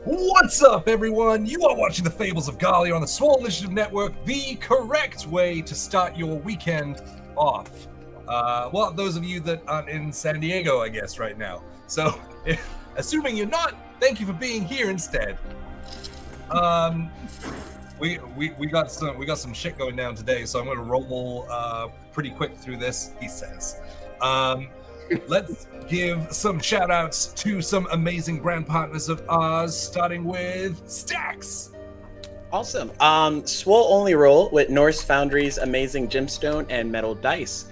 What's up, everyone? You are watching the Fables of Gahlia on the Swole Initiative Network, the correct way to start your weekend off. Well, those of you that aren't in San Diego, I guess, right now. So, assuming you're not, thank you for being here instead. We got some shit going down today, so I'm going to roll pretty quick through this. He says, let's give some shout outs to some amazing brand partners of ours, starting with Stacks. Awesome. Swole only roll with Norse Foundry's amazing gemstone and metal dice.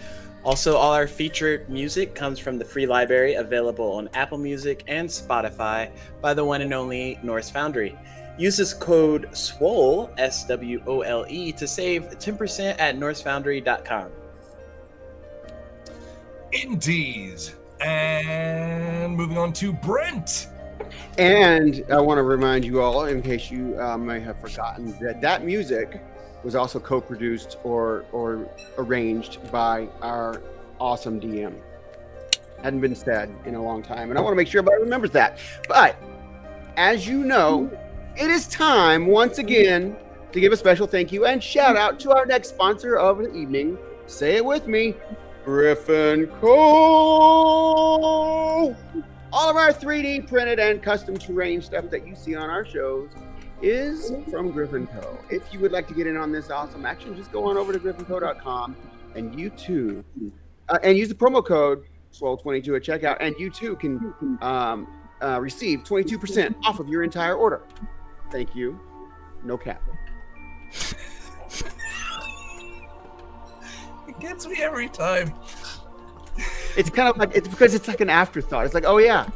Also, all our featured music comes from the free library available on Apple Music and Spotify by the one and only Norse Foundry. Use this code SWOLE, SWOLE, to save 10% at norsefoundry.com. Indeed. And moving on to Brent. And I want to remind you all, in case you may have forgotten, that music was also co-produced or arranged by our awesome DM. Hadn't been said in a long time, and I want to make sure everybody remembers that. But as you know, it is time once again to give a special thank you and shout out to our next sponsor of the evening. Say it with me, Griffin Co. All of our 3D printed and custom terrain stuff that you see on our shows is from Griffin Co. If you would like to get in on this awesome action, just go on over to griffinco.com and you too, and use the promo code SWOLE22 at checkout, and you too can receive 22% off of your entire order. Thank you. No cap. It gets me every time. It's kind of like, it's because it's like an afterthought. It's like, oh yeah,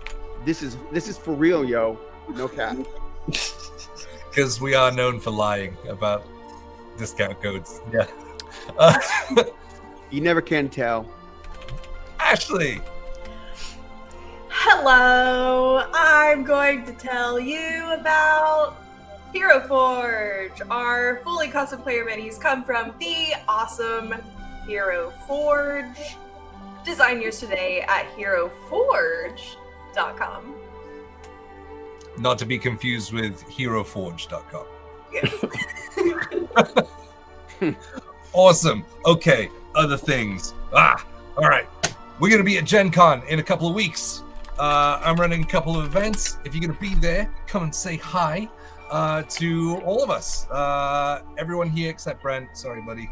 this is for real, yo. No cap. Because we are known for lying about discount codes. Yeah. You never can tell. Ashley. Hello, I'm going to tell you about Hero Forge. Our fully custom player minis come from the awesome Hero Forge. Design yours today at heroforge.com. Not to be confused with heroforge.com. Yes. Awesome. Okay, other things. All right. We're going to be at Gen Con in a couple of weeks. I'm running a couple of events. If you're going to be there, come and say hi to all of us. Everyone here except Brent. Sorry, buddy.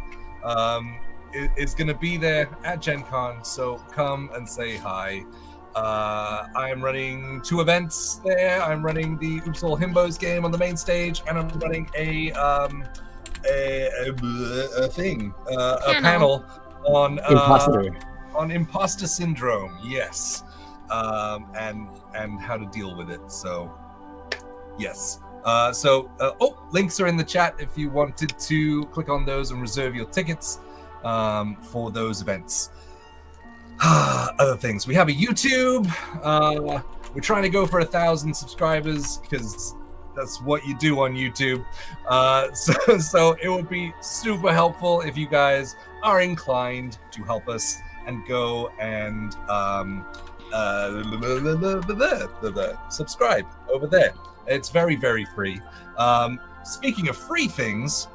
Is going to be there at Gen Con, so come and say hi. I'm running 2 events there. I'm running the Oops All Himbos game on the main stage, and I'm running a panel on imposter syndrome. Yes. And how to deal with it. So, yes. Links are in the chat if you wanted to click on those and reserve your tickets for those events. Other things. We have a YouTube. We're trying to go for 1,000 subscribers because that's what you do on YouTube. So it would be super helpful if you guys are inclined to help us and go and subscribe over there. It's very, very free. Speaking of free things,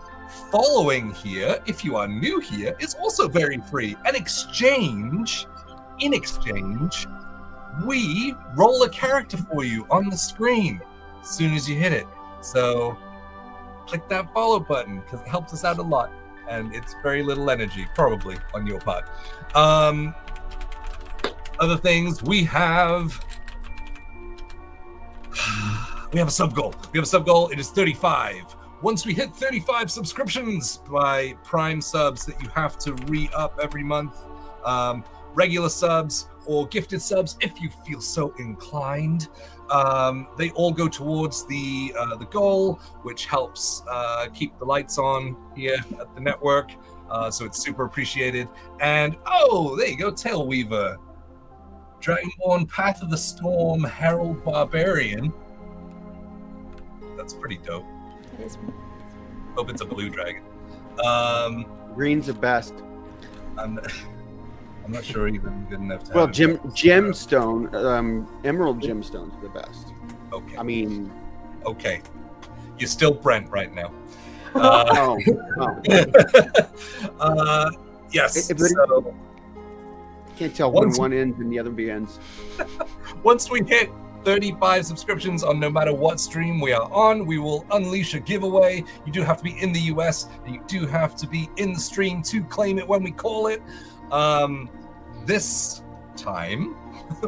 following here, if you are new here, is also very free. In exchange, we roll a character for you on the screen as soon as you hit it. So click that follow button because it helps us out a lot, and it's very little energy, probably on your part. Other things, we have a sub goal. It is 35. Once we hit 35 subscriptions by Prime subs that you have to re-up every month, regular subs or gifted subs, if you feel so inclined, they all go towards the goal, which helps keep the lights on here at the network. So it's super appreciated. And there you go, Tailweaver. Dragonborn Path of the Storm Herald Barbarian. That's pretty dope. It is. Hope it's a blue dragon. Green's the best. I'm not sure even good enough to Well, have it. gemstone, emerald gemstones are the best. Okay. I mean, Okay. You're still Brent right now. Yes. So, can't tell when one ends and the other begins. Once we hit 35 subscriptions on no matter what stream we are on, we will unleash a giveaway. You do have to be in the US, and you do have to be in the stream to claim it when we call it. This time,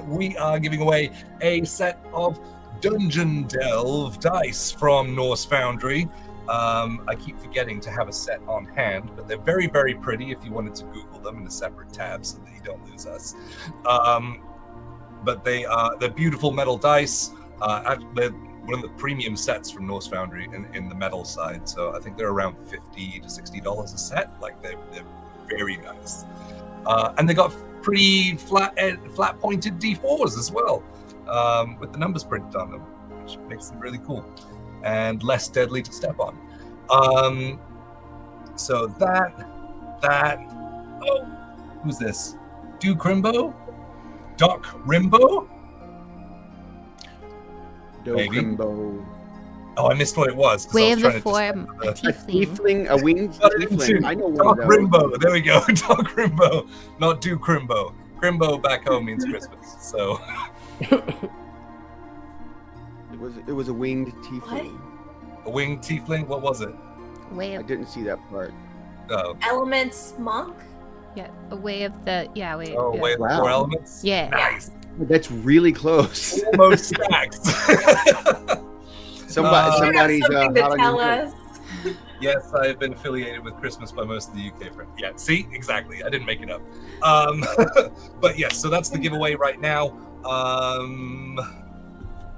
we are giving away a set of Dungeon Delve dice from Norse Foundry. I keep forgetting to have a set on hand, but they're very, very pretty if you wanted to Google them in a separate tab so that you don't lose us. But they're beautiful metal dice. They're one of the premium sets from Norse Foundry in the metal side. So I think they're around $50 to $60 a set. Like they're very nice. And they got pretty flat pointed D4s as well, with the numbers printed on them, which makes them really cool and less deadly to step on. So that. Oh, who's this? Do Crimbo? Doc Rimbo? Crimbo. Oh, I missed what it was. Way of the Form, a tiefling. A winged tiefling. I know one Doc of those. Rimbo. There we go. Doc Rimbo. Not Do Crimbo. Crimbo back home means Christmas. So. It was a winged tiefling. What? A winged tiefling? What was it? I didn't see that part. Oh. Elements monk? Yeah, a way of the way. Oh, yeah. way of the 4 elements? Yeah. Nice. That's really close. Almost stacked. Somebody's something to tell us. Yes, I've been affiliated with Christmas by most of the UK friends. Yeah, see? Exactly. I didn't make it up. But yes, so that's the giveaway right now.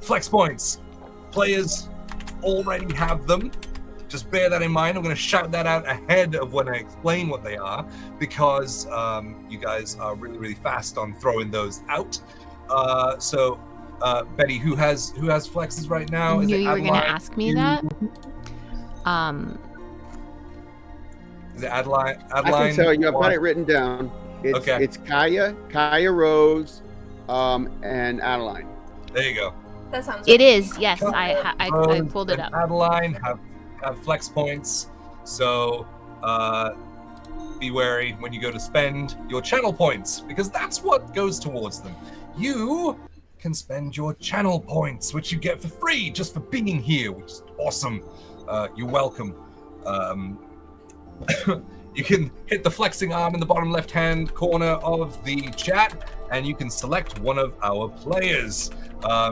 Flex points. Players already have them. Just bear that in mind. I'm going to shout that out ahead of when I explain what they are, because you guys are really, really fast on throwing those out. So, Betty, who has flexes right now? I knew you were going to ask me that. Is it Adeline? I can tell you. I've got it written down. It's Kaya Rose, and Adeline. There you go. That sounds. It is. Yes, I pulled it up. Adeline have flex points, so be wary when you go to spend your channel points, because that's what goes towards them. You can spend your channel points, which you get for free just for being here, which is awesome. You're welcome. You can hit the flexing arm in the bottom left-hand corner of the chat, and you can select one of our players.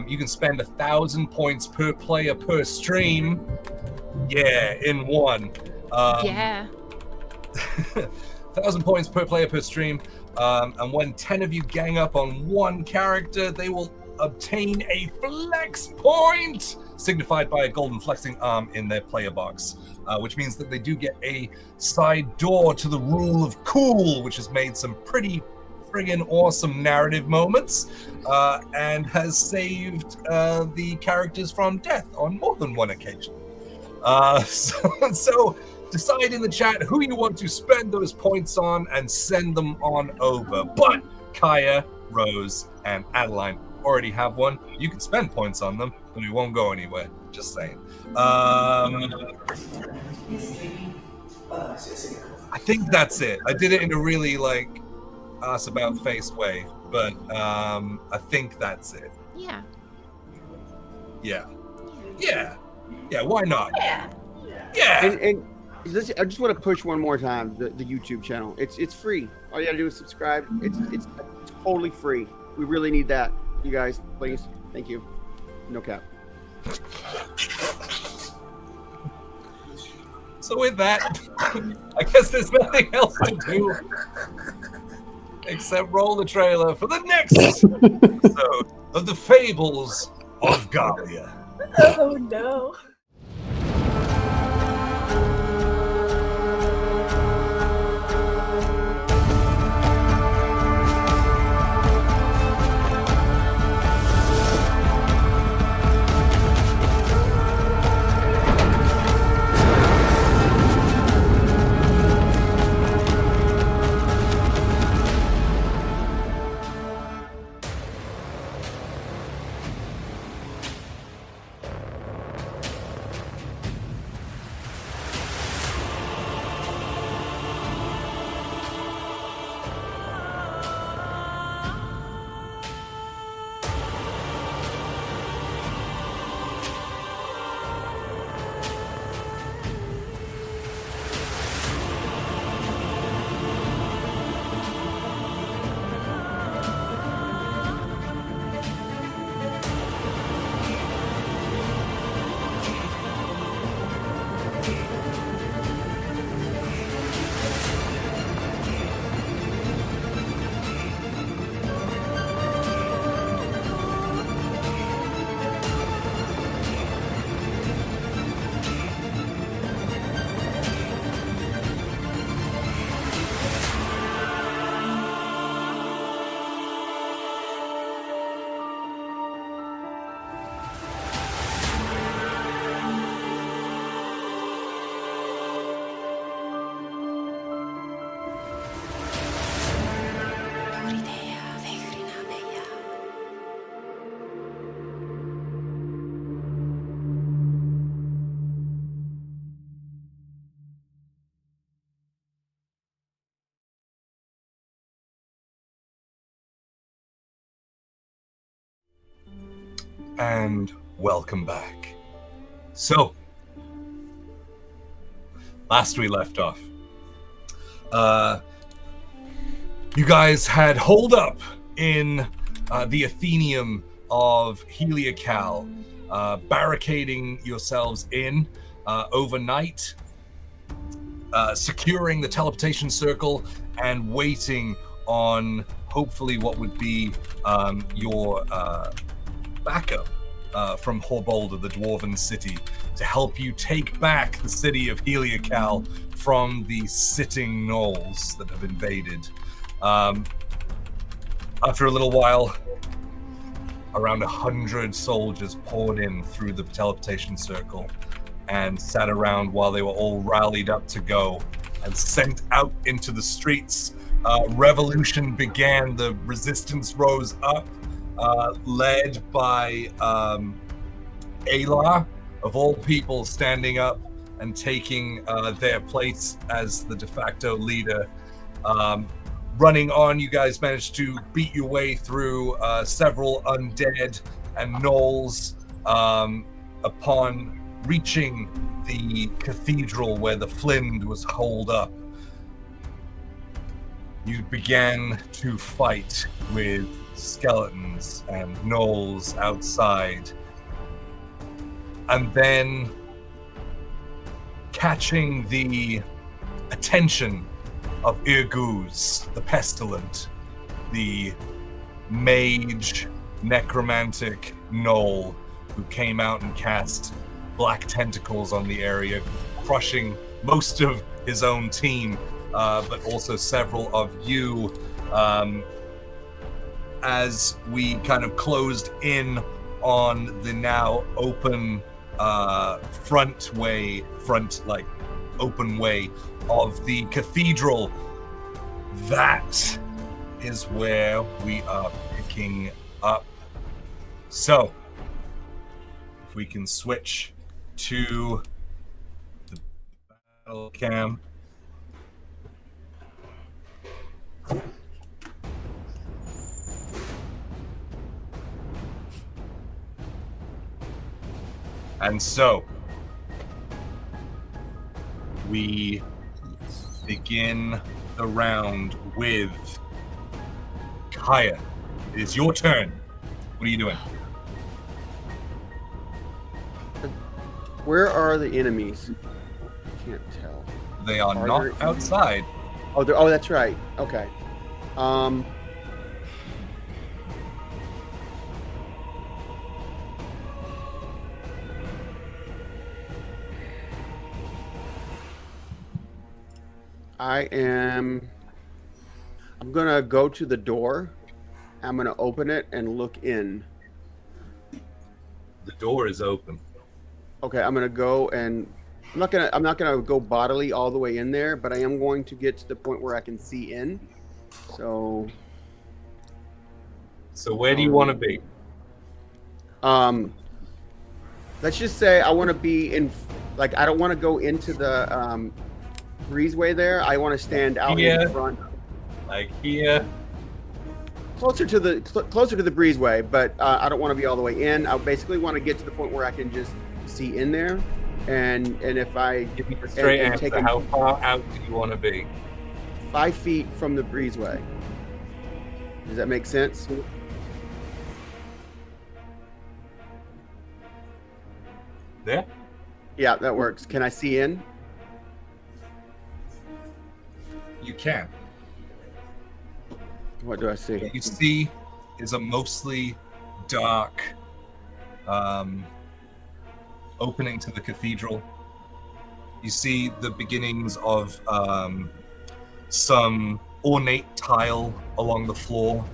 You can spend 1,000 points per player per stream. Yeah, in one. Yeah. 1,000 points per player per stream. And when 10 of you gang up on one character, they will obtain a flex point, signified by a golden flexing arm in their player box, which means that they do get a side door to the Rule of Cool, which has made some pretty friggin' awesome narrative moments, and has saved the characters from death on more than one occasion. So decide in the chat who you want to spend those points on and send them on over. But Kaya, Rose, and Adeline already have one. You can spend points on them, but it won't go anywhere. Just saying. I think that's it. I did it in a really ass about face way, but I think that's it. Yeah. Yeah, why not? Yeah. And listen, I just want to push one more time the YouTube channel. It's free. All you gotta do is subscribe. It's totally free. We really need that, you guys. Please, thank you. No cap. So with that, I guess there's nothing else to do except roll the trailer for the next episode of the Fables of Gahlia. Oh no. and welcome back. So, last we left off, you guys had holed up in the Athenaeum of Heliacal, barricading yourselves in overnight, securing the teleportation circle, and waiting on hopefully what would be your backup from Horbolda, the Dwarven city, to help you take back the city of Heliacal from the sitting gnolls that have invaded. After a little while, around 100 soldiers poured in through the teleportation circle and sat around while they were all rallied up to go and sent out into the streets. Revolution began. The resistance rose up, led by Alar, of all people, standing up and taking their place as the de facto leader. Running on, you guys managed to beat your way through several undead and gnolls. Upon reaching the cathedral where the Flind was holed up, you began to fight with skeletons and gnolls outside. And then, catching the attention of Irguz, the Pestilent, the mage, necromantic gnoll who came out and cast black tentacles on the area, crushing most of his own team, but also several of you, as we kind of closed in on the now open open way of the cathedral. That is where we are picking up. So, if we can switch to the battle cam. And so, we begin the round with Kaya. It is your turn. What are you doing? Where are the enemies? I can't tell. They are not outside. Oh, that's right. Okay. I'm gonna go to the door. I'm gonna open it and look in. The door is open. Okay, I'm gonna go and I'm not gonna go bodily all the way in there, but I am going to get to the point where I can see in. So where do you want to be? Let's just say I want to be in, like, I don't want to go into the breezeway there. I want to stand out in front, like here, closer to the breezeway, but I don't want to be all the way in. I basically want to get to the point where I can just see in there, and if I give me the straight answer, how far out do you want to be? 5 feet from the breezeway. Does that make sense? There? Yeah, that works. Can I see in? You can. What do I see? What you see is a mostly dark opening to the cathedral. You see the beginnings of some ornate tile along the floor,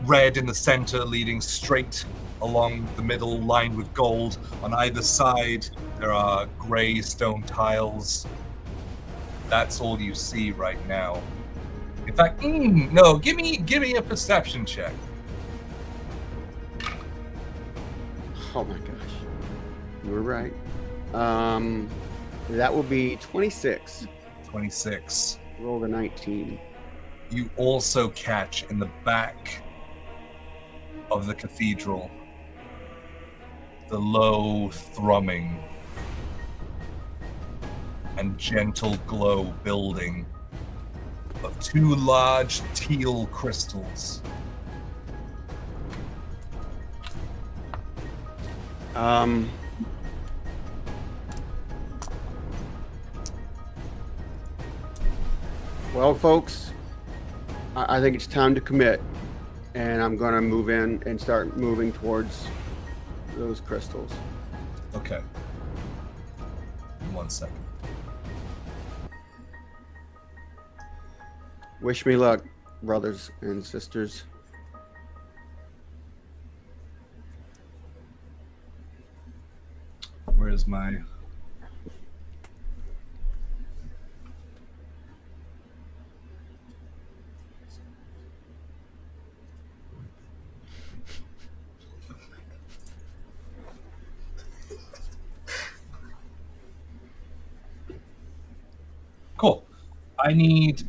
red in the center leading straight along the middle, lined with gold. On either side there are gray stone tiles. That's all you see right now. In fact, no, give me a perception check. Oh my gosh, you were right. That will be 26. 26. Roll the 19. You also catch in the back of the cathedral, the low thrumming and gentle glow building of two large teal crystals. Well, folks, I think it's time to commit, and I'm going to move in and start moving towards those crystals. Okay. 1 second. Wish me luck, brothers and sisters. Where's my... Cool. I need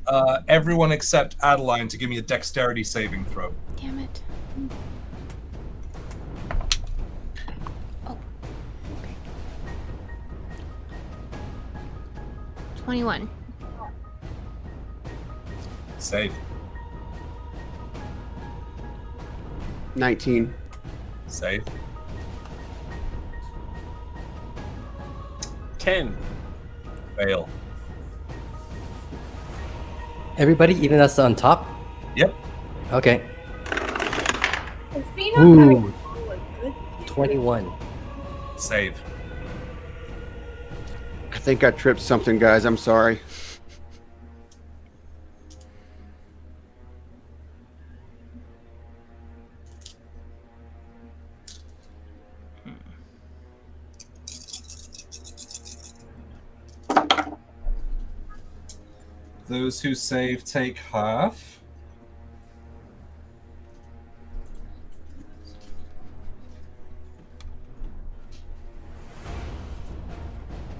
everyone except Adeline to give me a dexterity saving throw. Damn it. Oh. Okay. 21. Save. 19. Save. 10. Fail. Everybody, even us on top? Yep. Okay. Is Phoenix having Ooh, a good 21. Save. I think I tripped something, guys. I'm sorry. Those who save take half.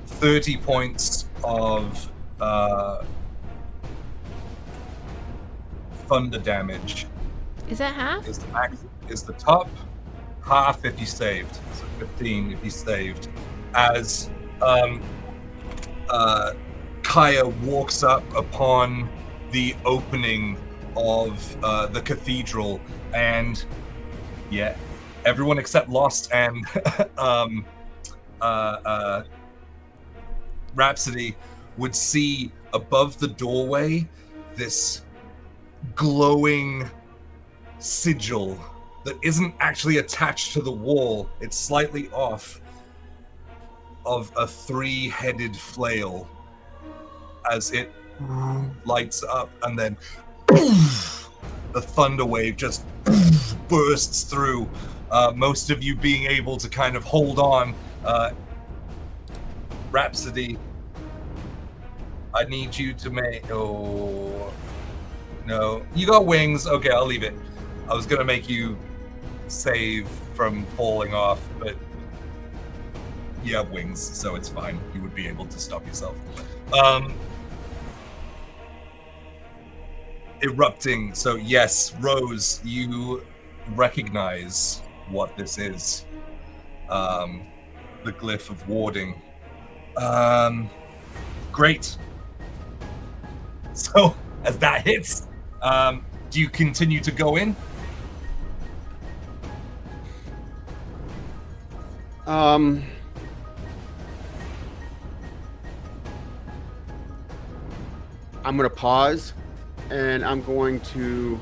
$30 points of thunder damage Is that half? is the max, is the top. Half if you saved, so 15 if you saved. As Kaya walks up upon the opening of the cathedral, and yeah, everyone except Lost and Rhapsody would see above the doorway this glowing sigil that isn't actually attached to the wall. It's slightly off, of a 3-headed flail as it lights up, and then the thunder wave just bursts through. Most of you being able to kind of hold on. Rhapsody, I need you to make... Oh, no. You got wings. Okay, I'll leave it. I was going to make you save from falling off, but you have wings, so it's fine. You would be able to stop yourself. Erupting. So yes, Rose, you recognize what this is. The glyph of warding. Great. So as that hits, do you continue to go in? I'm going to pause, and I'm going to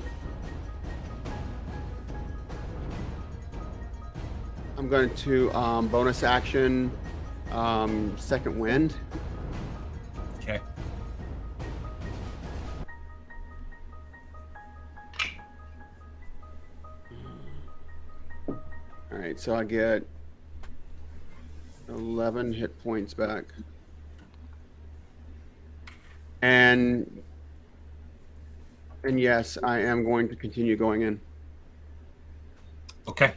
bonus action second wind. Okay. All right, so I get 11 hit points back. And yes, I am going to continue going in. Okay.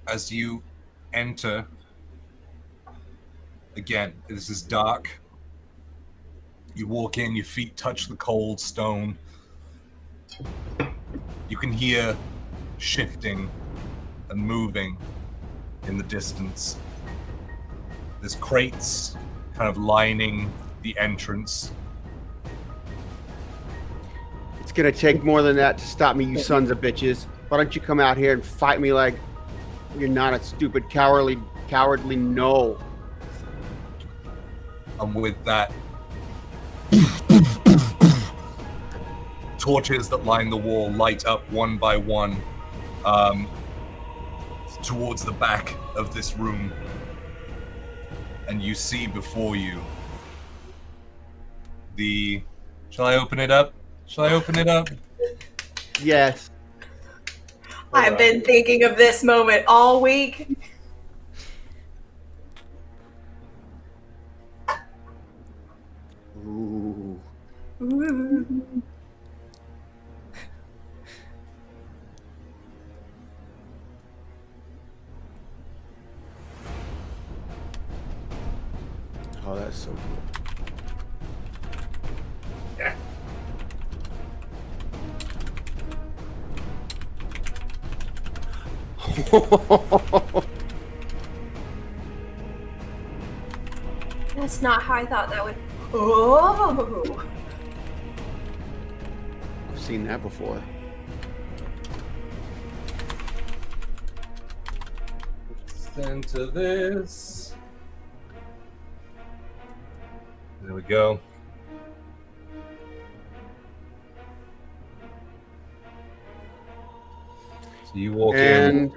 As you enter, again, this is dark. You walk in, your feet touch the cold stone. You can hear shifting and moving in the distance. There's crates kind of lining the entrance. It's gonna take more than that to stop me, you sons of bitches. Why don't you come out here and fight me like you're not a stupid, cowardly no. And with that, torches that line the wall light up one by one towards the back of this room. And you see before you the... Shall I open it up? Shall I open it up? Yes. I've been thinking of this moment all week. Ooh. Ooh. Oh, that's so cool. Yeah. That's not how I thought that would. Oh. I've seen that before. Center this. There we go. So you walk in.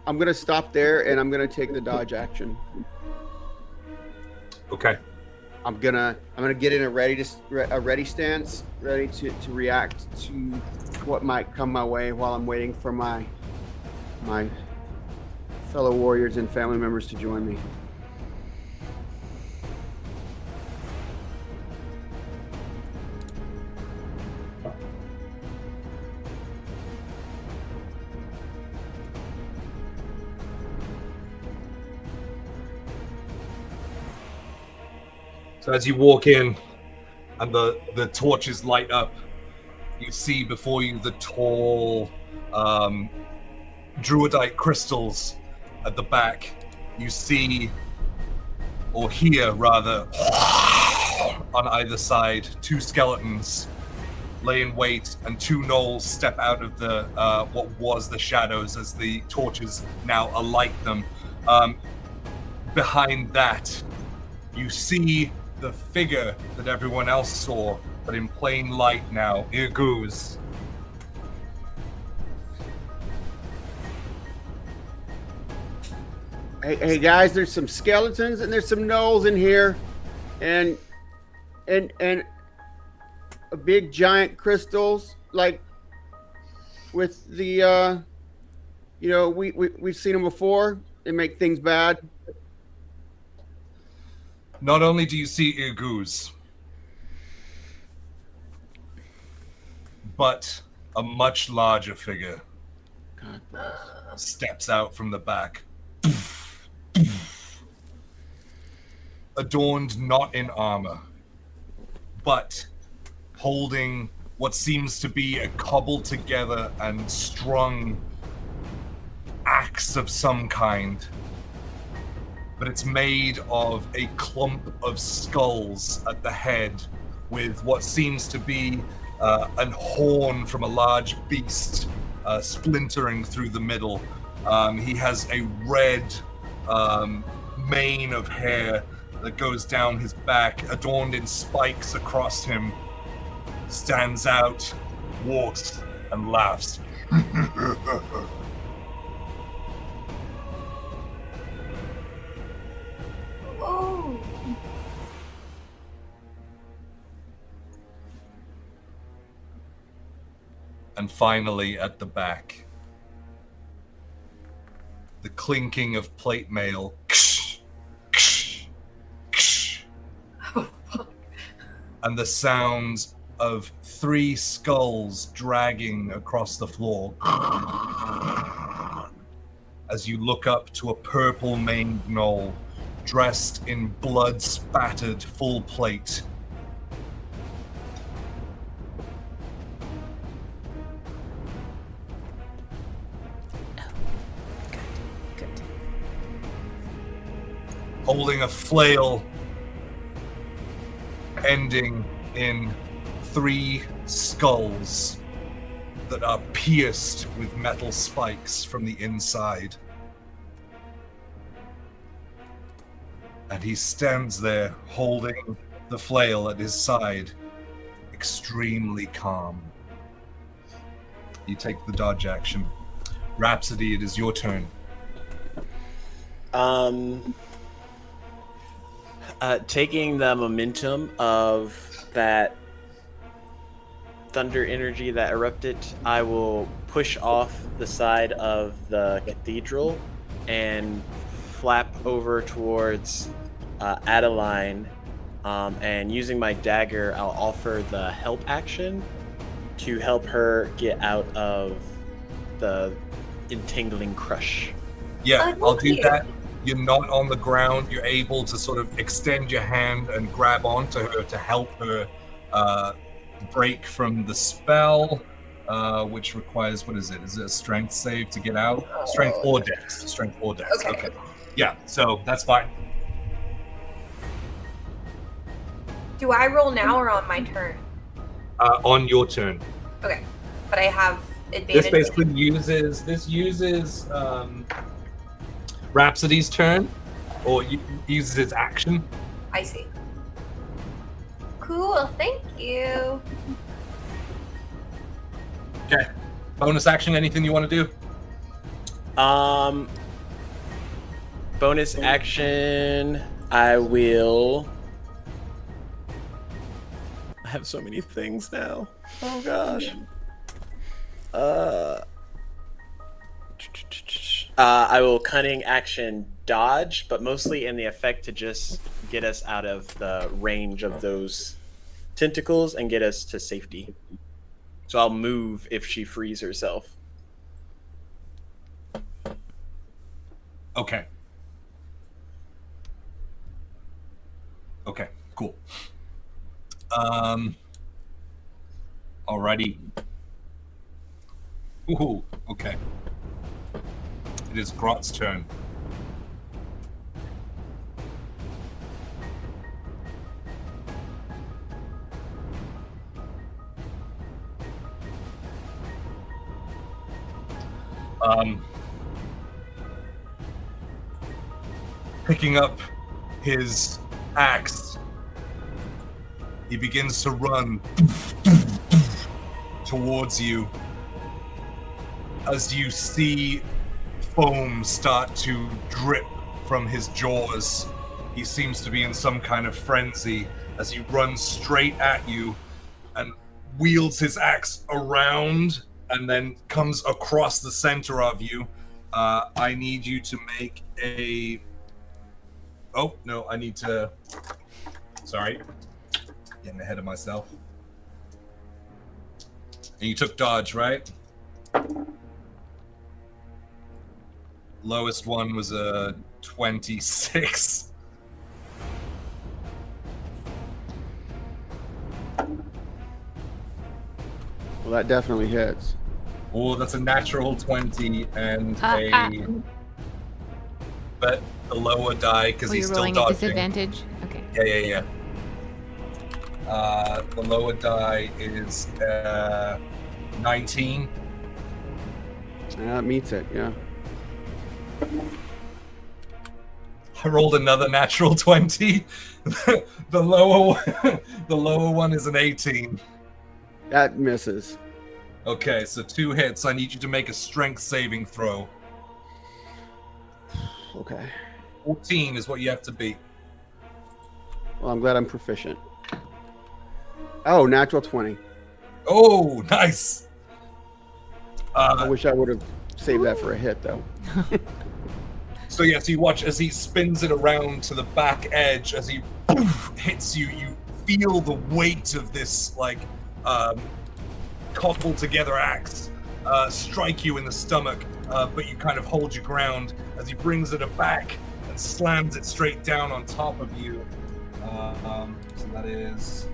I'm gonna stop there and I'm gonna take the dodge action. Okay. I'm gonna get in a ready stance, ready to react to what might come my way while I'm waiting for my fellow warriors and family members to join me. So as you walk in and the torches light up, you see before you the tall Druadite crystals at the back. You see, or hear rather, on either side, two skeletons lay in wait, and two gnolls step out of the what was the shadows as the torches now alight them. Behind that, you see the figure that everyone else saw, but in plain light now, Irguz. Hey guys, there's some skeletons and there's some gnolls in here, and a big giant crystals, like with the we've seen them before. They make things bad. Not only do you see Irguz, but a much larger figure God bless. steps out from the back. Adorned not in armor, but holding what seems to be a cobbled together and strung axe of some kind. But it's made of a clump of skulls at the head, with what seems to be an horn from a large beast splintering through the middle. He has a red mane of hair that goes down his back, adorned in spikes across him, stands out, walks, and laughs. Oh. And finally, at the back, the clinking of plate mail. Oh, fuck. And the sounds of 3 skulls dragging across the floor. As you look up to a purple-maned gnoll, dressed in blood-spattered full plate. holding a flail ending in 3 skulls that are pierced with metal spikes from the inside. And he stands there holding the flail at his side, extremely calm. You take the dodge action. Rhapsody, it is your turn. Taking the momentum of that thunder energy that erupted, I will push off the side of the cathedral and flap over towards Adeline, and using my dagger, I'll offer the help action to help her get out of the entangling crush. Yeah, I'll do that. You're not on the ground. You're able to sort of extend your hand and grab onto her to help her break from the spell, which requires, what is it? Is it a strength save to get out? Strength or dex. Strength or dex. Okay. Yeah, so that's fine. Do I roll now or on my turn? On your turn. Okay, but I have advantage. This basically uses Rhapsody's turn, or uses its action. I see. Cool, thank you. Okay. Bonus action, anything you want to do? Bonus action, I will... I have so many things now. Oh gosh. I will cunning action dodge, but mostly in the effect to just get us out of the range of those tentacles and get us to safety. So I'll move if she frees herself. Okay. Okay, cool. Alrighty. Ooh, okay. It is Grot's turn. Picking up his axe, he begins to run towards you as you see foam start to drip from his jaws. He seems to be in some kind of frenzy as he runs straight at you and wields his axe around and then comes across the center of you. I need you to make a... Oh, no, I need to... Sorry. Getting ahead of myself. And you took dodge, right? Lowest one was a 26. Well, that definitely hits. Oh, that's a natural 20 and a... But the lower die, because he's still rolling dodging. at disadvantage? Okay. Yeah. The lower die is 19. Yeah, that meets it, yeah. I rolled another natural 20. the lower one is an 18. That misses. Okay, so 2 hits. I need you to make a strength saving throw. Okay. 14 is what you have to beat. Well, I'm glad I'm proficient. Oh, natural 20. Oh, nice. I wish I would have saved that for a hit, though. So you watch as he spins it around to the back edge. As he hits you, you feel the weight of this cobbled together axe strike you in the stomach, but you kind of hold your ground as he brings it back and slams it straight down on top of you. So that is...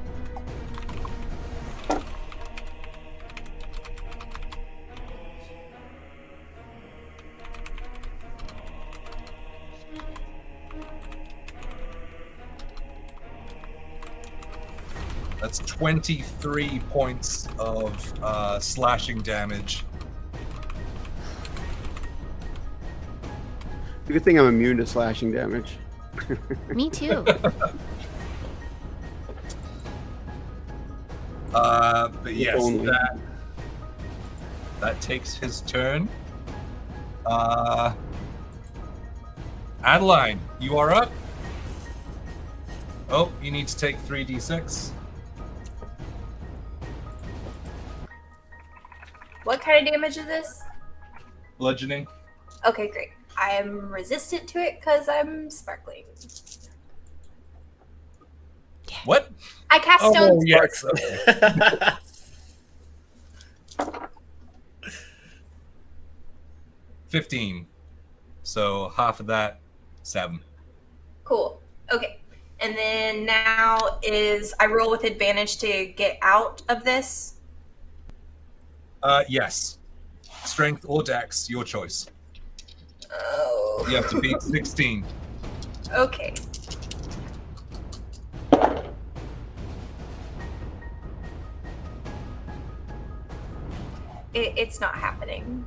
That's 23 points of slashing damage. Good thing I'm immune to slashing damage. Me too. But yes, only. that takes his turn. Adeline, you are up. Oh, you need to take 3d6. What kind of damage is this? Bludgeoning. Okay, great. I am resistant to it because I'm sparkling. What? I cast stone. Yes. 15. So half of that, 7. Cool. Okay. And then now is I roll with advantage to get out of this? Yes. Strength or dex, your choice. Oh. You have to beat 16. Okay. It's not happening.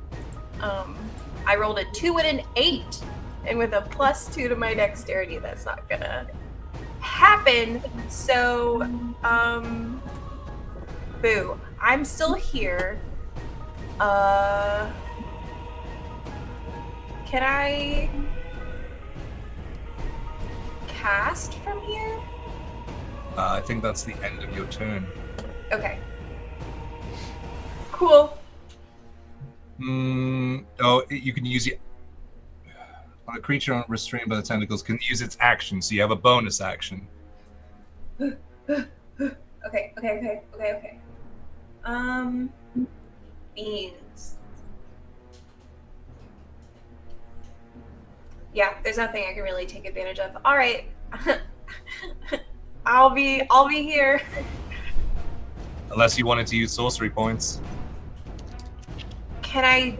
I rolled a 2 and an 8, and with a +2 to my dexterity, that's not gonna happen. So, boo. I'm still here. Can I cast from here? I think that's the end of your turn. Okay. Cool. You can use it on a creature restrained by the tentacles can use its action, so you have a bonus action. Okay. Beans. Yeah, there's nothing I can really take advantage of. All right. I'll be here. Unless you wanted to use sorcery points. Can I?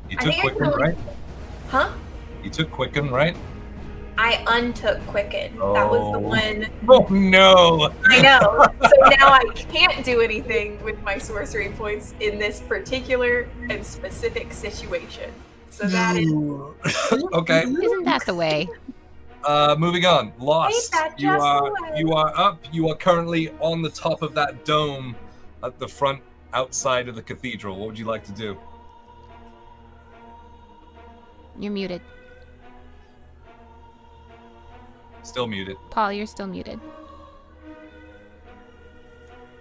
You I took think I Quicken, can- right? Huh? You took Quicken, right? I untook Quicken. That was the Oh. one. Oh no! I know. So now I can't do anything with my sorcery points in this particular and specific situation. So that is. Okay. Isn't that the way? Moving on. Lost. Ain't that You just are the way? you are up. You are currently on the top of that dome at the front outside of the cathedral. What would you like to do? You're muted. Still muted. Paul, you're still muted.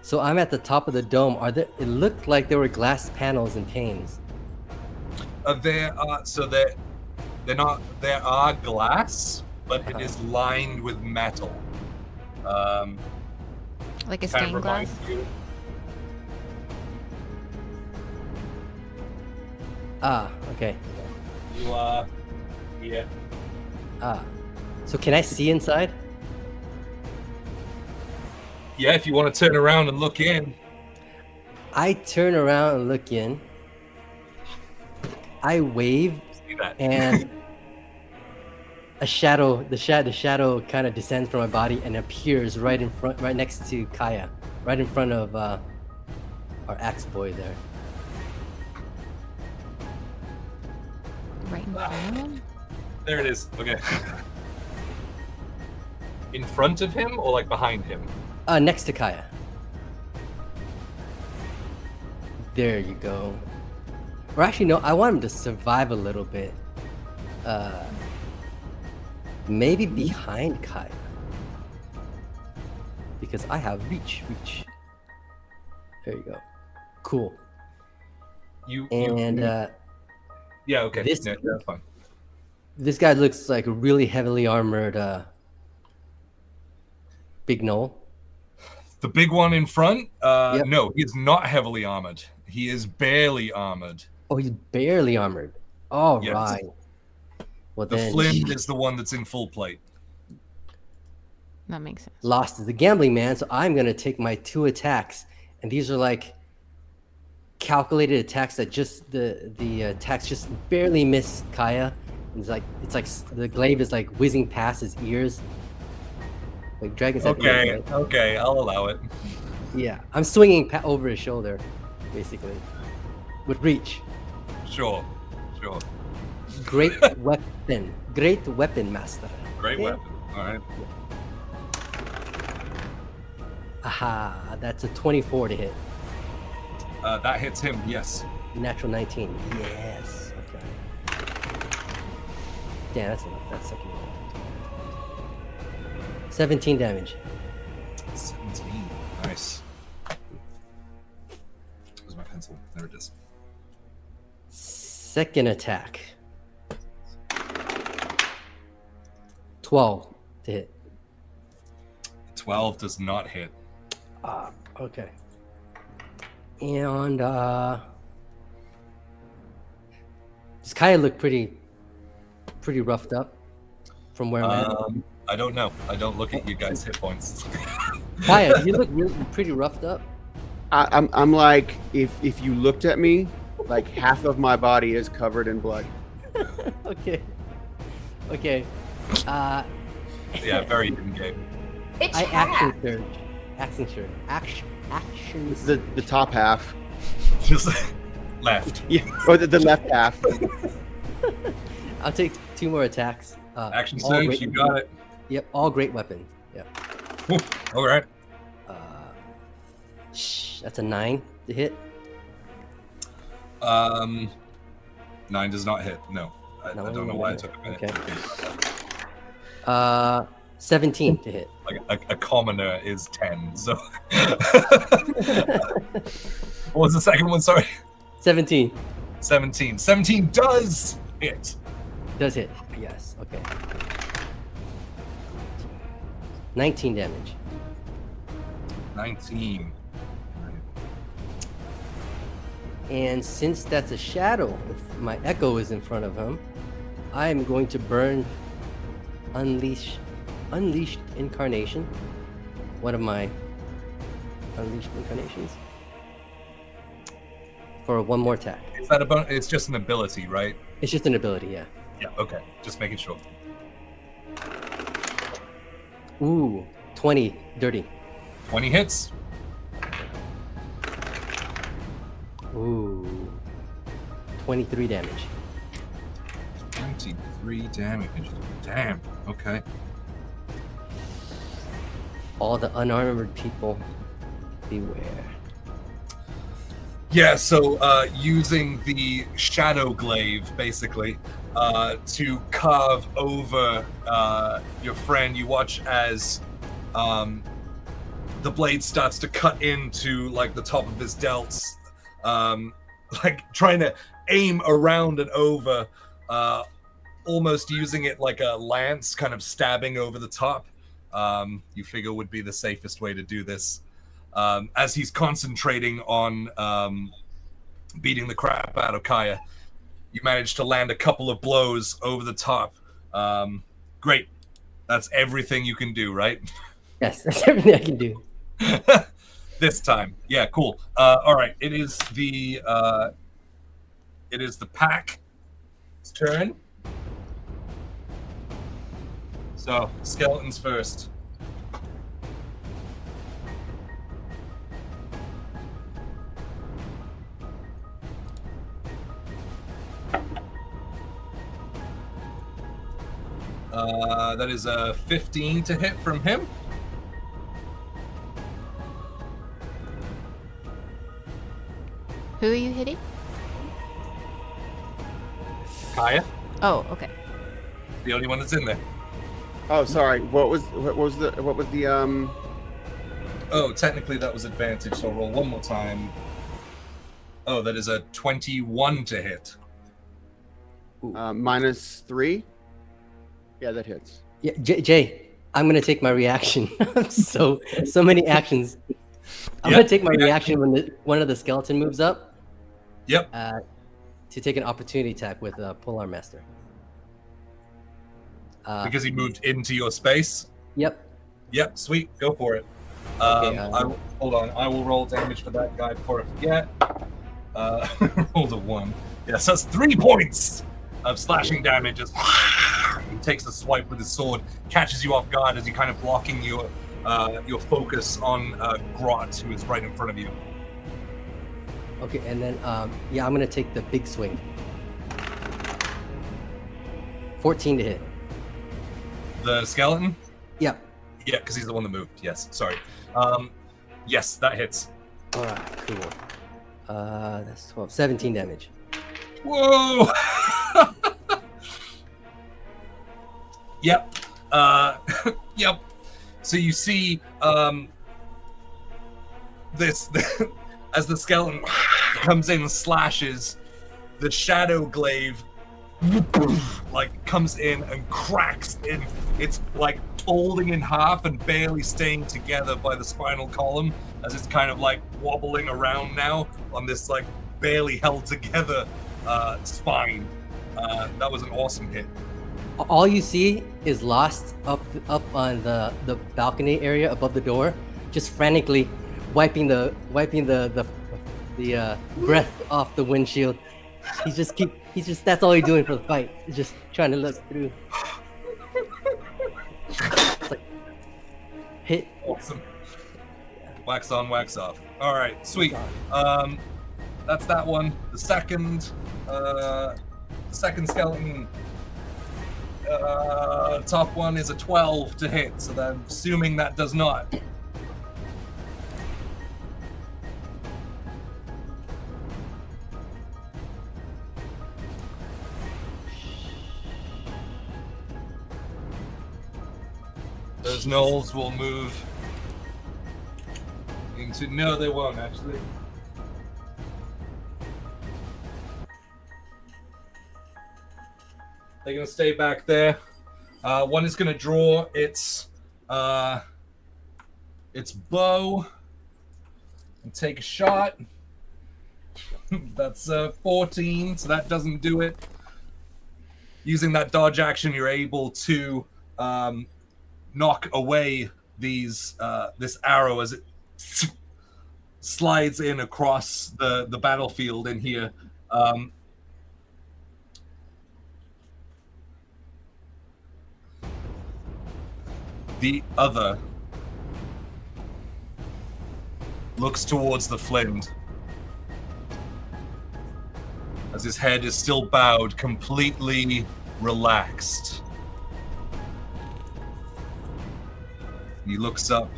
So I'm at the top of the dome. It looked like there were glass panels and panes. There are glass, but it is lined with metal. Like a Kind of stained glass? reminds you. Okay. You are here. So can I see inside? Yeah, if you want to turn around and look in. I turn around and look in. I wave, See that? and the shadow kind of descends from my body and appears right next to Kaya, right in front of our axe boy there. Right in front of him? There it is. Okay. In front of him or like behind him? Next to Kaya. There you go. Or actually, no, I want him to survive a little bit. Maybe behind Kaya. Because I have reach. There you go. Cool. Yeah, okay. This- No, that's fine. This guy looks like a really heavily armored big gnoll. The big one in front? Yep. No, he is not heavily armored. He is barely armored. Oh, he's barely armored. All Yes. right. Well, The then Flind is the one that's in full plate. That makes sense. Lost is the gambling man, so I'm gonna take my 2 attacks, and these are like calculated attacks that just the attacks just barely miss Kaya, It's like the glaive is like whizzing past his ears. Like dragons have ears, right? Okay, I'll allow it. Yeah, I'm swinging over his shoulder, basically, with reach. Sure. Great weapon master. Great Okay. weapon. All right. Aha, that's a 24 to hit. That hits him. Yes. Natural 19. Yes. Okay. Damn, that's enough. That's second roll. 17 damage. 17. Nice. Where's my pencil? There it is. Second attack. 12 to hit. 12 does not hit. Okay. And does Kaya look pretty roughed up from where I'm at? I don't know. I don't look at you guys' hit points. Kaya, you look really pretty roughed up. I'm like, if you looked at me, like half of my body is covered in blood. Okay. Yeah, very in-game. It's I half. action surge. The top half. Just left. Yeah, or the left half. I'll take 2 more attacks. Action all surge, great- you got it. Yep, all great weapons. Yeah. All right. That's a 9 to hit. 9 does not hit. No. I No, don't know why I took a minute. Okay. 17 to hit. Like a commoner is 10, so. What was the second one? Sorry. 17 17. 17 does hit. does hit. Yes. Okay. 19 damage. 19. And since that's a shadow, if my echo is in front of him, I'm going to burn Unleashed Incarnation. One of my Unleashed Incarnations. For one more attack. Is that it's just an ability, right? It's just an ability, yeah. Yeah, okay. Just making sure. Ooh, 20 dirty. 20 hits. Ooh, 23 damage. 23 damage. Damn. Okay. All the unarmored people, beware. Yeah, so using the shadow glaive, basically, to carve over your friend, you watch as the blade starts to cut into like the top of his delts, like trying to aim around and over, almost using it like a lance, kind of stabbing over the top. You figure would be the safest way to do this. As he's concentrating on beating the crap out of Kaya, you manage to land a couple of blows over the top. Great. That's everything you can do, right? Yes, that's everything I can do. This time. Yeah, cool. All right. It is the pack's turn. So, skeletons first. That is a 15 to hit from him. Who are you hitting? Kaya, Oh, okay. the only one that's in there. Oh, sorry. What was the Oh, technically that was advantage, so I'll roll one more time. Oh, that is a 21 to hit. -3? Yeah, that hits. Yeah, Jay, I'm gonna take my reaction. so many actions. I'm gonna take my reaction when one of the skeleton moves up. Yep. To take an opportunity attack with Polearm Master. Because he moved into your space. Yep. Yep, sweet. Go for it. Okay, Hold on. I will roll damage for that guy before I forget. Rolled a 1. Yes, that's 3 points. of slashing damage as he takes a swipe with his sword, catches you off guard as you're kind of blocking your focus on Grot, who is right in front of you. Okay, and then yeah, I'm gonna take the big swing. 14 to hit. The skeleton? Yep. Yeah, because he's the one that moved. Yes, sorry. Yes, that hits. All right, cool. That's 12. 17 damage. Whoa! Yep. Yep. So you see this as the skeleton comes in and slashes, the shadow glaive like comes in and cracks in. It's like folding in half and barely staying together by the spinal column as it's kind of like wobbling around now on this like barely held together spine. That was an awesome hit. All you see is Lost up on the balcony area above the door, just frantically wiping the breath off the windshield. He's just that's all he's doing for the fight. He's just trying to look through. It's like hit. Awesome. Wax on, wax off. All right, sweet. That's that one. The second skeleton. Top one is a 12 to hit, so I'm assuming that does not. Those gnolls will move into... No, they won't, actually. They're going to stay back there. One is going to draw its bow and take a shot. That's 14, so that doesn't do it. Using that dodge action, you're able to knock away this arrow as it slides in across the battlefield in here. The other looks towards the Flind as his head is still bowed, completely relaxed. He looks up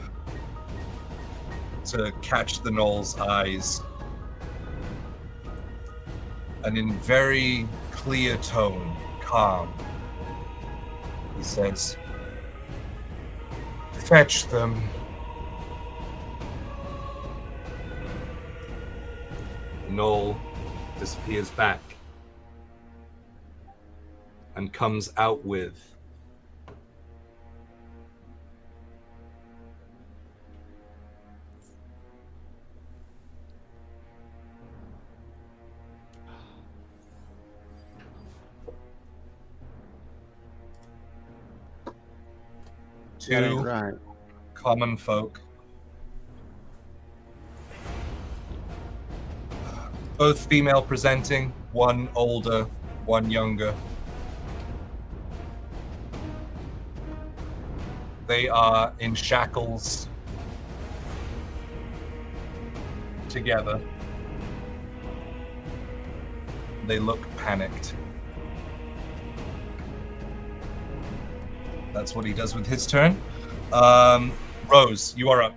to catch the gnoll's eyes, and in very clear tone, calm, he says, "Fetch them." Gnoll disappears back and comes out with two Right. common folk, both female presenting, one older, one younger. They are in shackles together. They look panicked. That's what he does with his turn. Rose, you are up.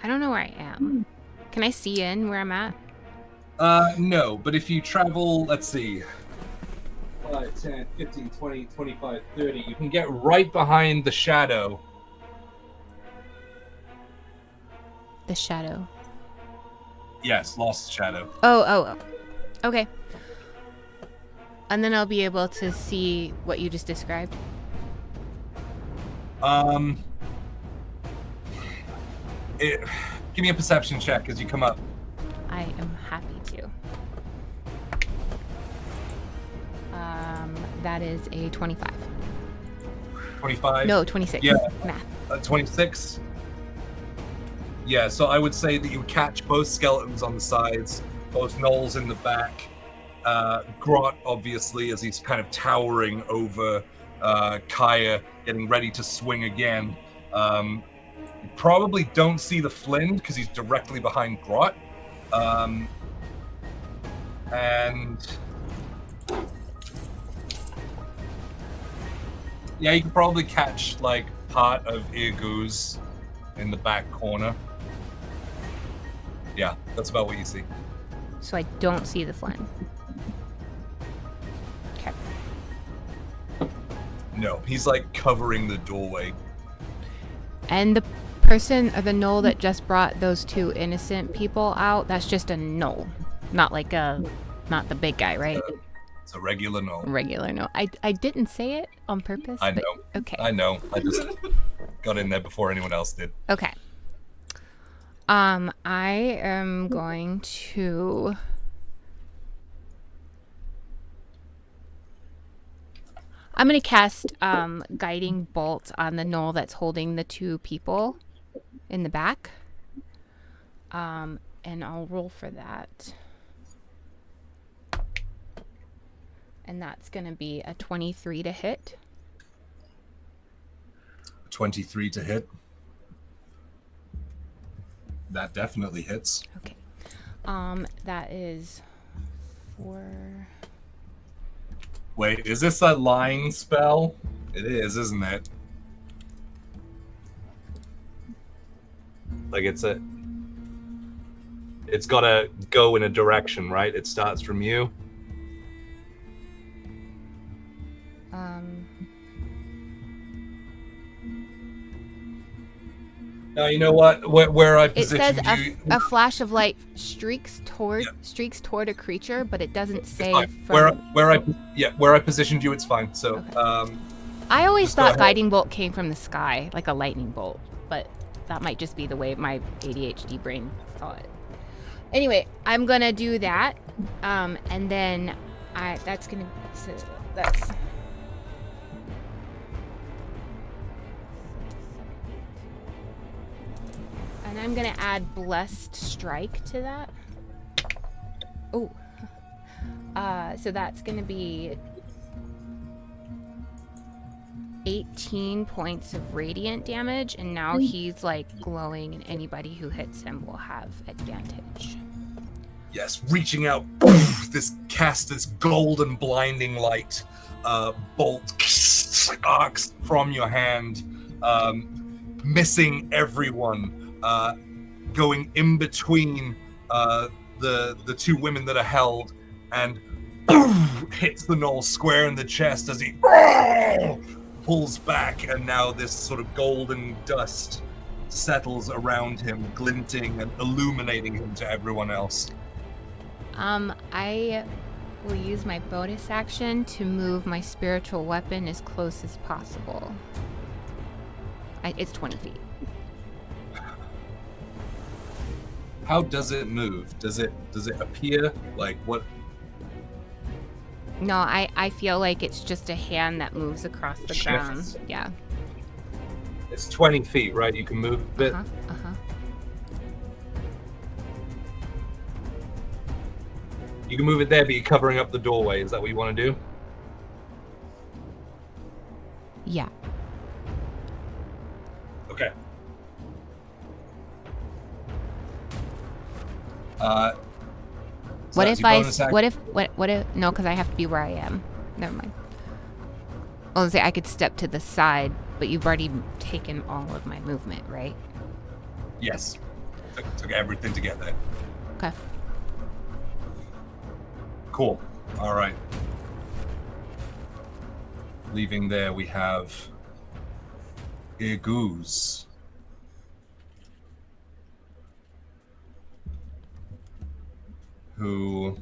I don't know where I am. Can I see in where I'm at? No, but if you travel, let's see, 5, 10, 15, 20, 25, 30, you can get right behind the shadow. The shadow. Yes, Lost Shadow. Oh. Okay. And then I'll be able to see what you just described. Give me a perception check as you come up. I am happy to. That is a 25. 25? No, 26. Yeah. Math. 26? Yeah, so I would say that you catch both skeletons on the sides, both gnolls in the back, Grot, obviously, as he's kind of towering over Kaya, getting ready to swing again. You probably don't see the Flind because he's directly behind Grot. And yeah, you can probably catch like part of Irgu's in the back corner. Yeah, that's about what you see. So I don't see the Flind. Okay. No, he's like covering the doorway. And the person or the gnoll that just brought those two innocent people out, that's just a gnoll. Not like not the big guy, right? It's a regular gnoll. Regular gnoll. I didn't say it on purpose. I know. Okay. I know. I just got in there before anyone else did. Okay. I am going to... I'm going to cast Guiding Bolt on the gnoll that's holding the two people in the back. And I'll roll for that. And that's going to be a 23 to hit. 23 to hit. That definitely hits. Okay. That is 4... Wait, is this a line spell? It is, isn't it? Like it's got to go in a direction, right? It starts from you. Now you know what? Where I positioned it says you. a flash of light streaks toward a creature, but it doesn't say where from... where I positioned you, it's fine. So, okay. I always thought guiding bolt came from the sky, like a lightning bolt, but that might just be the way my ADHD brain saw it. Anyway, I'm gonna do that, and then that's. And I'm gonna add Blessed Strike to that. Oh. So that's gonna be 18 points of radiant damage, and now he's like glowing, and anybody who hits him will have advantage. Yes, reaching out, this golden blinding light bolt arcs from your hand, missing everyone. Going in between the two women that are held, and hits the gnoll square in the chest as he pulls back, and now this sort of golden dust settles around him, glinting and illuminating him to everyone else. I will use my bonus action to move my spiritual weapon as close as possible. It's 20 feet. How does it move? Does it appear? Like what? No, I feel like it's just a hand that moves across the ground. Yeah. It's 20 feet, right? You can move it. You can move it there, but you're covering up the doorway. Is that what you want to do? Yeah. Okay. What if no, because I have to be where I am. Never mind. I was gonna say I could step to the side, but you've already taken all of my movement, right? Yes. Took everything to get there. Okay. Cool. All right. Leaving there, we have Irguz. Who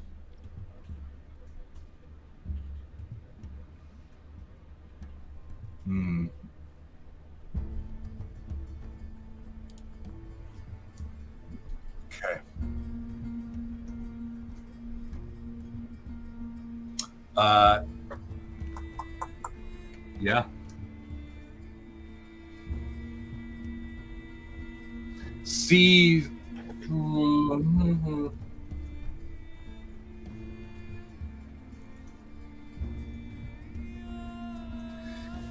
okay. Yeah. See.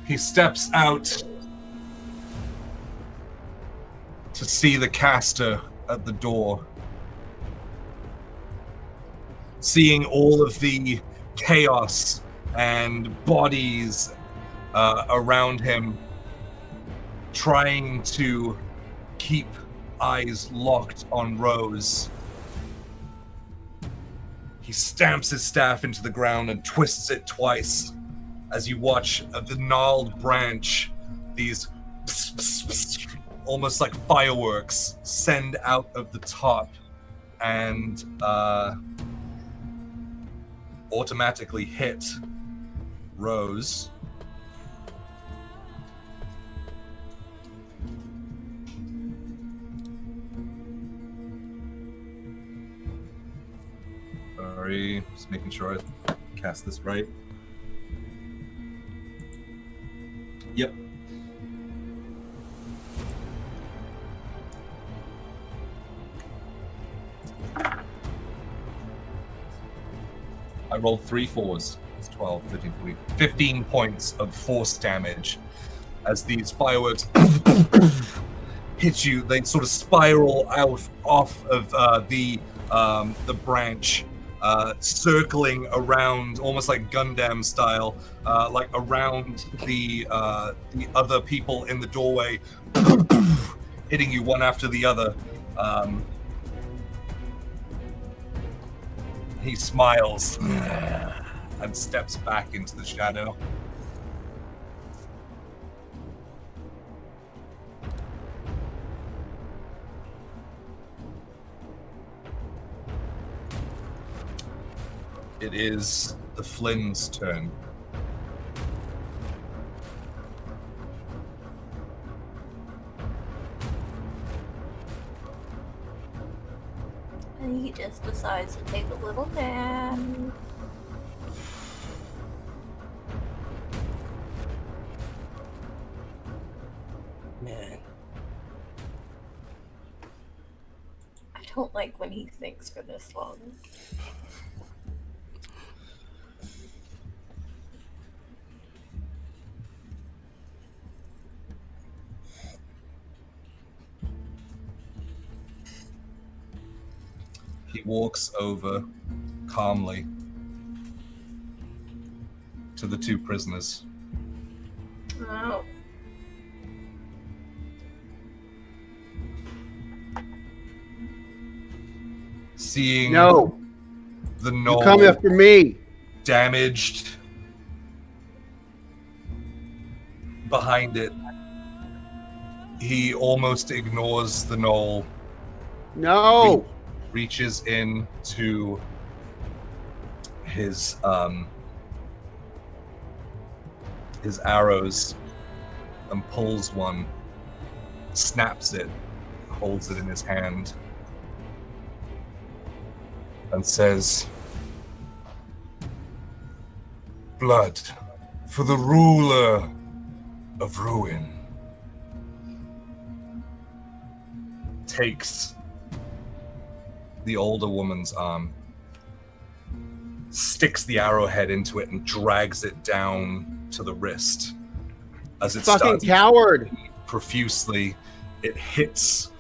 He steps out to see the caster at the door. Seeing all of the chaos and bodies around him, trying to keep eyes locked on Rose. He stamps his staff into the ground and twists it twice as you watch the gnarled branch, these almost like fireworks send out of the top and automatically hit Rose. Sorry, just making sure I cast this right. Yep. I rolled 3 4s. It's 12, 13, 14, 15 points of force damage as these fireworks hit you. They sort of spiral out off of the branch, circling around, almost like Gundam style, like around the other people in the doorway, hitting you one after the other. He smiles and steps back into the shadow. It is the Flind's turn. And he just decides to take a little nap. Man. I don't like when he thinks for this long. He walks over calmly to the 2 prisoners. Oh. Seeing No, the you knoll come after me. damaged behind it, he almost ignores the knoll. No. Reaches in to his arrows and pulls one, snaps it, holds it in his hand, and says, "Blood for the ruler of ruin." Takes the older woman's arm, sticks the arrowhead into it, and drags it down to the wrist. As it Fucking starts coward. profusely, it hits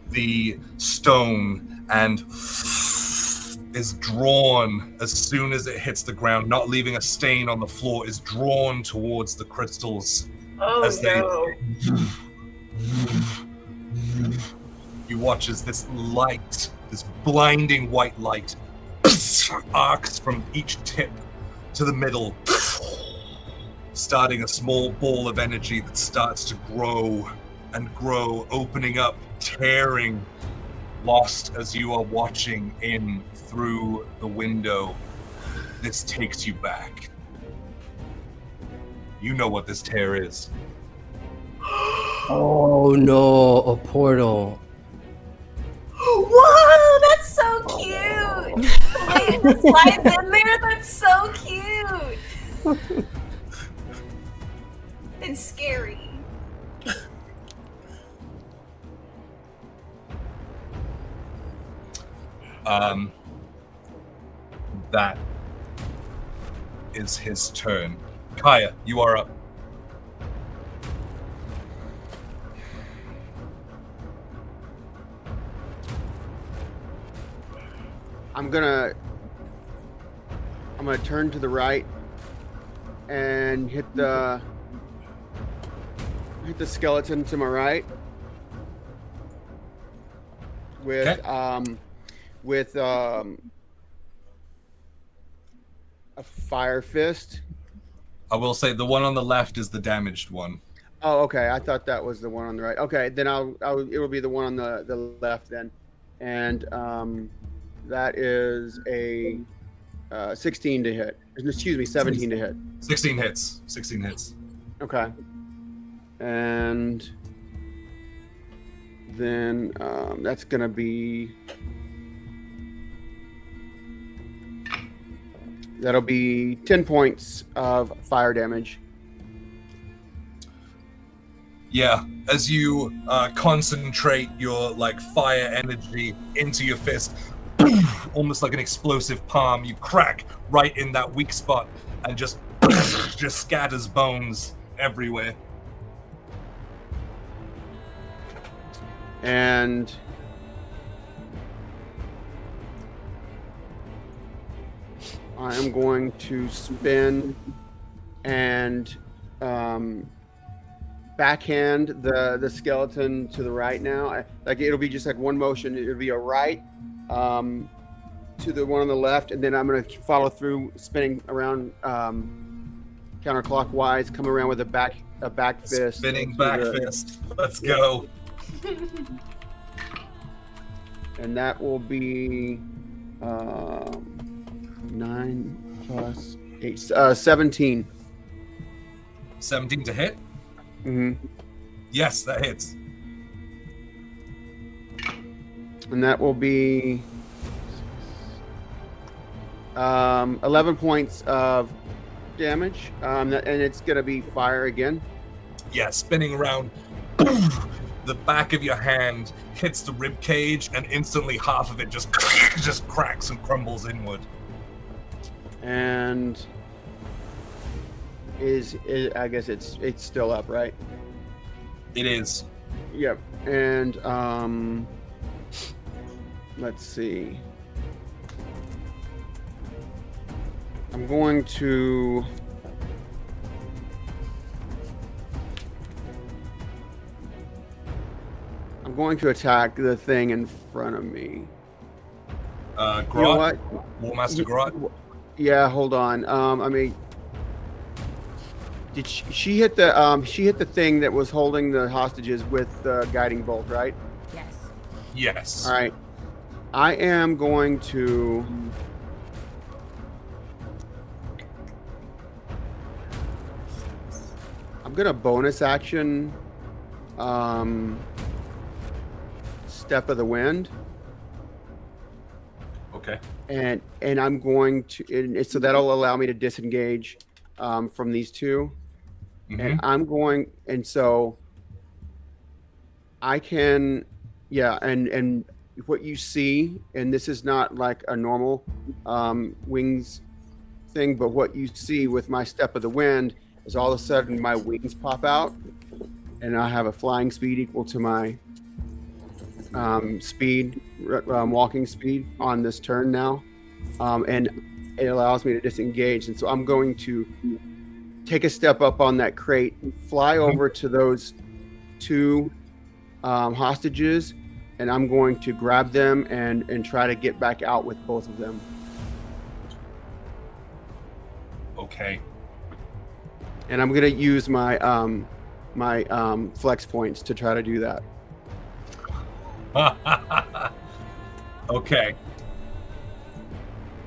the stone and is drawn as soon as it hits the ground, not leaving a stain on the floor, is drawn towards the crystals. Oh As they- no. You watch as this light, this blinding white light, arcs from each tip to the middle, starting a small ball of energy that starts to grow and grow, opening up, tearing, lost as you are watching in through the window. This takes you back. You know what this tear is. Oh no, a portal. Whoa, that's so cute! The way it slides in there, that's so cute! It's scary. That is his turn. Kaya, you are up. I'm gonna turn to the right and hit the skeleton to my right with a fire fist. I will say the one on the left is the damaged one. Oh, okay. I thought that was the one on the right. Okay, then it will be the one on the left then, and that is a 16 to hit. Excuse me, 17 to hit. 16 hits. 16 hits. Okay, and then that's gonna be. That'll be 10 points of fire damage. Yeah, as you concentrate your like fire energy into your fist, almost like an explosive palm, you crack right in that weak spot and just scatters bones everywhere. And I am going to spin and backhand the skeleton to the right now. Like it'll be just like one motion. It'll be a right to the one on the left, and then I'm going to follow through, spinning around counterclockwise, come around with a back fist. Spinning back fist. Let's go. And that will be 9 plus 8, 17. 17 to hit? Mm-hmm. Yes, that hits. And that will be 11 points of damage. And it's going to be fire again. Yeah, spinning around. The back of your hand hits the rib cage, and instantly half of it just cracks and crumbles inward. And I guess it's still up, right? It is. Yep. And let's see. I'm going to attack the thing in front of me. Grot? You know what? Warmaster Grot? Yeah, hold on. I mean, did she hit the thing that was holding the hostages with the guiding bolt, right? Yes. Yes. All right. I am going to bonus action Step of the Wind. Okay. And I'm going to, so that'll allow me to disengage from these two. Mm-hmm. And I'm going, and so I can, yeah, and what you see, and this is not like a normal wings thing, but what you see with my Step of the Wind is all of a sudden my wings pop out, and I have a flying speed equal to my walking speed on this turn now, and it allows me to disengage. And so I'm going to take a step up on that crate, fly over to those two hostages, and I'm going to grab them and try to get back out with both of them. Okay. And I'm going to use my flex points to try to do that. Okay.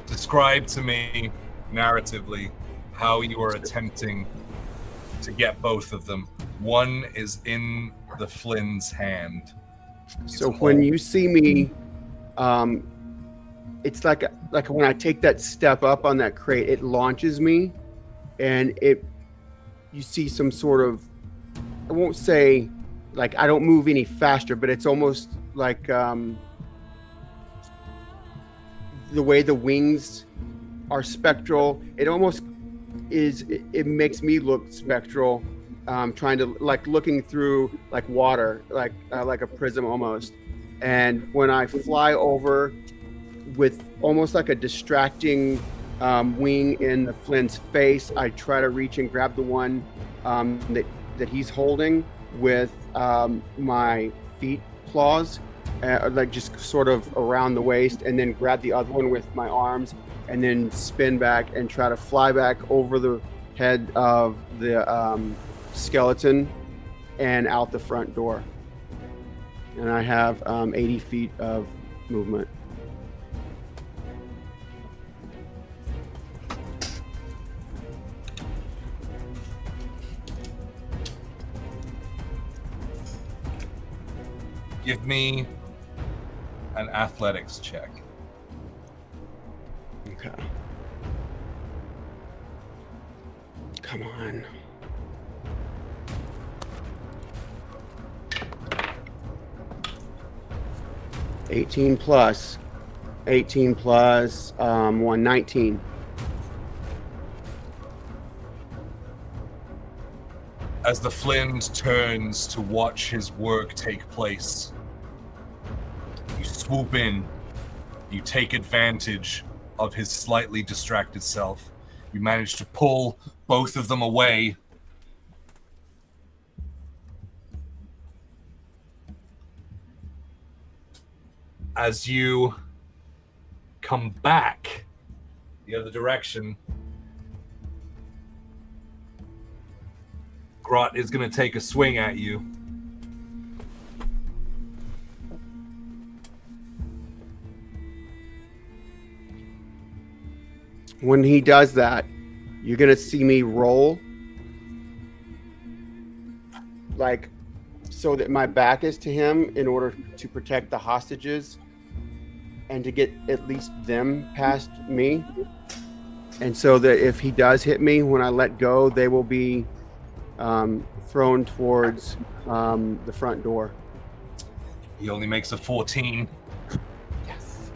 Describe to me narratively how you are attempting to get both of them. One is in the Flind's hand. So when you see me, it's like when I take that step up on that crate, it launches me, and you see some sort of, I won't say like I don't move any faster, but it's almost like the way the wings are spectral. It almost is. It makes me look spectral, trying to like looking through like water, like a prism almost. And when I fly over with almost like a distracting wing in the Flint's face, I try to reach and grab the one that he's holding with my feet claws, like just sort of around the waist, and then grab the other one with my arms, and then spin back and try to fly back over the head of the skeleton and out the front door. And I have 80 feet of movement. Give me an athletics check. Okay. Come on. $18 plus 1, 19. As the Flind turns to watch his work take place, you swoop in, you take advantage of his slightly distracted self. You manage to pull both of them away. As you come back the other direction, Grot is going to take a swing at you. When he does that, you're going to see me roll like so that my back is to him in order to protect the hostages and to get at least them past me. And so that if he does hit me when I let go, they will be thrown towards the front door. He only makes a 14. Yes.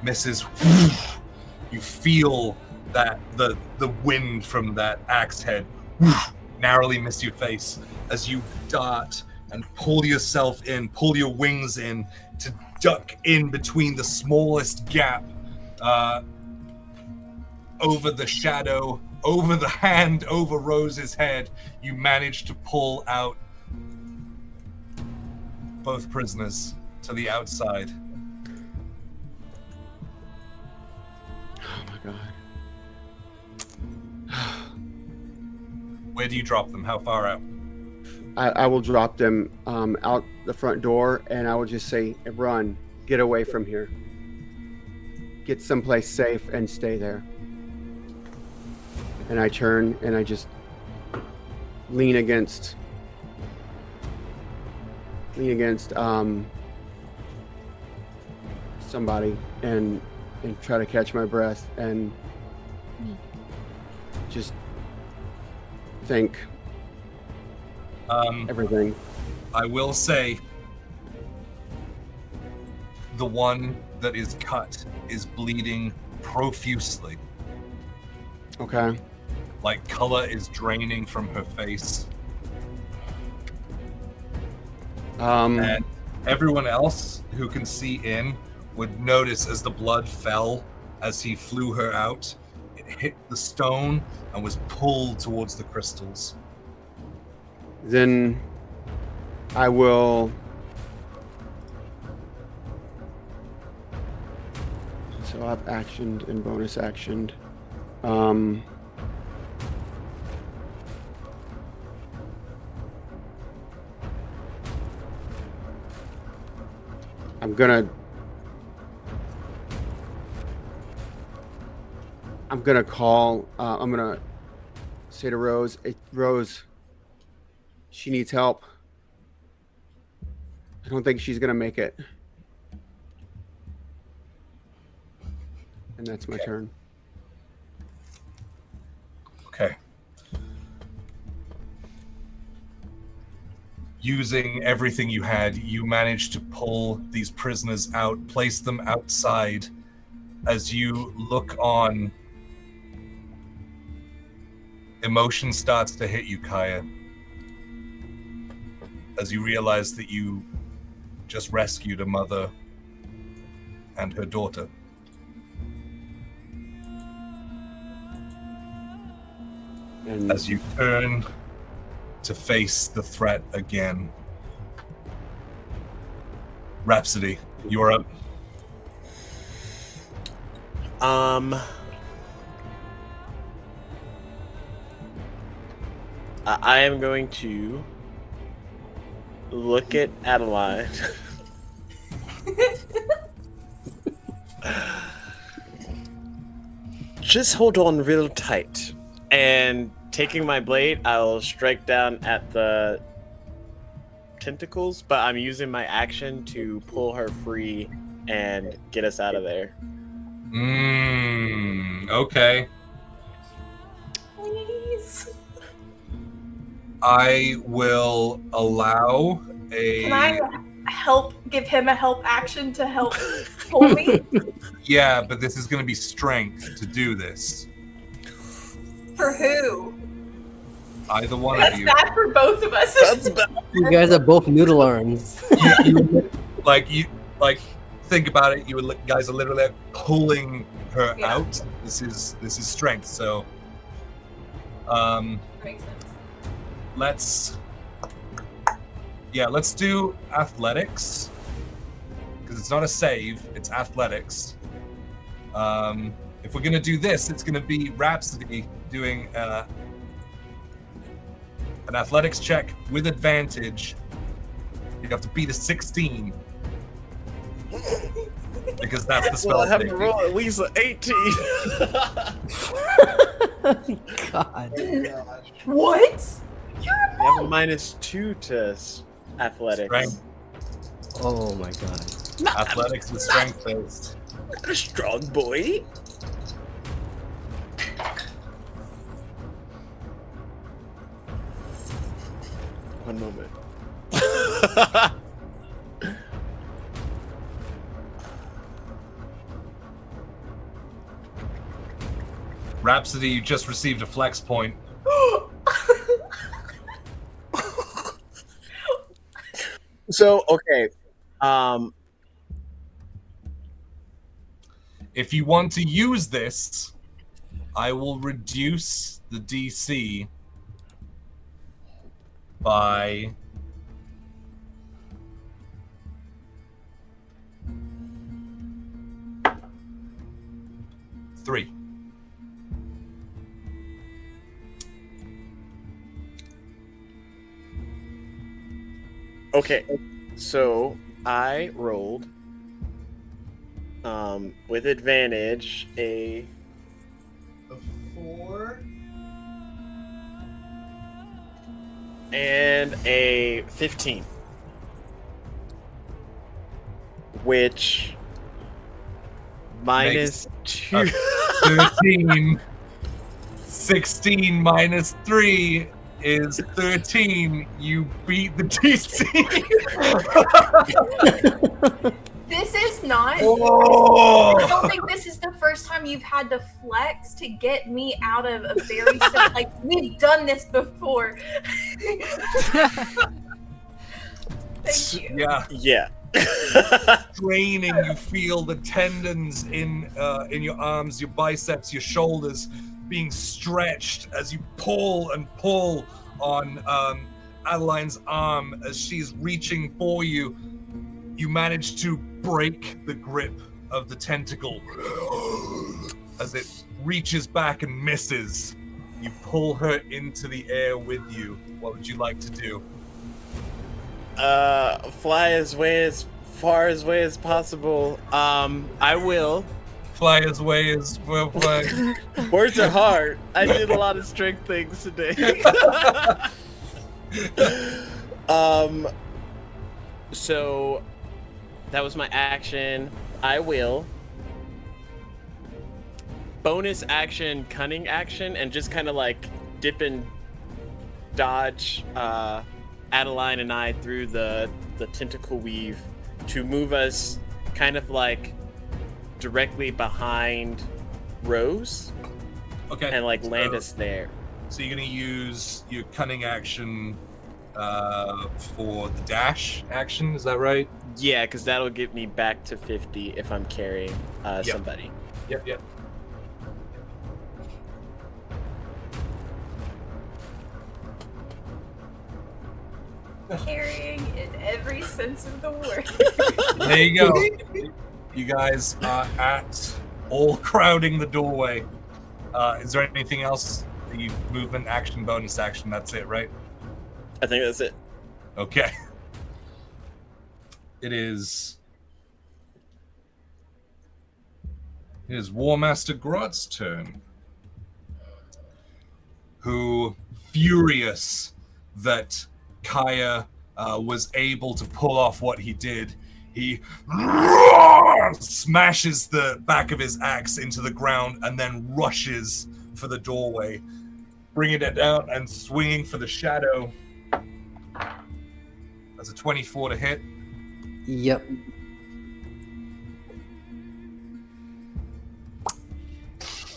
Misses. You feel that the wind from that axe head narrowly miss your face as you dart and pull yourself in, pull your wings in to duck in between the smallest gap over the shadow, over the hand, over Rose's head. You manage to pull out both prisoners to the outside. Oh my God. Where do you drop them? How far out? I will drop them out the front door, and I will just say, run, get away from here. Get someplace safe and stay there. And I turn and I just lean against somebody and try to catch my breath and just think everything. I will say the one that is cut is bleeding profusely. Okay. Like color is draining from her face. And everyone else who can see in would notice as the blood fell as he flew her out, it hit the stone and was pulled towards the crystals. Then I will so I've actioned and bonus actioned. I'm gonna call. I'm gonna say to Rose, hey, Rose, she needs help. I don't think she's gonna make it. And that's my turn. Okay. Using everything you had, you managed to pull these prisoners out, place them outside. As you look on, emotion starts to hit you, Kaya. As you realize that you just rescued a mother and her daughter. And As you turn to face the threat again. Rhapsody, you're up. I am going to look at Adeline. Just hold on real tight. And taking my blade, I'll strike down at the tentacles, but I'm using my action to pull her free and get us out of there. Okay. Please. I will allow a... Can I give him a help action to help pull me? Yeah, but this is going to be strength to do this. For who? Either one That's of you. bad for both of us. You guys are both noodle arms. Think about it. You guys are literally pulling her Yeah. out. This is strength. So, Makes sense. let's do athletics because it's not a save. It's athletics. If we're gonna do this, it's gonna be Rhapsody doing an athletics check with advantage. You have to beat a 16 because that's the spell. Well, I have to roll at least an 18. God. What? You're a I have a -2 to athletics. Strength. Oh my god. Athletics is strength based. A strong boy. One moment. Rhapsody, you just received a flex point. So, okay. If you want to use this, I will reduce the DC by 3. Okay, so I rolled with advantage a 4 and a 15, which minus 2. 13. 16 minus 3 is 13. You beat the DC. This is not. Oh! I don't think this is the first time you've had to flex to get me out of a very like we've done this before. Thank you. Yeah. Yeah. Straining, you feel the tendons in your arms, your biceps, your shoulders being stretched as you pull and pull on Adeline's arm as she's reaching for you. You manage to break the grip of the tentacle as it reaches back and misses. You pull her into the air with you. What would you like to do? Fly as far away as possible. I will. Fly as way as well. Fly. Words are hard. I did a lot of strength things today. So that was my action. I will bonus action, cunning action, and just kind of like dip and dodge Adeline and I through the tentacle weave to move us kind of like directly behind Rose. Okay. And like land us there. So you're gonna use your cunning action for the dash action. Is that right? Yeah, because that'll get me back to 50 if I'm carrying somebody. Yep. Carrying in every sense of the word. There you go. You guys are all crowding the doorway. Is there anything else? The movement, action, bonus action. That's it, right? I think that's it. Okay. It is War Master Grott's turn, who, furious that Kaya was able to pull off what he did, he smashes the back of his axe into the ground and then rushes for the doorway, bringing it down and swinging for the shadow. That's a 24 to hit. Yep.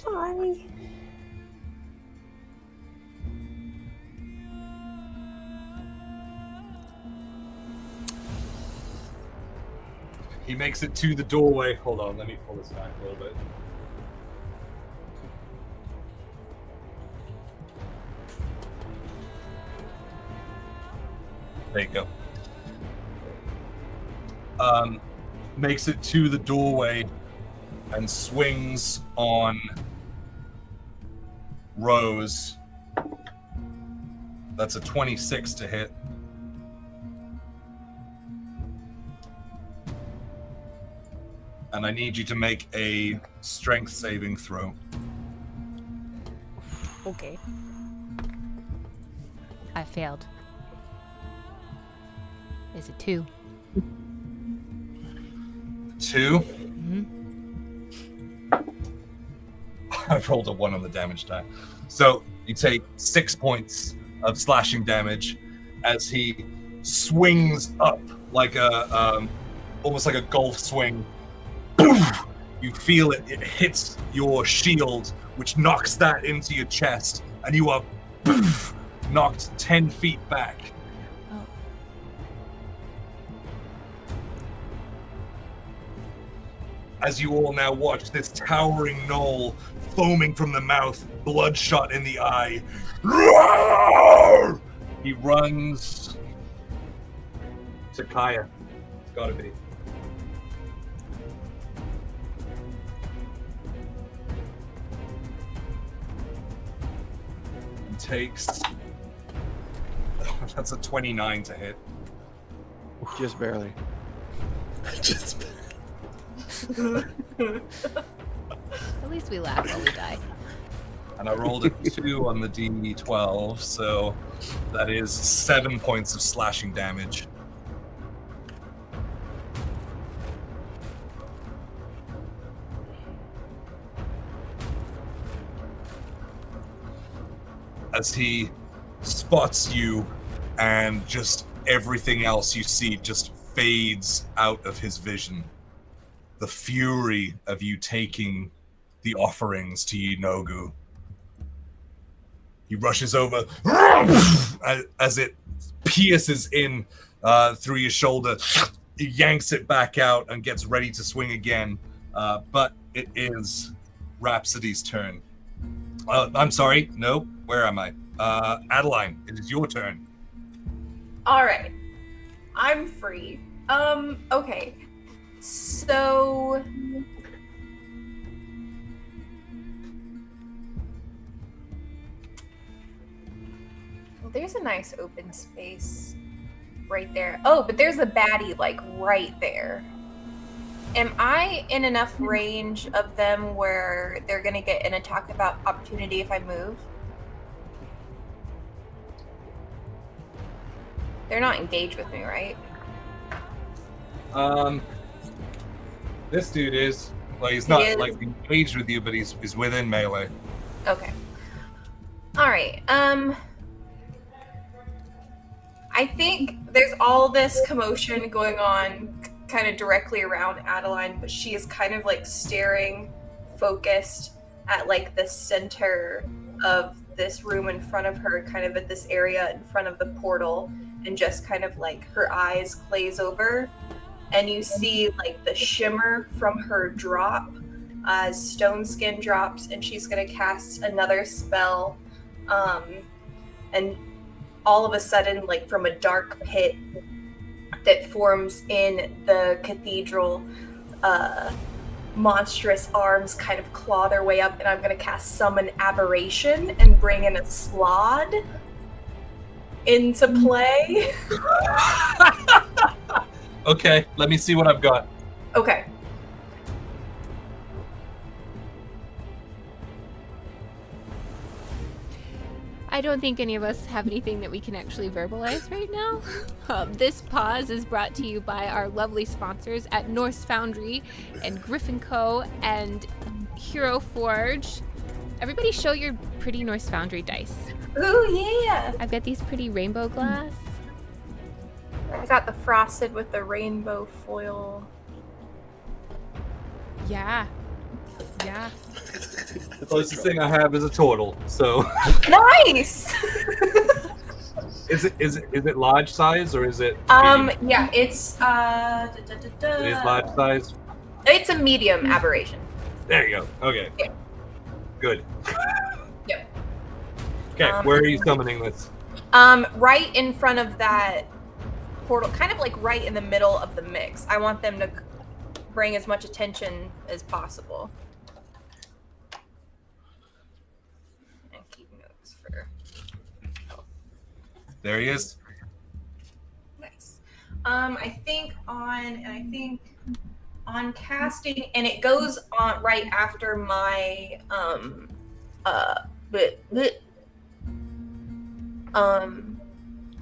Hi. He makes it to the doorway. Hold on, let me pull this back a little bit. There you go. Makes it to the doorway and swings on Rose. That's a 26 to hit. And I need you to make a strength saving throw. Okay. I failed. Is it 2? 2? Mm-hmm. I rolled a 1 on the damage die. So you take 6 points of slashing damage as he swings up like a almost like a golf swing. You feel it hits your shield, which knocks that into your chest, and you are knocked 10 feet back. Oh. As you all now watch this towering knoll foaming from the mouth, bloodshot in the eye. He runs to Kaya. It's gotta be. And takes... That's a 29 to hit. Just barely. Just At least we laugh while we die. And I rolled a 2 on the D12, so that is 7 points of slashing damage. As he spots you, and just everything else you see just fades out of his vision. The fury of you taking the offerings to Yinogu. He rushes over as it pierces in through your shoulder. He yanks it back out and gets ready to swing again. But it is Rhapsody's turn. I'm sorry. No, where am I? Adeline, it is your turn. All right. I'm free. Okay. So well, there's a nice open space right there. Oh, but there's a baddie like right there. Am I in enough range of them where they're gonna get an attack of opportunity if I move? They're not engaged with me, right? This dude is. Well, he's not is. like engaged with you, but he's within melee. Okay. All right. I think there's all this commotion going on kind of directly around Adeline, but she is kind of like staring focused at like the center of this room in front of her, kind of at this area in front of the portal, and just kind of like her eyes glaze over, and you see like the shimmer from her drop as stone skin drops, and she's gonna cast another spell, and all of a sudden, like from a dark pit that forms in the cathedral, monstrous arms kind of claw their way up, and I'm gonna cast Summon Aberration and bring in a Slod into play. Okay, let me see what I've got. Okay. I don't think any of us have anything that we can actually verbalize right now. This pause is brought to you by our lovely sponsors at Norse Foundry and Griffin Co. and Hero Forge. Everybody show your pretty Norse Foundry dice. Ooh, yeah! I've got these pretty rainbow glass. I got the frosted with the rainbow foil. Yeah. Yeah. The closest thing I have is a turtle, so. Nice! Is it large size or is it? Medium? Yeah, it's It is large size. It's a medium aberration. There you go. Okay. Yeah. Good. Yep. Okay, where are you summoning this? Right in front of that portal, kind of like right in the middle of the mix. I want them to bring as much attention as possible. And keep notes for. There he is. Nice. I think on casting, and it goes on right after my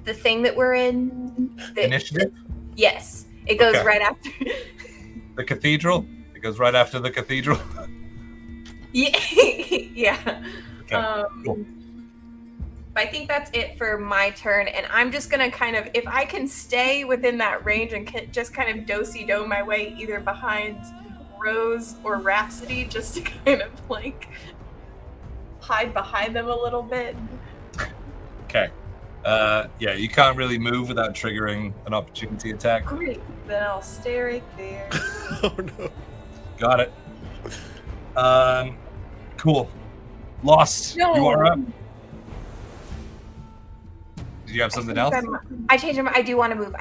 the thing that we're in. Initiative? Yes, it goes Okay. right after. The cathedral? It goes right after the cathedral. Yeah. Yeah. Okay, cool. But I think that's it for my turn, and I'm just gonna kind of, if I can stay within that range and just kind of do my way either behind Rose or Rhapsody, just to kind of like hide behind them a little bit. Okay. Yeah, you can't really move without triggering an opportunity attack. Great. Then I'll stay right there. Oh no. Got it. Cool. Lost. No. You are up. Did you have something else? I changed my. I do want to move.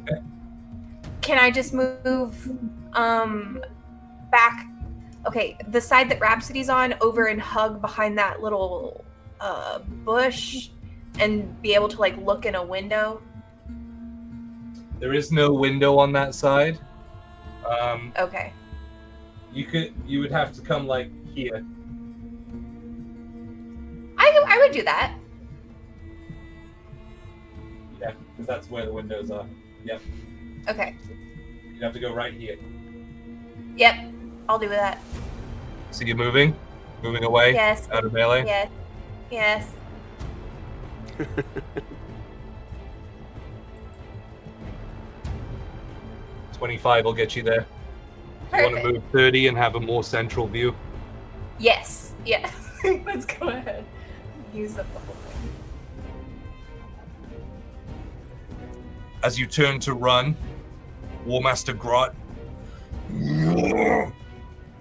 Okay. Can I just move back? Okay, the side that Rhapsody's on, over and hug behind that little bush, and be able to like look in a window. There is no window on that side. Okay. You would have to come like here. I would do that. Yeah, because that's where the windows are. Yep. Okay. You'd have to go right here. Yep. I'll do that. So you're moving away. Yes. Out of melee. Yes. Yes. 25 will get you there. You want to Perfect. move 30 and have a more central view. Yes. Yes. Let's go ahead. Use up the whole thing. As you turn to run, Warmaster Grot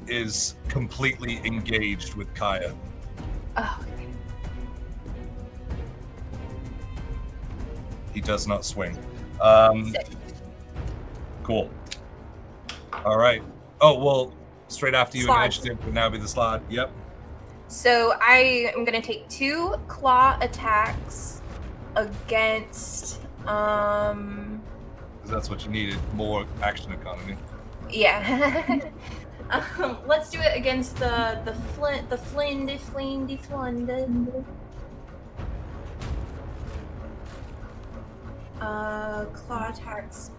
is completely engaged with Kaya. Oh. Okay. He does not swing. Sick. Cool. All right. Oh, well, straight after you, Slot. initiative would now be the slot. Yep. So I am gonna take 2 claw attacks against 'Cause that's what you needed. More action economy. yeah. Let's do it against the Flind. Claw attacks.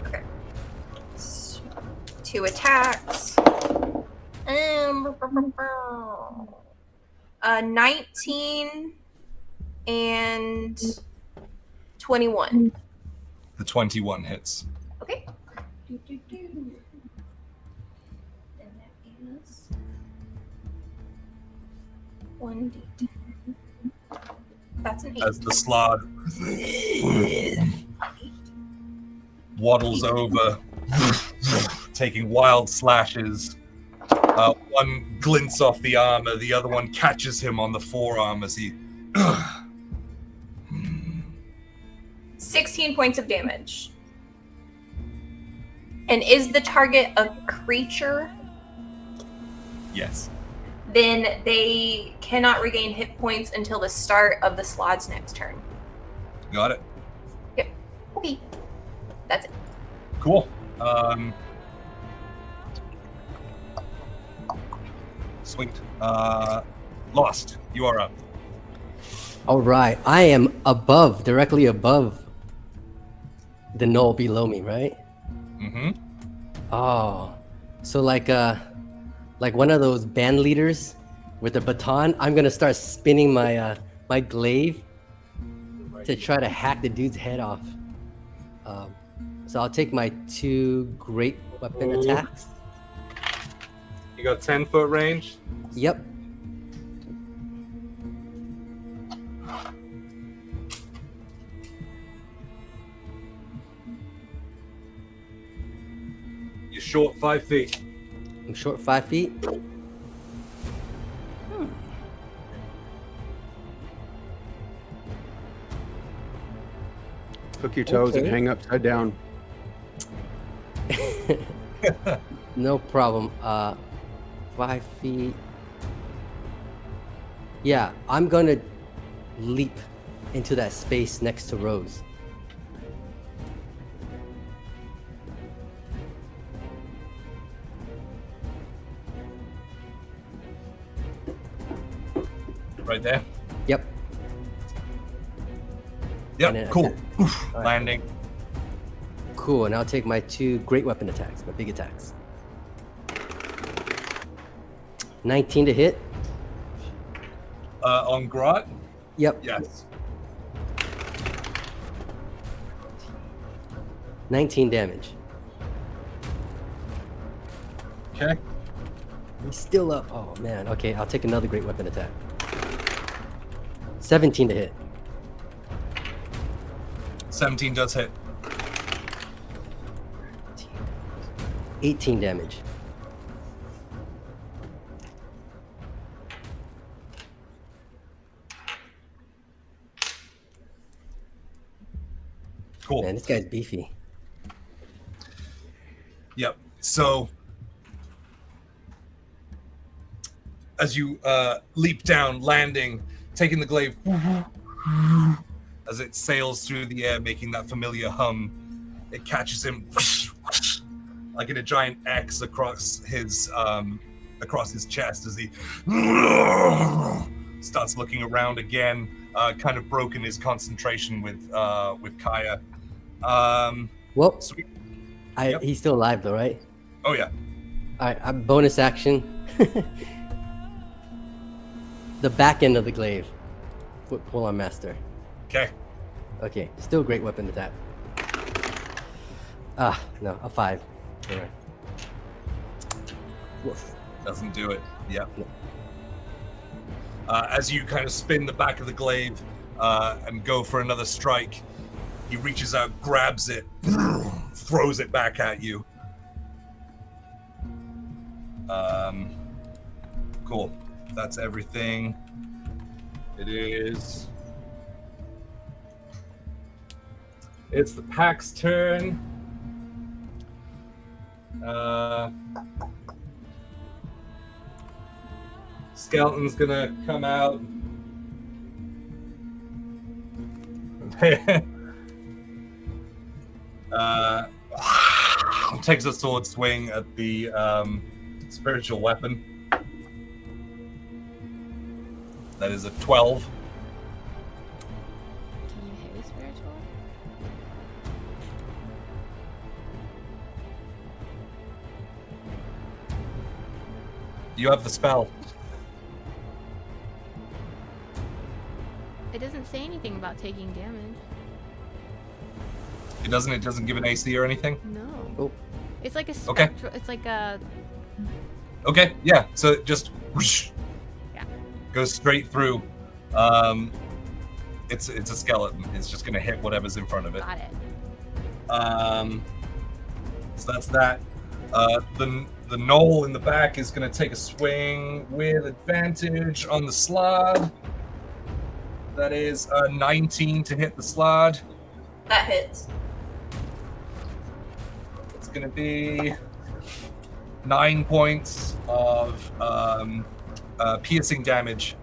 Okay. 2 attacks. 19 and 21. The 21 hits. Okay. And that is 1d10. That's an 8. As the slod waddles over, taking wild slashes. One glints off the armor, the other one catches him on the forearm as he... 16 points of damage. And is the target a creature? Yes. Then they cannot regain hit points until the start of the slod's next turn. Got it. Yep. Okay. That's it. Cool. Sweet. Lost. You are up. All right, I am directly above the knoll below me, right? Mm-hmm. Oh, so like one of those band leaders with a baton. I'm gonna start spinning my my glaive to try to hack the dude's head off. So I'll take my 2 great weapon attacks. You got 10-foot range? Yep. You're short 5 feet. I'm short 5 feet. Hook your toes and Okay. hang upside down. No problem. 5 feet. Yeah, I'm gonna leap into that space next to Rose. Right there. Yep. Yep, And then cool. attack. Oof, All right. landing. Cool, and I'll take my 2 great weapon attacks, my big attacks. 19 to hit. On Grot? Yep. Yes. 19 damage. Okay. He's still up. Oh man. Okay, I'll take another great weapon attack. 17 to hit. 17 does hit. 18 damage. Cool. Man, this guy's beefy. Yep. So, as you leap down, landing, taking the glaive, as it sails through the air, making that familiar hum, it catches him like in a giant X across his chest as he starts looking around again, kind of broken his concentration with Kaya. Well, Sweet. Yep. He's still alive though, right? Oh yeah. All right, bonus action. The back end of the glaive. Pull on master. Okay. Okay, still great weapon attack. Ah, no, a 5. All right. Woof. Doesn't do it. Yep. No. As you kind of spin the back of the glaive and go for another strike, he reaches out, grabs it, throws it back at you. Cool. That's everything. It is. It's the pack's turn. Skeleton's gonna come out. Takes a sword swing at the spiritual weapon. That is a 12. Can you hit a spiritual? You have the spell. It doesn't say anything about taking damage. It doesn't give an AC or anything? No. Oh. It's like a Okay. spectral. It's like a. Okay, yeah. So just whoosh. Yeah. Goes straight through. It's a skeleton. It's just gonna hit whatever's in front of it. Got it. So that's that. The knoll in the back is gonna take a swing with advantage on the slod. That is 19 to hit the slod. That hits. It's gonna be 9 points of piercing damage.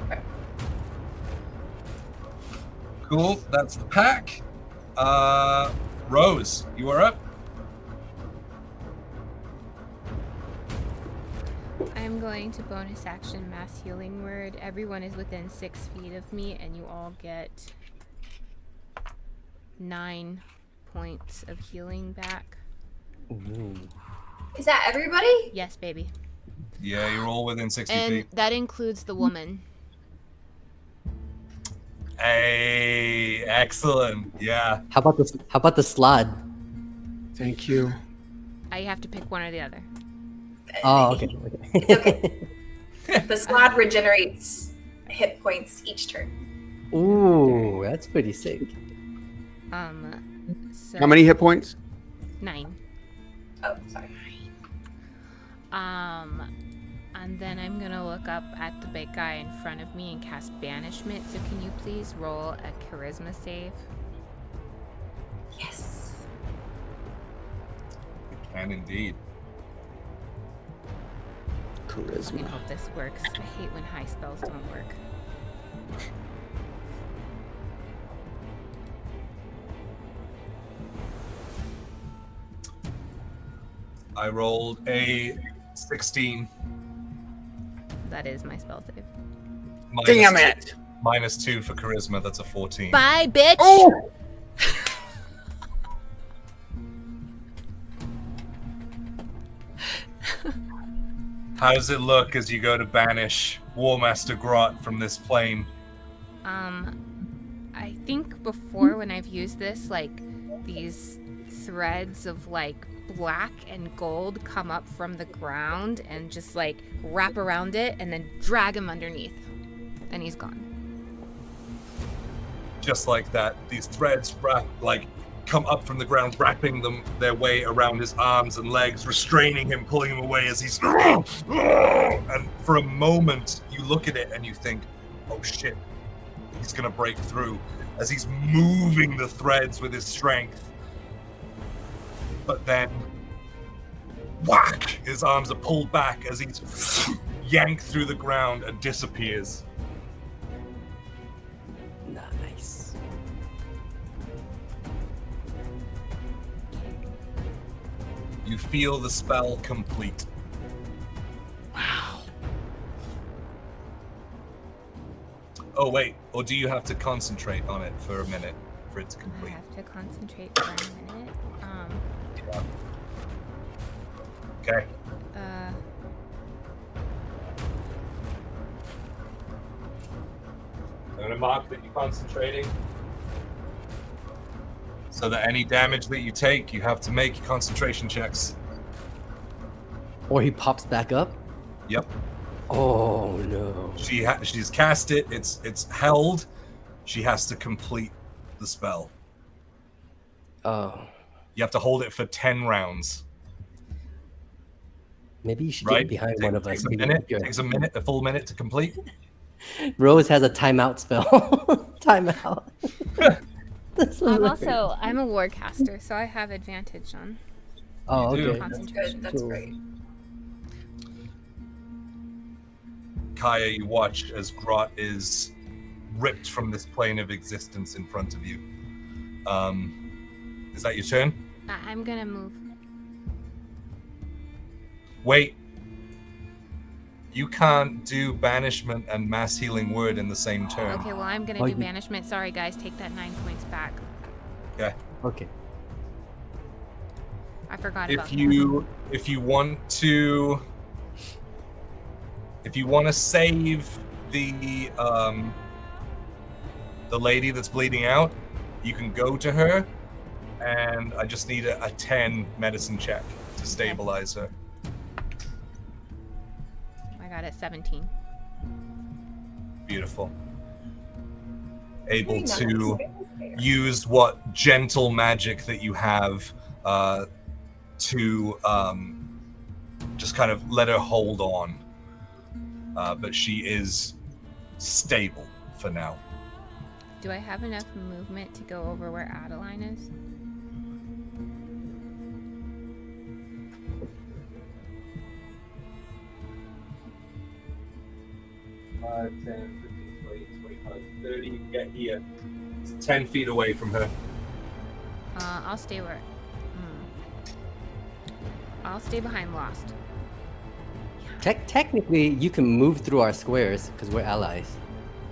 Okay. Cool. That's the pack. Rose, you are up. I'm going to bonus action mass healing word. Everyone is within 6 feet of me, and you all get 9 points of healing back. Ooh. Is that everybody? Yes, baby. Yeah, you're all within 60 And feet. that includes the woman. Hey, excellent. Yeah. How about the slod? Thank you. I have to pick one or the other. Oh, okay. It's okay. The slot regenerates hit points each turn. Ooh, that's pretty sick. So How many hit points? 9. Oh, sorry. And then I'm gonna look up at the big guy in front of me and cast banishment. So can you please roll a charisma save? Yes. You can indeed. I Charisma. hope this works. I hate when high spells don't work. I rolled a 16. That is my spell save. Damn it! -2 for charisma. That's a 14. Bye, bitch! Oh! How does it look as you go to banish Warmaster Grot from this plane? I think before when I've used this, like, these threads of, like, black and gold come up from the ground and just, like, wrap around it and then drag him underneath. And he's gone. Just like that, these threads come up from the ground, wrapping their way around his arms and legs, restraining him, pulling him away as he's... And for a moment, you look at it and you think, oh shit, he's gonna break through, as he's moving the threads with his strength. But then, whack! His arms are pulled back as he's yanked through the ground and disappears. Nice. You feel the spell complete. Wow. Oh wait, or do you have to concentrate on it for a minute for it to I complete? have to concentrate for a minute. Yeah. Okay. I'm gonna mark that you're concentrating. So that any damage that you take, you have to make concentration checks. Or he pops back up. Yep. Oh no. She's cast it. It's held. She has to complete the spell. Oh. You have to hold it for 10 rounds. Maybe you should Right? get behind one of us. Takes a minute, a full minute to complete. Rose has a timeout spell. Timeout. I'm a warcaster, so I have advantage on Oh, You do. okay. concentration. That's Cool. great. Kaya, you watch as Grot is ripped from this plane of existence in front of you. Is that your turn? I'm gonna move. Wait. You can't do banishment and mass healing word in the same turn. Okay, well, I'm gonna Oh, do you- banishment. Sorry, guys, take that 9 points back. Okay. Okay. I forgot about If you want to save the lady that's bleeding out, you can go to her, and I just need a 10 medicine check to stabilize her. that. I got it 17. Beautiful. Able Very nice. to use what gentle magic that you have to just kind of let her hold on. But she is stable for now. Do I have enough movement to go over where Adeline is? Five, 10, 15, 20, 25, 30. You can get here. It's 10 feet away from her. I'll stay where. I'll stay behind Lost. Technically, you can move through our squares because we're allies.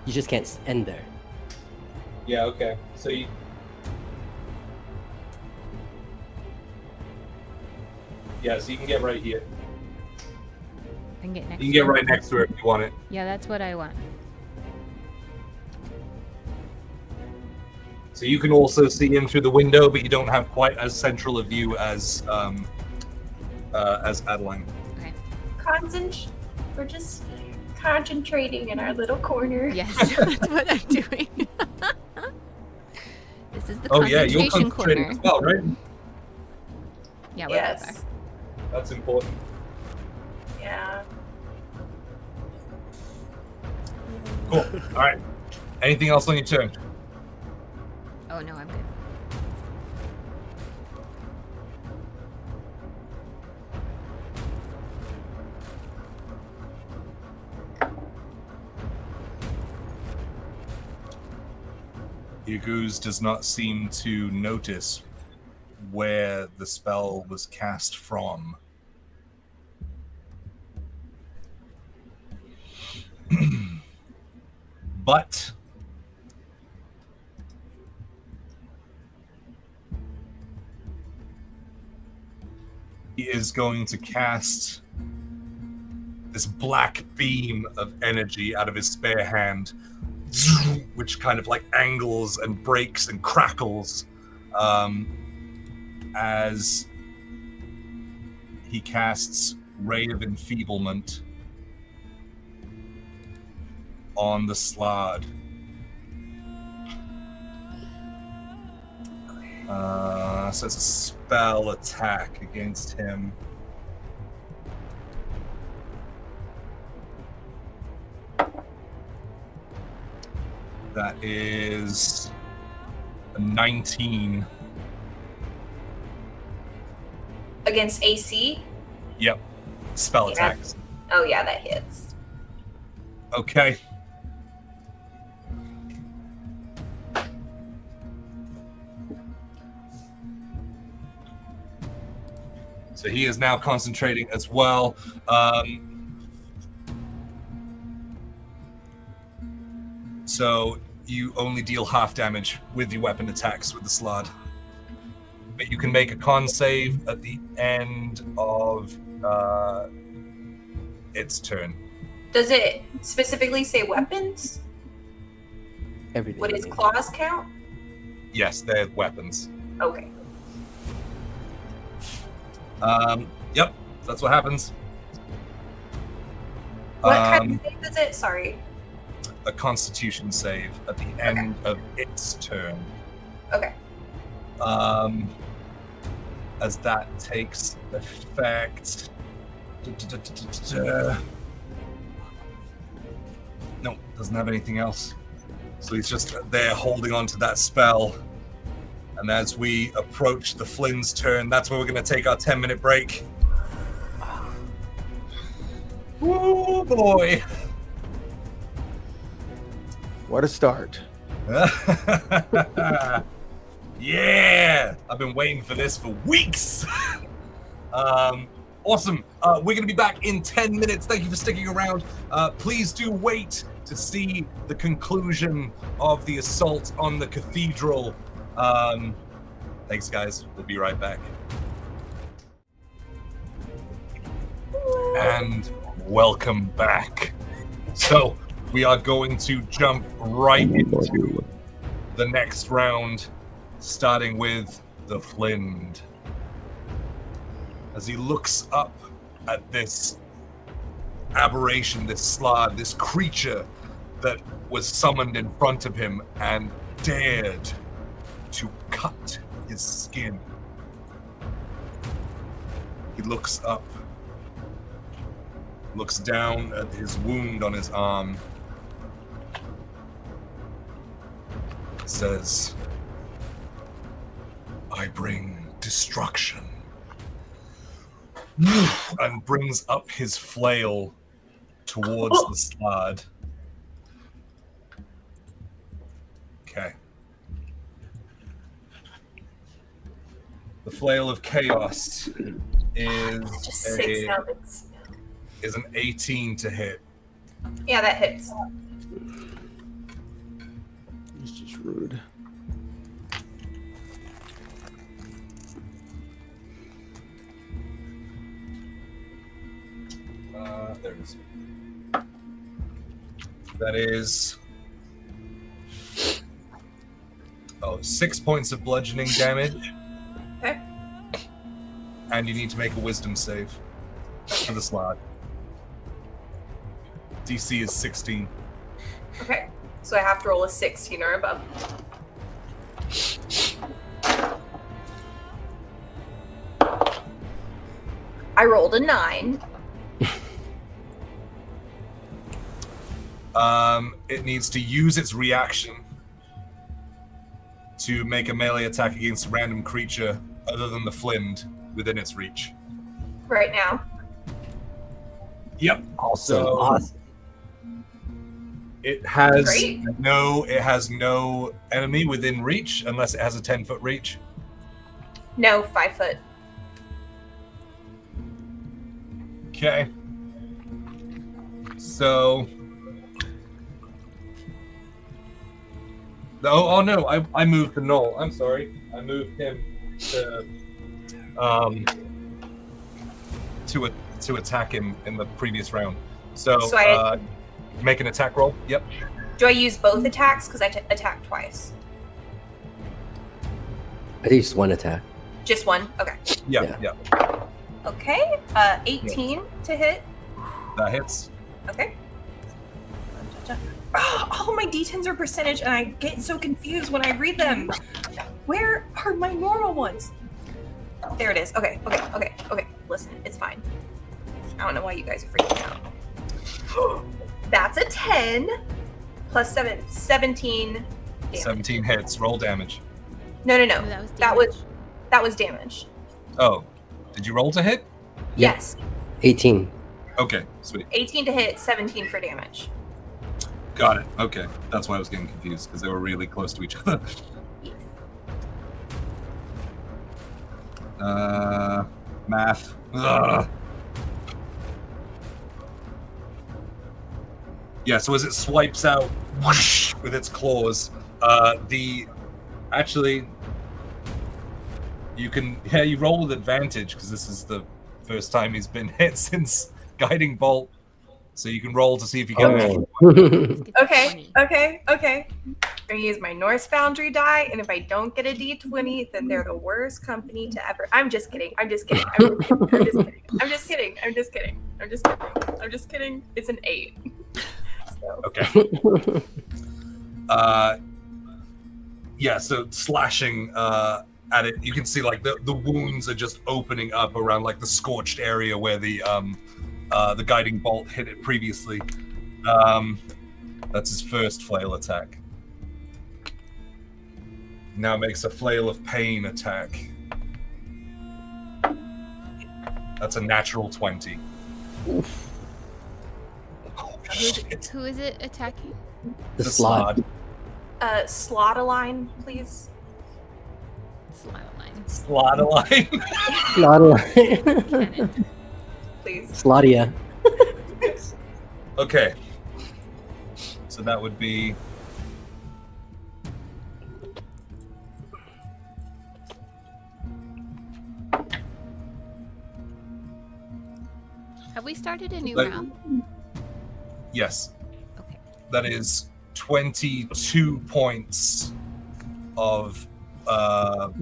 You just can't end there. Yeah, okay. So you... Yeah, so you can get right here. I can get next. You can get to her. right next to her if you want it. Yeah, that's what I want. So you can also see in through the window, but you don't have quite as central a view as Adeline. Okay. We're just concentrating in our little corner. Yes, that's what I'm doing. This is the Oh yeah, you're concentration concentrating corner. as well, right? Yeah, we're both Yes. That's important. Yeah. Cool. All right. Anything else on your turn? there. Oh no, I'm good. Yaguz does not seem to notice where the spell was cast from. But he is going to cast this black beam of energy out of his spare hand, which kind of like angles and breaks and crackles as he casts Ray of Enfeeblement on the Slod. So it's a spell attack against him. That is a 19. Against AC? Yep. Spell Yeah. attacks. Oh yeah, that hits. Okay. So he is now concentrating as well. So you only deal half damage with your weapon attacks with the Slod. But you can make a con save at the end of its turn. Does it specifically say weapons? Everything. Would his claws count? Yes, they're weapons. Okay. Yep, that's what happens. What kind of save is it? Sorry. A Constitution save at the end of its turn. Okay. As that takes effect. No, doesn't have anything else. So he's just there holding on to that spell. And as we approach the Flind's turn, that's where we're going to take our 10-minute break. Oh boy. What a start. Yeah, I've been waiting for this for weeks. Awesome. We're going to be back in 10 minutes. Thank you for sticking around. Please do wait to see the conclusion of the assault on the cathedral. Thanks, guys. We'll be right back. And welcome back. So we are going to jump right into the next round, starting with the Flind. As he looks up at this aberration, this Slod, this creature that was summoned in front of him and dared to cut his skin. He looks up, looks down at his wound on his arm, says, "I bring destruction," and brings up his flail towards the slard. Okay. The Flail of Chaos is an 18 to hit. Yeah, that hits. It's just rude. There it is. That is 6 points of bludgeoning damage. Okay. And you need to make a wisdom save for the slot. DC is 16. Okay. So I have to roll a 16 or above. I rolled a 9. It needs to use its reaction to make a melee attack against a random creature other than the Flind within its reach. Right now. Yep. Awesome. So Awesome. it has Great. no enemy within reach unless it has a 10-foot reach. No, 5 foot. Okay. So oh no, I moved the Null. I'm sorry. I moved him to attack him in the previous round. So make an attack roll. Yep. Do I use both attacks? Because I attacked twice. I think just one attack. Just one? Okay. Yeah. Okay. 18 to hit. That hits. Okay. Oh, all my D10s are percentage, and I get so confused when I read them. Where are my normal ones? There it is. Okay. Listen, it's fine. I don't know why you guys are freaking out. That's a 10 plus 7, 17 damage. 17 hits. Roll damage. No. Oh, that was That was damage. Oh, did you roll to hit? Yeah. Yes. 18. Okay, sweet. 18 to hit, 17 for damage. Got it. Okay, that's why I was getting confused because they were really close to each other. Math. Ugh. Yeah, so as it swipes out whoosh, with its claws, you roll with advantage because this is the first time he's been hit since Guiding Bolt. So you can roll to see if you get Okay. I'm gonna use my Norse Foundry die, and if I don't get a D20, then they're the worst company to ever. I'm just kidding. It's an 8. So. Okay. Yeah, so slashing at it, you can see like the wounds are just opening up around like the scorched area where the guiding bolt hit it previously. That's his first flail attack. Now makes a flail of pain attack. That's a natural 20. Oof. Oh, shit. Who is it attacking? The slot. Slot-a-line, please. Slot-a-line. Slot. Please. Slotia. Okay. So that would be... Have we started a new round? Yes. Okay. That is 22 points of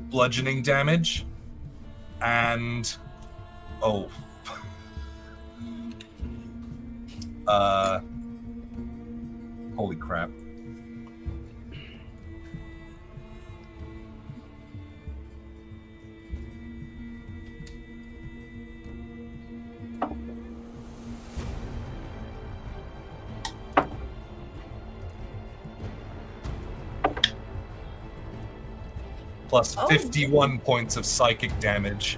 bludgeoning damage and Holy crap. Plus 51 points of psychic damage.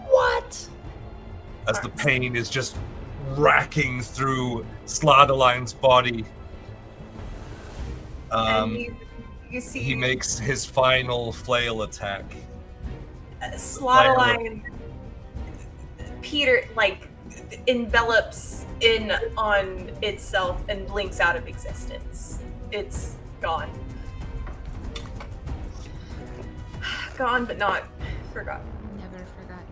What? As the pain is just racking through Slaughterline's body. And you see He makes his final flail attack. Slaughterline Peter envelops in on itself and blinks out of existence. It's gone. Gone but not forgotten. Never forgotten.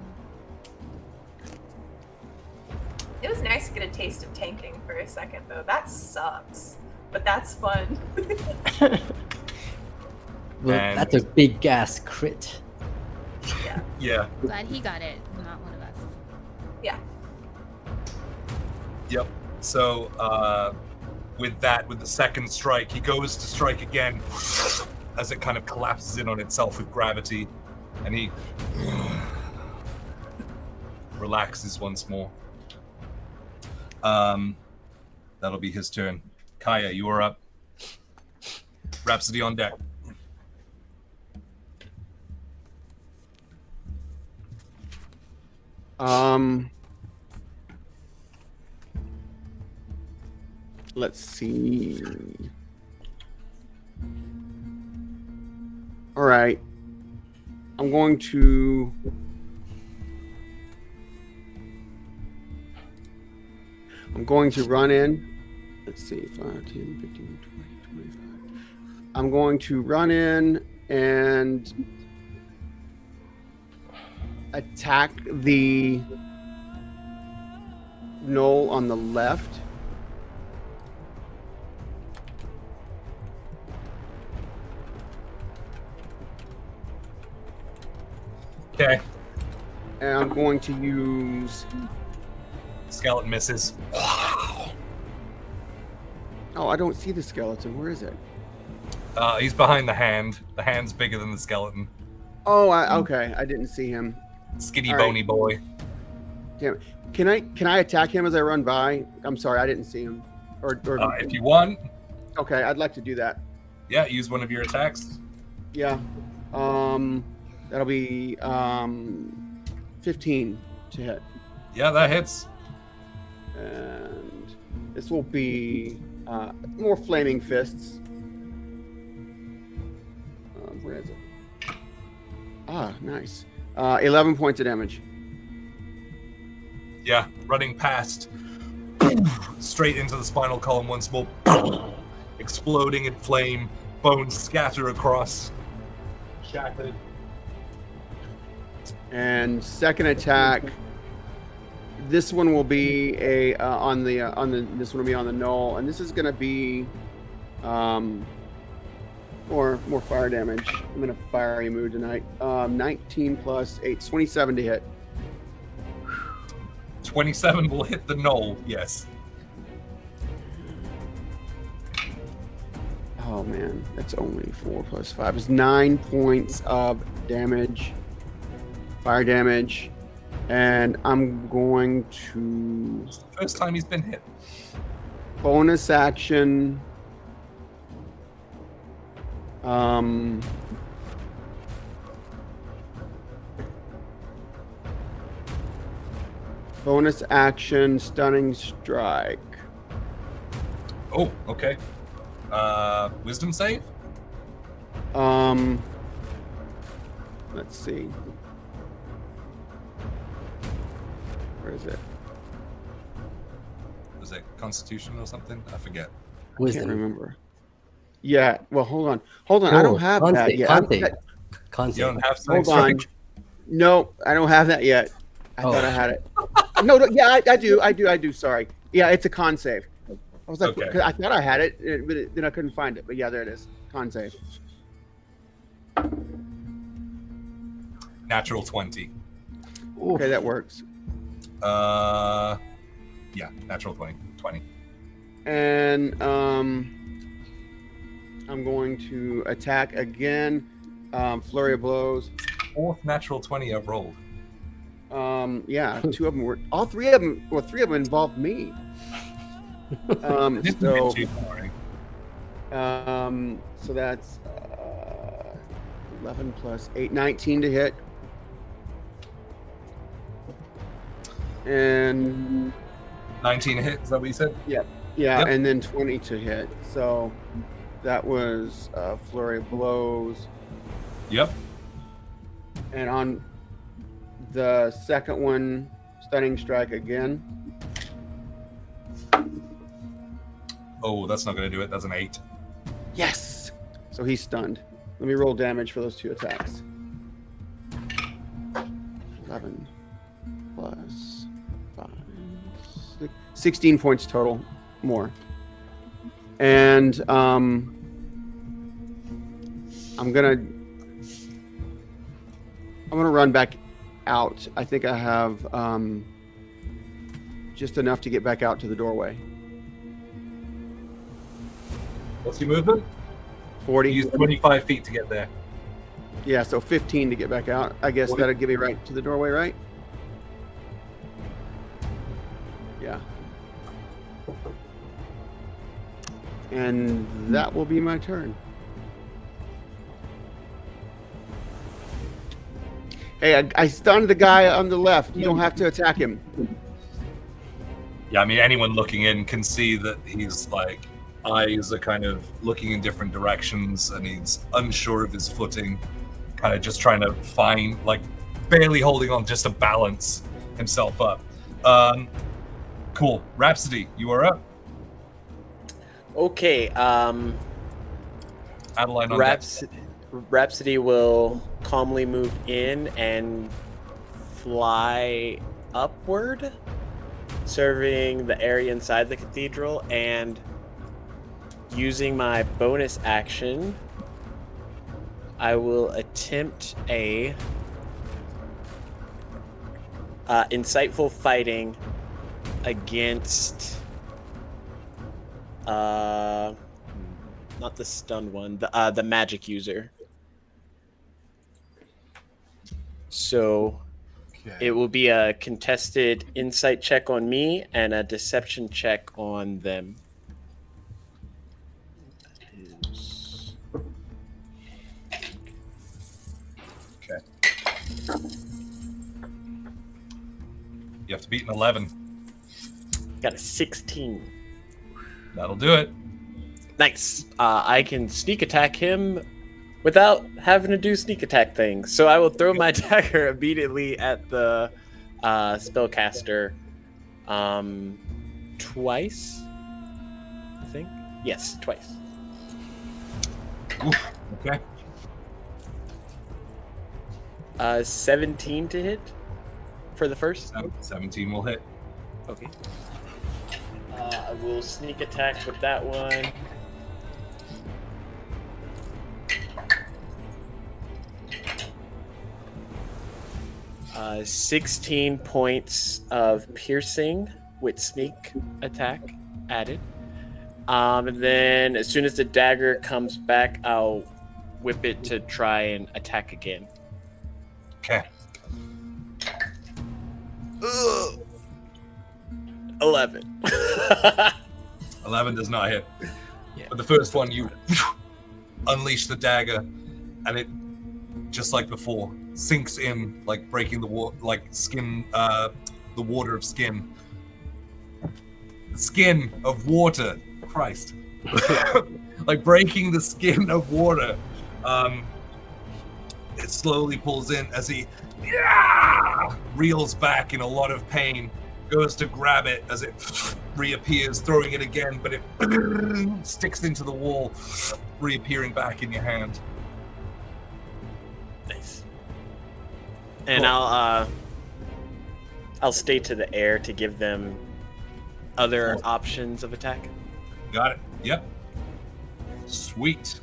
It was nice to get a taste of tanking for a second though. That sucks. But that's fun. Well, And- that's a big gas crit. Yeah. Yeah. Glad he got it, not one of us. Yeah. Yep. So, with the second strike, he goes to strike again as it kind of collapses in on itself with gravity, and he relaxes once more. That'll be his turn. Kaya, you are up. Rhapsody on deck. Let's see. All right. I'm going to run in. Let's see, 5, 10, 15, 20, 25. I'm going to run in and attack the knoll on the left. Okay. And I'm going to use... Skeleton misses. Oh, I don't see the skeleton. Where is it? He's behind the hand. The hand's bigger than the skeleton. Oh, okay. I didn't see him. Skinny, All right. bony boy. Damn it. Can I attack him as I run by? I'm sorry, I didn't see him. Or If you want, okay, I'd like to do that. yeah, use one of your attacks. Yeah. That'll be 15 to hit. Yeah, that hits. And this will be more flaming fists. Where is it? Ah, nice. 11 points of damage. Yeah, running past, straight into the spinal column once more, exploding in flame, bones scatter across, shattered. And second attack. This one will be this one will be on the knoll, and this is going to be more fire damage. I'm in a fiery mood tonight. 19 plus 8, 27 to hit. 27 will hit the knoll, yes. Oh man, that's only 4 plus 5. It's 9 points of damage, fire damage, and I'm going to First time he's been hit. bonus action. Bonus action, stunning strike. Oh, okay. Wisdom save? Let's see. Where is it? Was it Constitution or something? I forget. I can't Wisdom. remember. Yeah. Well, hold on. I don't have that yet. Con You save. don't have Hold Stunning on. Strike? No, I don't have that yet. I thought I had it. No, yeah, I do. Sorry. Yeah, it's a con save. I was like, Okay. 'cause I thought I had it, but then I couldn't find it. But yeah, there it is. Con save. Natural 20. Okay, that works. Yeah, natural 20. And I'm going to attack again. Flurry of blows. Fourth natural 20 I've rolled. Yeah, two of them were. All three of them. Well, three of them involved me. So that's 11 plus 8, 19 to hit. And 19 hit, is that what you said? Yeah, Yep. and then 20 to hit. So that was flurry of blows. Yep. And on the second one, stunning strike again. Oh, that's not going to do it. That's an 8. Yes. So he's stunned. Let me roll damage for those two attacks. 11 plus 5, 16 points total more. And I'm gonna run back out. I think I have just enough to get back out to the doorway. What's your movement? 40. You use 25 feet to get there. Yeah, so 15 to get back out. I guess 40. that'll get me right to the doorway, right? Yeah. And that will be my turn. Hey, I stunned the guy on the left. You don't have to attack him. Yeah, I mean, anyone looking in can see that he's like, eyes are kind of looking in different directions and he's unsure of his footing, kind of just trying to find, like, barely holding on just to balance himself up. Cool. Rhapsody, you are up. Okay. Adeline on Rhapsody will calmly move in and fly upward, serving the area inside the cathedral, and using my bonus action, I will attempt a insightful fighting against not the stunned one, the magic user. So it will be a contested insight check on me and a deception check on them. Okay. You have to beat an 11. Got a 16. That'll do it. Nice. I can sneak attack him without having to do sneak attack things. So I will throw my dagger immediately at the spellcaster twice, I think. Yes, twice. Oof, okay. 17 to hit for the first. 17 will hit. Okay. I will sneak attack with that one. Uh, 16 points of piercing with sneak attack added. And then as soon as the dagger comes back, I'll whip it to try and attack again. Okay. 11. 11 does not hit. Yeah. But the first one, you unleash the dagger, and it, just like before, sinks in, like breaking the skin, the water of skin. Skin of water. Christ. Like breaking the skin of water. It slowly pulls in as he reels back in a lot of pain, goes to grab it as it reappears, throwing it again, but it sticks into the wall, reappearing back in your hand. Nice. And Cool. I'll stay to the air to give them other options of attack. Got it. Yep. Sweet.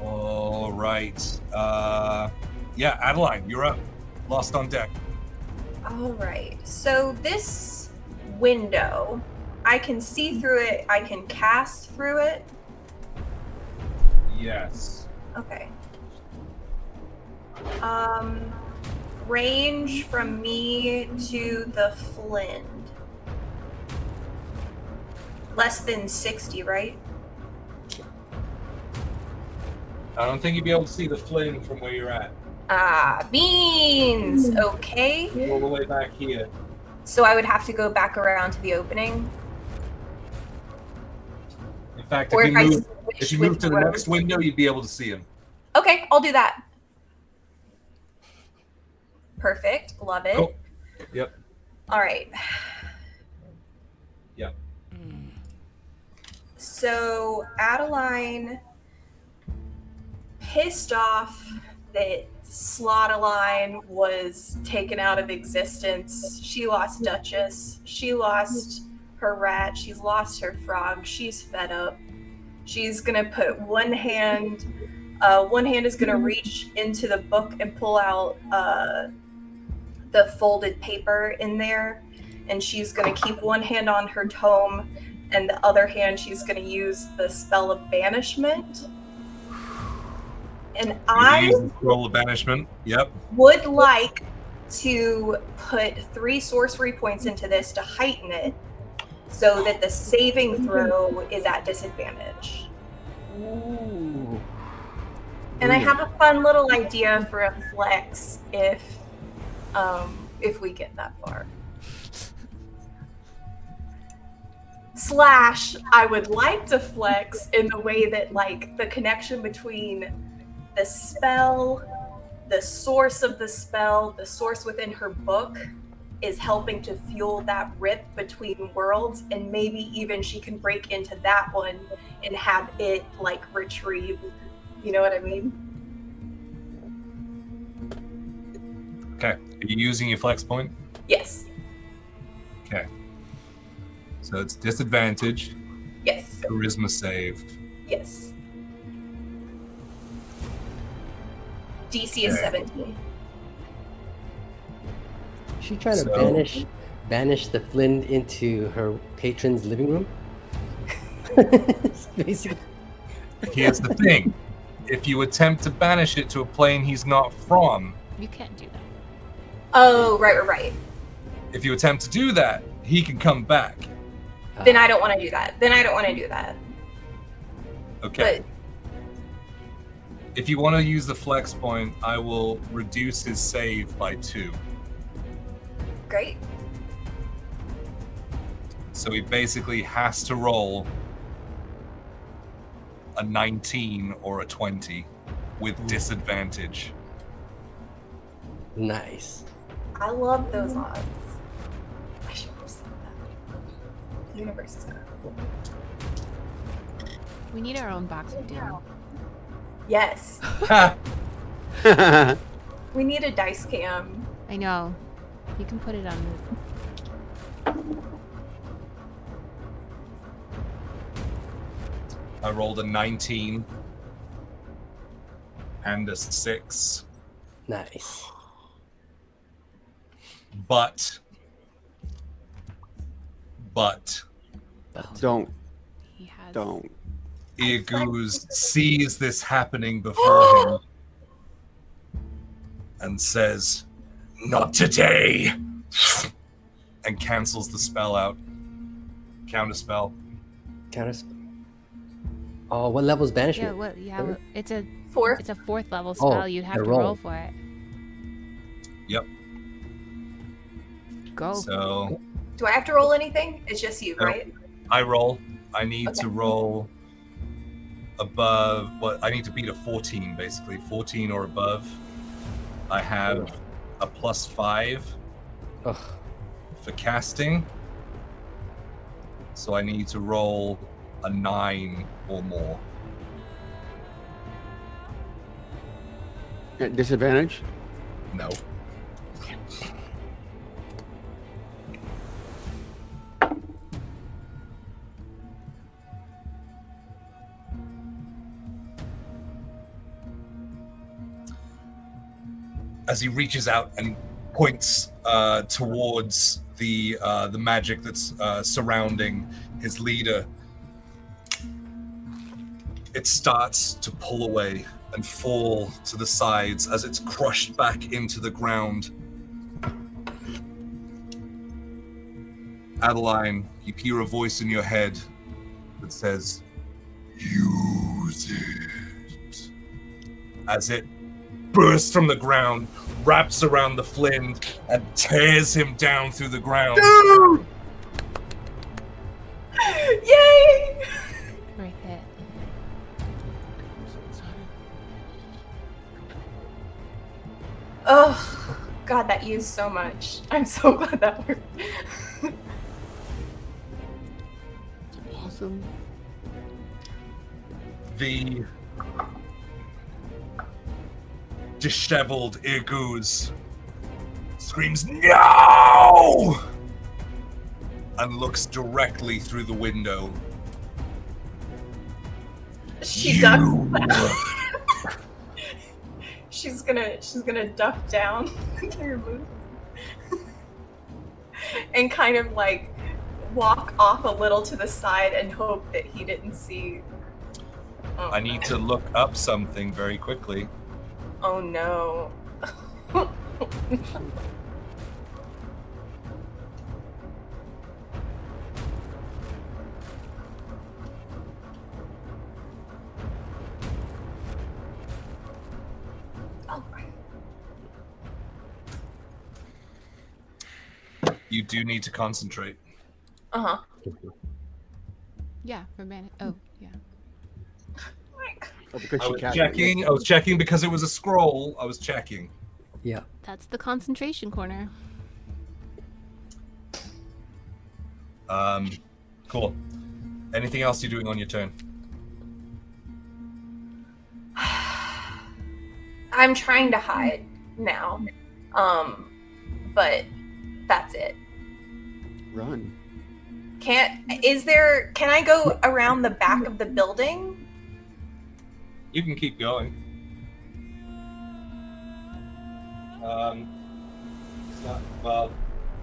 All right. Yeah, Adeline, you're up. Lost on deck. All right. So this window, I can see through it. I can cast through it. Yes. Okay. Range from me to the Flind. Less than 60, right? I don't think you'd be able to see the Flind from where you're at. Ah, beans! Okay. You're all the way back here. So I would have to go back around to the opening. In fact, Or if you switch move with to the Rose. next window, you'd be able to see him. Okay, I'll do that. Perfect. Love it. Cool. Yep. All right. Yep. So Adeline, pissed off that Slotaline was taken out of existence. She lost Duchess. She lost her rat. She's lost her frog. She's fed up. She's gonna put one hand is gonna reach into the book and pull out the folded paper in there, and she's gonna keep one hand on her tome, and the other hand she's gonna use the spell of banishment. And I use the scroll of banishment. Yep. would like to put 3 sorcery points into this to heighten it, so that the saving throw is at disadvantage. Ooh. And I have a fun little idea for a flex if we get that far. Slash, I would like to flex in the way that, like, the connection between the spell, the source of the spell, the source within her book is helping to fuel that rip between worlds, and maybe even she can break into that one and have it, like, retrieve. You know what I mean? Okay. Are you using your flex point? Yes. Okay. So it's disadvantage. Yes. Charisma save. Yes. DC is Okay. 17. She trying to So- banish the Flind into her patron's living room. Basically. Here's the thing. If you attempt to banish it to a plane he's not from, You can't do that. Oh, right. if you attempt to do that, he can come back. Then I don't want to do that. Okay. But If you want to use the flex point, I will reduce his save by 2. great. So he basically has to roll a 19 or a 20 with disadvantage. Nice. I love those odds. I should have said that. The universe is gonna. We need our own box of doom. Yes. We need a dice cam. I know. You can put it on the. I rolled a 19 and a 6, Nice. but Don't. He has. Don't. Iaguz sees this happening before him and says, "Not today," and cancels the spell out. Counterspell. Counter. Oh, what level's banishment? Yeah, what? Yeah, it's a 4. it's a 4th level spell. You'd have I to roll. roll for it. Yep. Go. So Do I have to roll anything? It's just you, No. right? I roll. I need Okay. to roll above. What I need to beat a 14, basically 14 or above. I have a +5 Ugh. for casting, so I need to roll a 9 or more. At disadvantage? No. As he reaches out and points towards the magic that's surrounding his leader. It starts to pull away and fall to the sides as it's crushed back into the ground. Adeline, you hear a voice in your head that says, "Use it." As it bursts from the ground, wraps around the Flind, and tears him down through the ground. Dude! Yay! Worth it. Oh, God, that used so much. I'm so glad that worked. Awesome. The disheveled Irguz screams, "No!" and looks directly through the window. She ducks. She's gonna duck down and kind of like walk off a little to the side and hope that he didn't see. Oh, I need to look up something very quickly. Oh no. You do need to concentrate. Uh-huh. Yeah, for mana. Oh, yeah. Oh, because I she was cast checking. I was checking because it was a scroll. I was checking. Yeah. That's the concentration corner. Cool. Anything else you're doing on your turn? I'm trying to hide now. But that's it. Run. Can I go around the back of the building? You can keep going.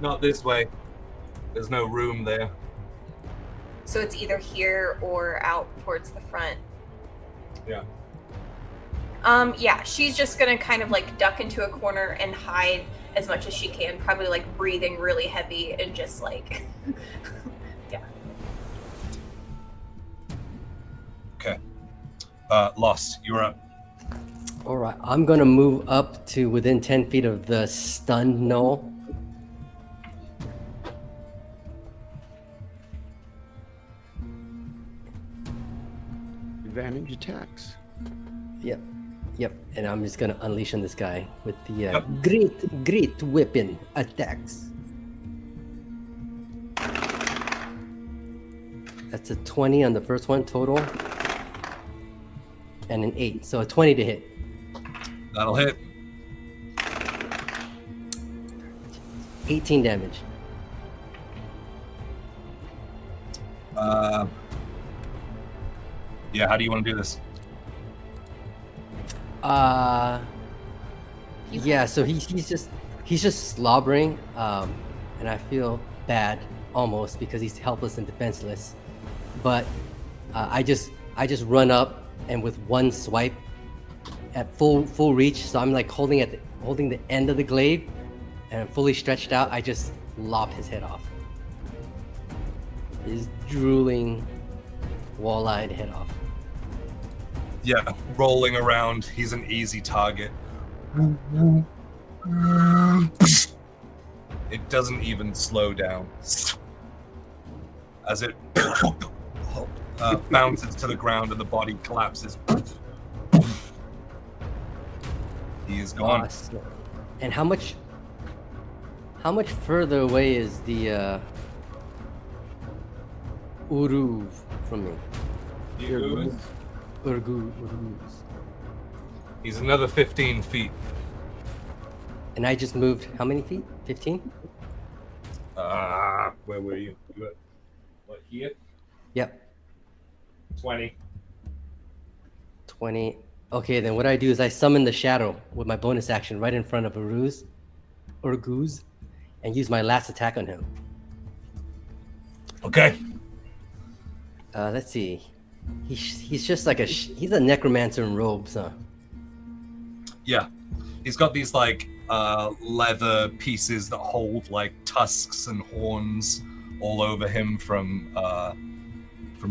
Not this way. There's no room there. So it's either here or out towards the front. Yeah. Yeah, she's just gonna kind of like duck into a corner and hide as much as she can, probably like breathing really heavy and just like, yeah. Okay. Lost, you're up. All right. I'm going to move up to within 10 feet of the stunned gnoll. Advantage attacks. Yep. Yep. And I'm just going to unleash on this guy with the Yep. great weapon attacks. That's a 20 on the first one total. And an 8. So a 20 to hit. That'll hit. 18 damage. Yeah, how do you want to do this? Yeah, so he's just slobbering, and I feel bad almost because he's helpless and defenseless. But I just run up and with one swipe at full reach, so I'm like holding the end of the glaive, and I'm fully stretched out. I just lop his head off. His drooling, wall-eyed head off. Yeah, rolling around. He's an easy target. It doesn't even slow down. As it bounces to the ground and the body collapses. He is gone. Awesome. And how much further away is the Uruv from me? You- Urguz. He's another 15 feet. And I just moved how many feet? 15? Where were you? You were, what, here? Yep. 20. 20. Okay, then what I do is I summon the shadow with my bonus action right in front of Uruz. Urguz and use my last attack on him. Okay. Let's see. He's just like he's a necromancer in robes, huh? Yeah. He's got these like leather pieces that hold like tusks and horns all over him from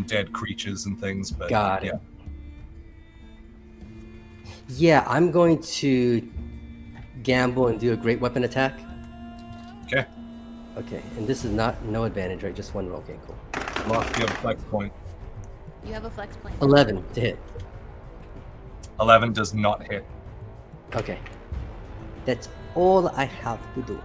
dead creatures and things. But Got it. Yeah, I'm going to gamble and do a great weapon attack. Okay. Okay, and this is no advantage, right? Just one roll. Okay, cool. Come on. You have a flex point. You have a flex point. 11 to hit. 11 does not hit. Okay. That's all I have to do.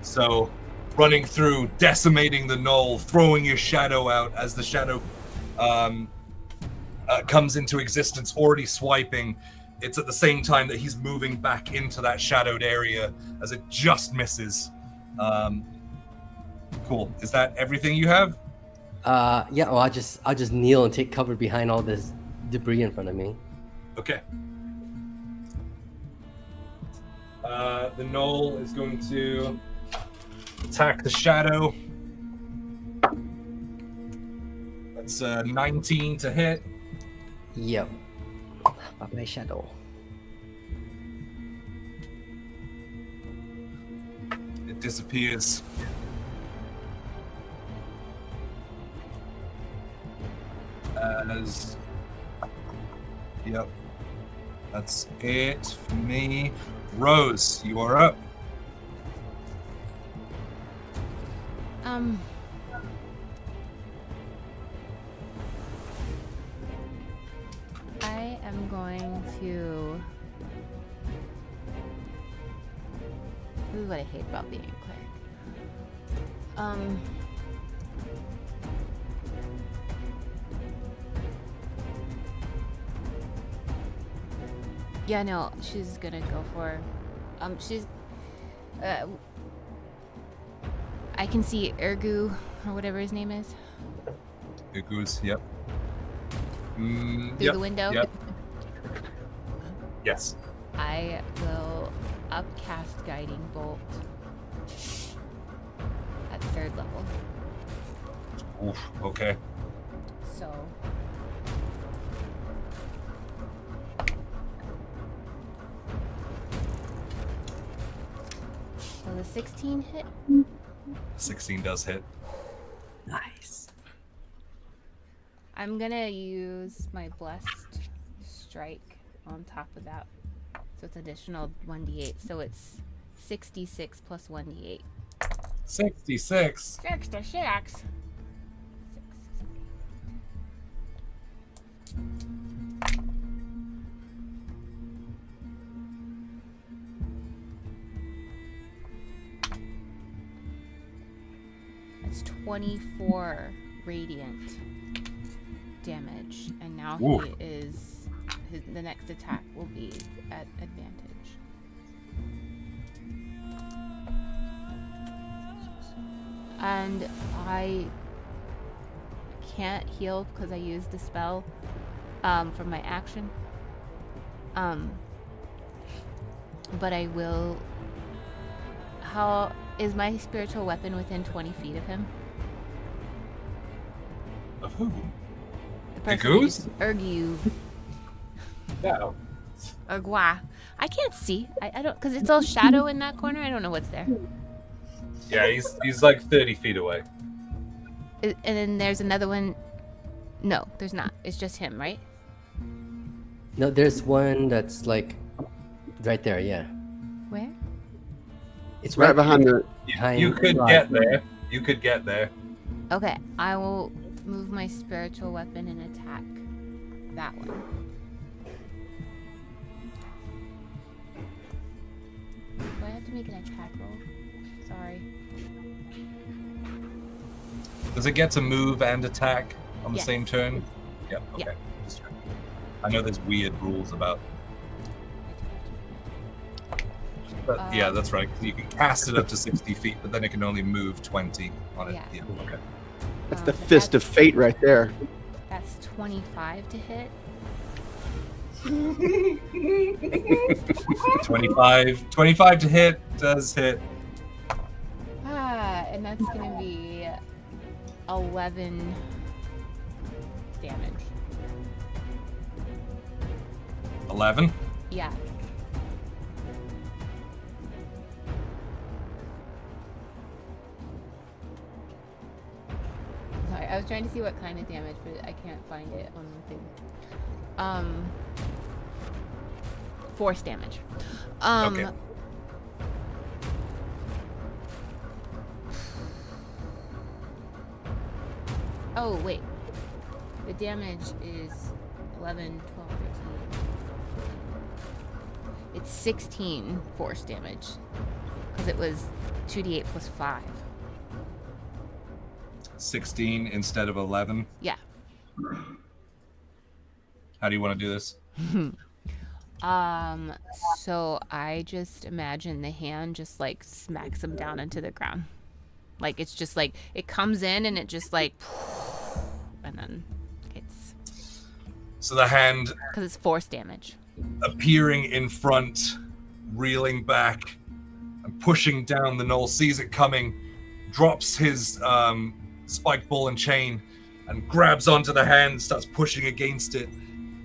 So, running through, decimating the knoll, throwing your shadow out as the shadow comes into existence, already swiping. It's at the same time that he's moving back into that shadowed area as it just misses. Cool. Is that everything you have? Yeah. Well, I'll just kneel and take cover behind all this debris in front of me. Okay. The knoll is going to attack the shadow. That's 19 to hit. Yep. My shadow. It disappears. Yep. That's it for me. Rose, you are up. I am going to... This is what I hate about being a cleric. Yeah, no, she's gonna go for... she's... I can see Ergu, or whatever his name is. Goose, yep. Through the window? Yep. Yes. I will upcast Guiding Bolt at 3rd level. Oof, okay. So... So the 16 hit? 16 does hit. Nice. I'm gonna use my Blessed Strike on top of that. So it's additional 1d8. So it's 66 plus 1d8. 66? 66. It's 24 radiant damage, and now Ooh. he is. The next attack will be at advantage. And I can't heal because I used the spell for my action. But I will. How is my spiritual weapon within 20 feet of him? Of who? The The person goose? Ergu. No. Ergua. I can't see. I don't, because it's all shadow in that corner. I don't know what's there. Yeah, he's like 30 feet away. And then there's another one. No, there's not. It's just him, right? No, there's one that's like right there. Yeah. Where? It's Right behind the. You could get there. You could get there. Okay, I will move my spiritual weapon and attack that one. Do I have to make an attack roll? Sorry. Does it get to move and attack on the Yes. same turn? Yep. Okay. Yeah. Just checking. I know there's weird rules about. But yeah, that's right. 'Cause you can cast it up to 60 feet, but then it can only move 20 on it. Yeah. Okay. That's the fist of fate right there. That's 25 to hit. 25 to hit does hit. And that's gonna be 11 damage. 11. Yeah. Sorry, I was trying to see what kind of damage, but I can't find it on the thing. Force damage. Okay. Oh, wait. The damage is 11, 12, 13. It's 16 force damage. Because it was 2d8 plus 5. 16 instead of 11. Yeah. How do you want to do this? So I just imagine the hand just like smacks him down into the ground. Like it's just like it comes in and it just like, and then it's. So the hand, because it's force damage, appearing in front, reeling back, and pushing down the knoll, sees it coming, drops his spiked ball and chain, and grabs onto the hand, starts pushing against it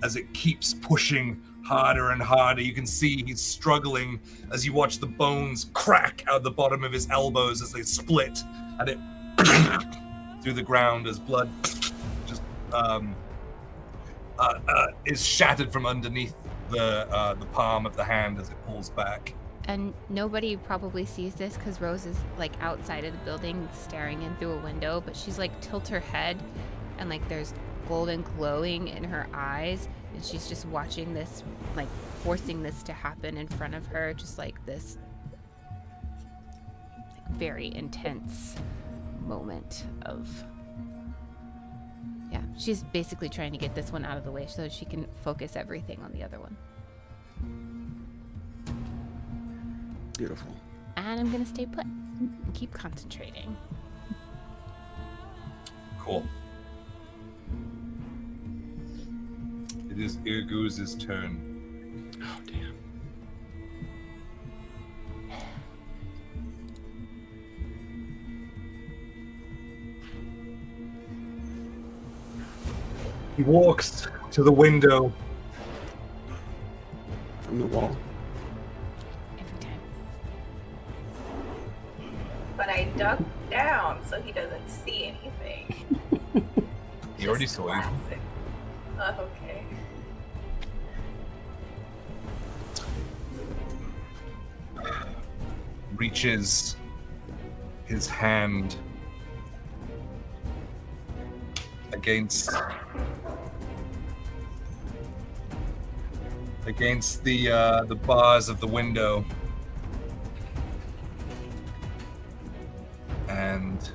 as it keeps pushing harder and harder. You can see he's struggling as you watch the bones crack out the bottom of his elbows as they split, and it through the ground as blood just is shattered from underneath the palm of the hand as it pulls back. and nobody probably sees this because Rose is like outside of the building staring in through a window, but she's like tilt her head and like there's golden glowing in her eyes, and she's just watching this, like forcing this to happen in front of her, just like this very intense moment of, yeah, she's basically trying to get this one out of the way so she can focus everything on the other one. Beautiful. And I'm gonna stay put and keep concentrating. Cool. It is Irguz's turn. Oh, damn. He walks to the window. From the wall. Every time. But I ducked down so he doesn't see anything. He already saw you. Classic. Okay. Reaches his hand against the bars of the window, and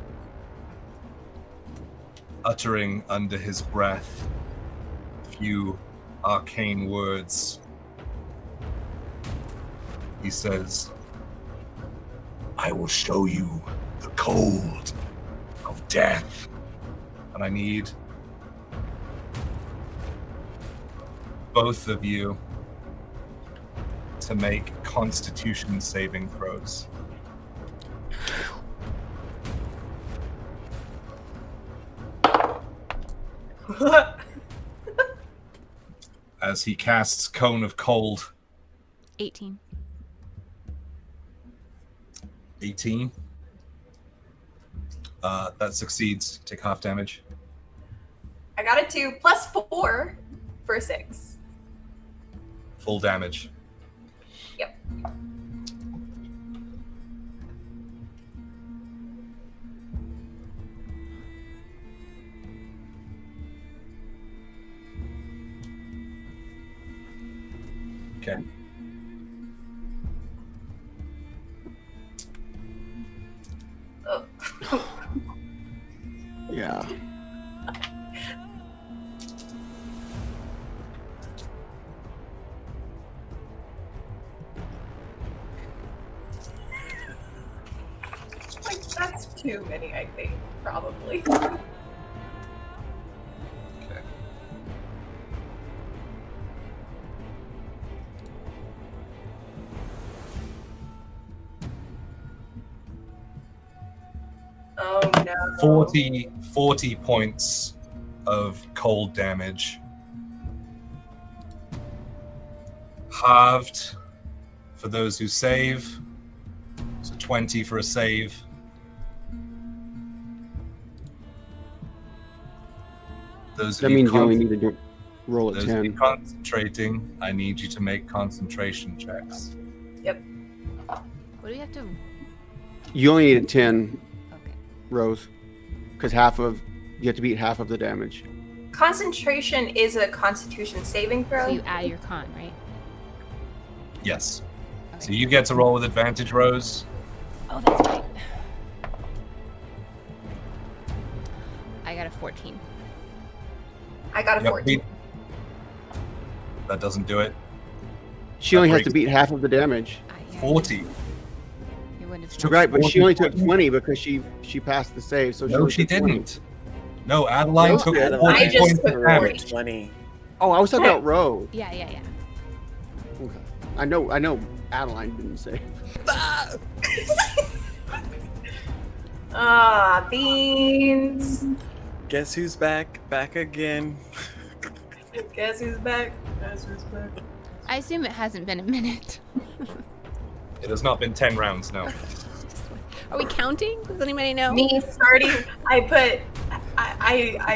uttering under his breath a few arcane words, he says, "I will show you the cold of death." And I need both of you to make Constitution saving throws. As he casts Cone of Cold. 18. 18. That succeeds. Take half damage. I got a 2 plus 4 for 6. Full damage. Yep. Okay. Oh. Yeah. Like, that's too many, I think, probably. Okay. Oh no. 40 points of cold damage. Halved for those who save. So 20 for a save. Those of That you means you only need to roll a those of you 10. concentrating, I need you to make concentration checks. What do we have to? You only need a 10, Okay. Rose, because you have to beat half of the damage. Concentration is a Constitution saving throw. So you add your con, right? Yes. Okay. So you get to roll with advantage, Rose. Oh, that's right. I got a 14. I got a Yep, 14. that doesn't do it. She only has to beat half of the damage. Yeah, 40. You wouldn't have Took known. Right, but she 40 only took points. 20 because she passed the save. So No, only she took 20. didn't. No, Adeline No, took Adeline. 40 I just points took of 40. damage. 20. Oh, I was talking about Rose. Yeah. Okay. I know Adeline didn't save. Ah, beans. Guess who's back? Back again. Guess who's back? Guess who's back? I assume it hasn't been a minute. It has not been 10 rounds, no. Are we counting? Does anybody know? Me starting. I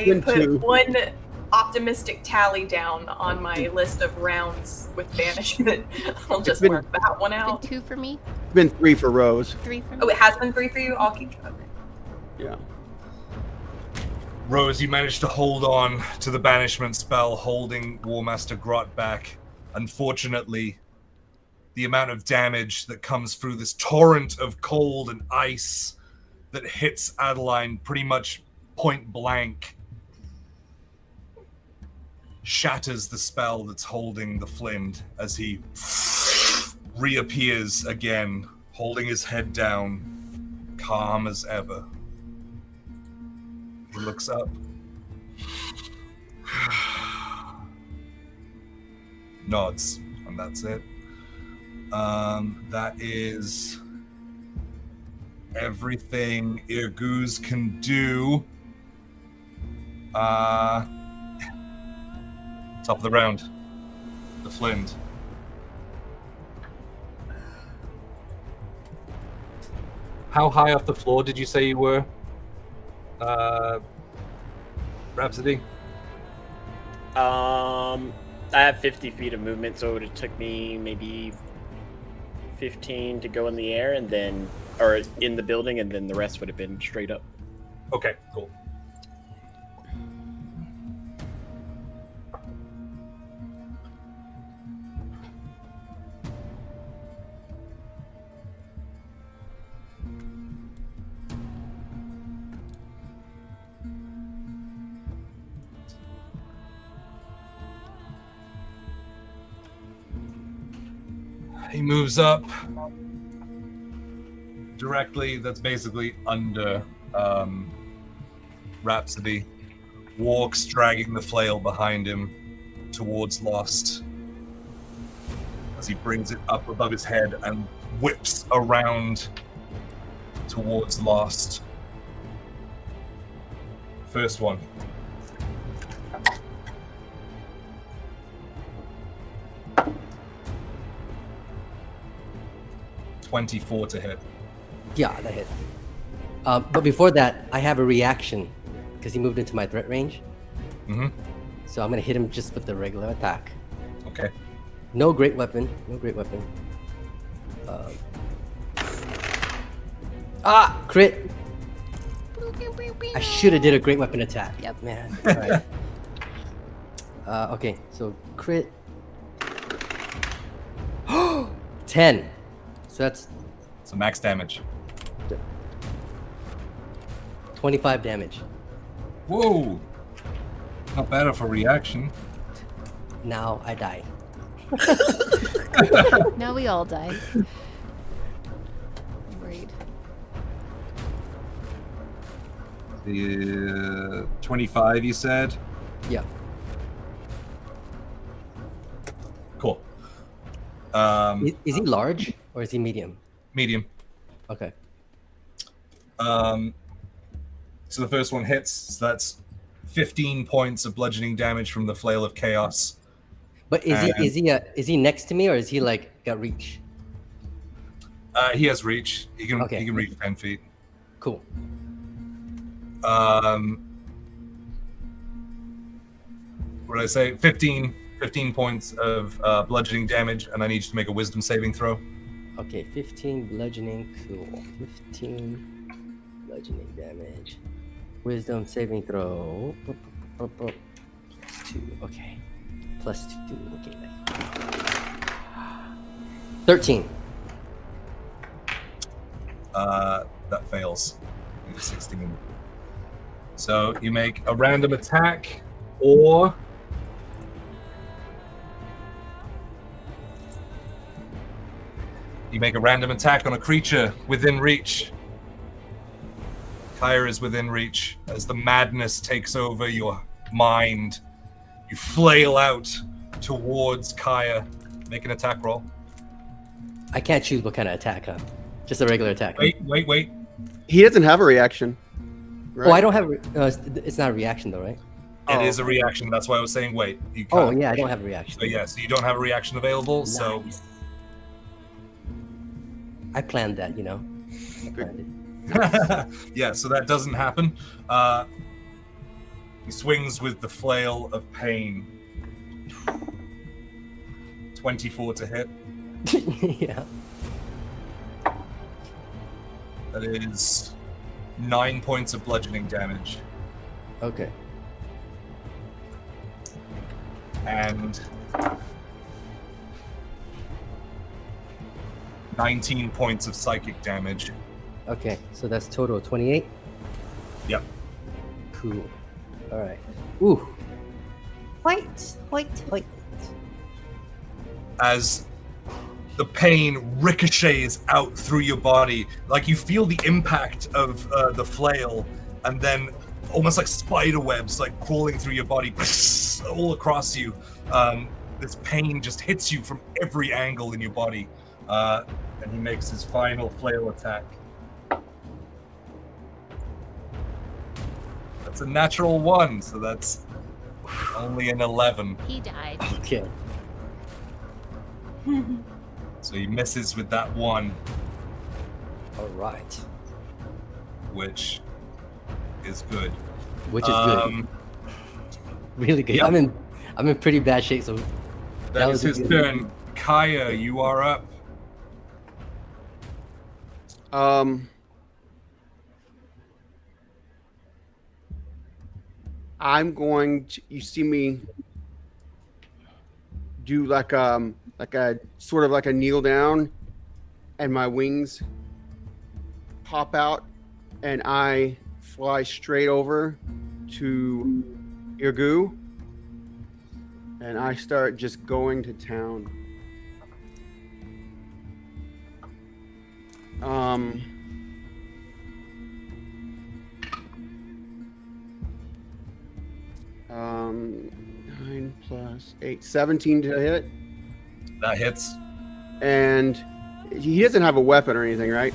Been put two. one optimistic tally down on my list of rounds with banishment. I'll just been- mark that one Been out. 2 for me, It's been 3 for Rose. 3 for me. Oh, it has been 3 for you. I'll keep track. Yeah. Rose, you managed to hold on to the banishment spell, holding Warmaster Grot back. Unfortunately, the amount of damage that comes through this torrent of cold and ice that hits Adeline pretty much point blank shatters the spell that's holding the Flind as he reappears again, holding his head down, calm as ever. He looks up. Nods, and that's it. That is everything Irguz can do. Top of the round. The Flind. How high off the floor did you say you were? Rhapsody? I have 50 feet of movement, so it would have took me maybe 15 to go in the air, and then, or in the building, and then the rest would have been straight up. Okay, cool. He moves up directly. That's basically under Rhapsody. Walks, dragging the flail behind him towards Lost as he brings it up above his head and whips around towards Lost. First one. .24 to hit. Yeah, that hit. But before that, I have a reaction because he moved into my threat range. Mm-hmm. So I'm gonna hit him just with the regular attack. Okay. No great weapon. No great weapon. Crit. I should have did a great weapon attack. Yep. Man. All right. Okay, so crit. 10. So that's So max damage. 25 damage. Whoa! Not bad of a reaction. Now I die. Now we all die. Worried. The 25 you said? Yeah. Cool. Is he large or is he medium? Medium. Okay. So the first one hits. So that's 15 points of bludgeoning damage from the Flail of Chaos. But is he next to me, or is he like got reach? He has reach. He can Okay. he can reach 10 feet. Cool. What did I say? 15 points of bludgeoning damage, and I need you to make a wisdom saving throw. Okay, 15 bludgeoning. Cool. 15 bludgeoning damage. Wisdom saving throw. +2. Okay. +2. Okay. 13. That fails. 16. So you make a random attack, or you make a random attack on a creature within reach. Kaya is within reach. As the madness takes over your mind, you flail out towards Kaya. Make an attack roll. I can't choose what kind of attack, huh? Just a regular attack. Wait. He doesn't have a reaction. Right? Oh, I don't have. It's not a reaction though, right? It is a reaction. That's why I was saying wait. You Oh can't. yeah, I don't have a reaction. So yeah, so you don't have a reaction available. So Nice. I planned that, you know. I planned it. yeah, so that doesn't happen. He swings with the Flail of Pain. 24 to hit. Yeah. That is 9 points of bludgeoning damage. Okay. And 19 points of psychic damage. Okay. So that's total 28. Yep. Cool. All right. Ooh. Wait. As the pain ricochets out through your body, like you feel the impact of the flail, and then almost like spider webs like crawling through your body all across you. This pain just hits you from every angle in your body, and he makes his final flail attack. That's a natural 1, so that's only an 11. He died. Okay. So he misses with that 1, All right. which is good. Which is good. Really good. Yep. I'm in pretty bad shape, so That is was a his good- turn. Kaya, you are up. I'm going to. You see me do like a sort of like a kneel down, and my wings pop out, and I fly straight over to Irgu, and I start just going to town. Um, 9 plus 8, 17 to hit, That hits. and he doesn't have a weapon or anything, right?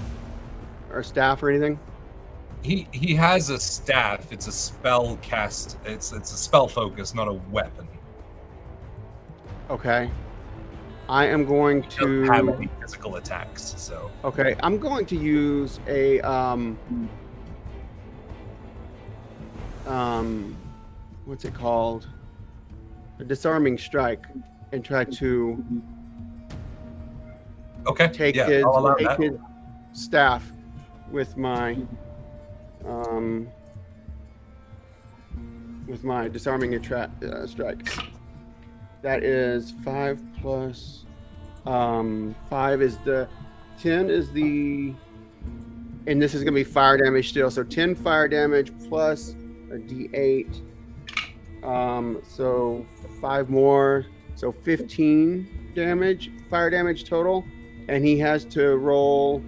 Or a staff or anything. He has a staff. It's a spell cast. It's a spell focus, not a weapon. Okay. I am going He doesn't have to. any physical attacks, so Okay, I'm going to use a what's it called? A disarming strike, and try to okay. take yeah, his I'll allow take that. his staff with my disarming strike. That is 5 plus 5 is the 10 is the, and this is gonna be fire damage still. So 10 fire damage plus a D8. So 5 more, so 15 damage, fire damage total, and he has to roll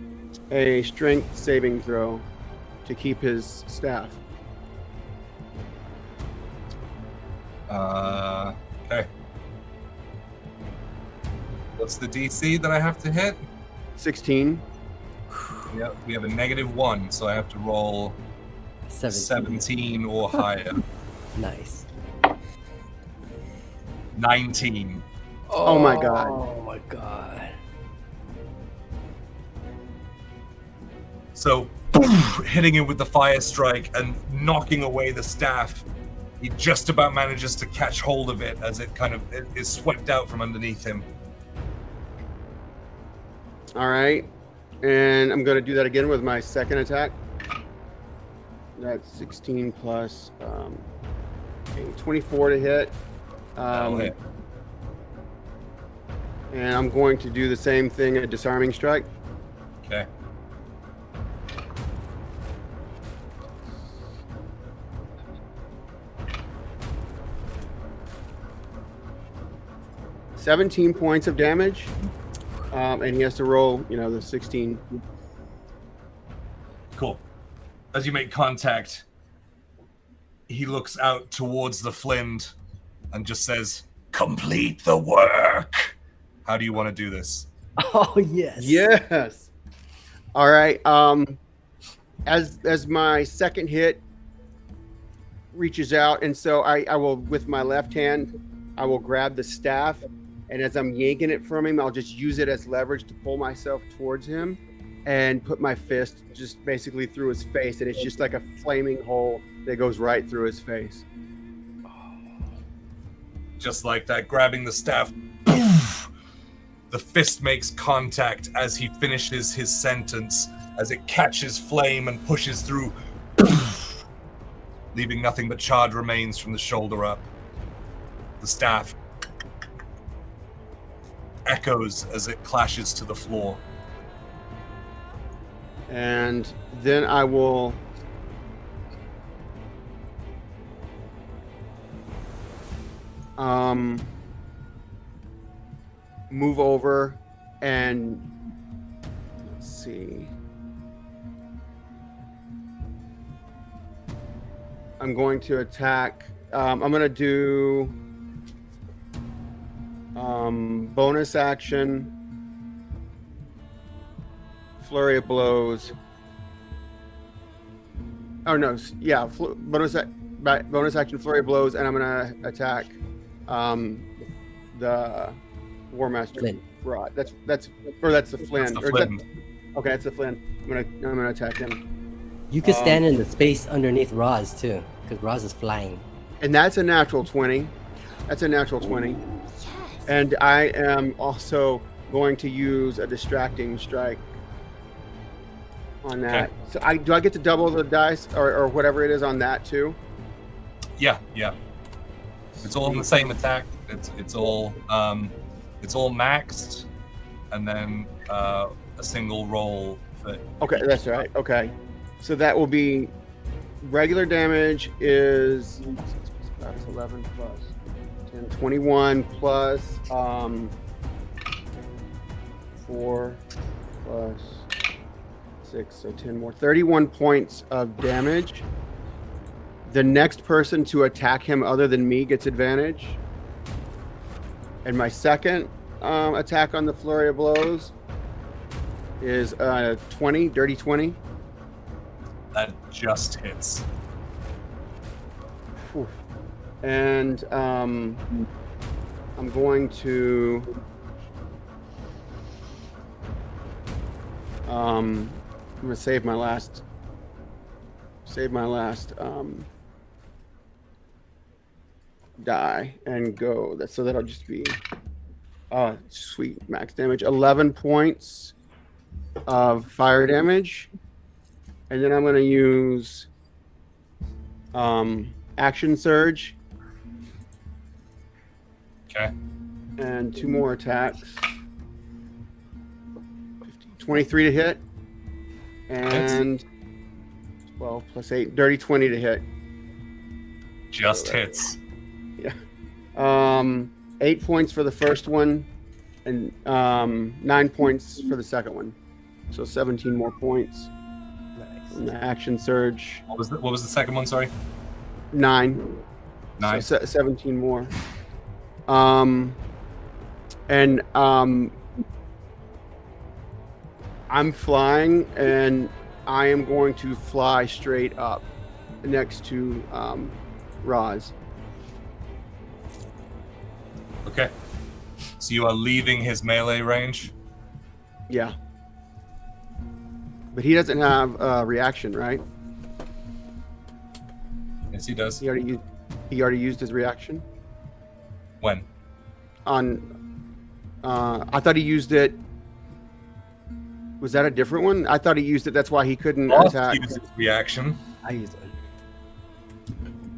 a strength saving throw to keep his staff. Okay. What's the DC that I have to hit? 16. Yep, we have a -1, so I have to roll 17 or higher. Nice. 19. Oh my god. Oh my god. So, hitting him with the fire strike and knocking away the staff, he just about manages to catch hold of it as it is swept out from underneath him. All right. And I'm going to do that again with my second attack. That's 16 plus 24 to hit. That'll hit. And I'm going to do the same thing, a disarming strike. Okay. $17 points of damage. And he has to roll, the 16. Cool. As you make contact, he looks out towards the Flind and just says, "Complete the work." How do you want to do this? Oh yes. Yes. All right. As my second hit reaches out, and so I will, with my left hand, I will grab the staff, and as I'm yanking it from him, I'll just use it as leverage to pull myself towards him and put my fist just basically through his face, and it's just like a flaming hole that goes right through his face. Just like that, grabbing the staff, poof, the fist makes contact as he finishes his sentence, as it catches flame and pushes through, poof, leaving nothing but charred remains from the shoulder up. The staff echoes as it clashes to the floor. And then I will move over and let's see. I'm going to attack. I'm going to do bonus action, flurry of blows. Oh no, yeah, bonus action, flurry of blows, and I'm going to attack the War Master Flind. Rod. That's the Flind. That's the Flind. Okay, that's the Flind. I'm gonna attack him. You could stand in the space underneath Roz too, because Roz is flying. And that's a natural 20. That's a natural 20. And I am also going to use a distracting strike on that. Okay. So do I get to double the dice or whatever it is on that too? Yeah. It's all in the same attack. It's all maxed, and then a single roll. Okay, that's right. Okay, so that will be regular damage is 11 plus 10, 21 plus 4 plus 6, so 10 more, 31 points of damage. The next person to attack him other than me gets advantage. And my second attack on the flurry of blows is 20, dirty 20. That just hits. Whew. And I'm going to save my last die and go. So that'll just be sweet max damage, 11 points of fire damage, and then I'm going to use action surge. Okay. And 2 more attacks. 23 to hit, and 12 plus 8, dirty 20 to hit. Just hits. Yeah. 8 points for the first one, and 9 points for the second one. So 17 more points. Nice. From the action surge. What was the second one? Sorry. 9. Nice. So 17 more. And I'm flying, and I am going to fly straight up next to Roz. Okay. So you are leaving his melee range? Yeah. But he doesn't have a reaction, right? Yes, he does. He already used his reaction When? on. I thought he used it. Was that a different one? I thought he used it. That's why he couldn't attack. Use his reaction. I use it.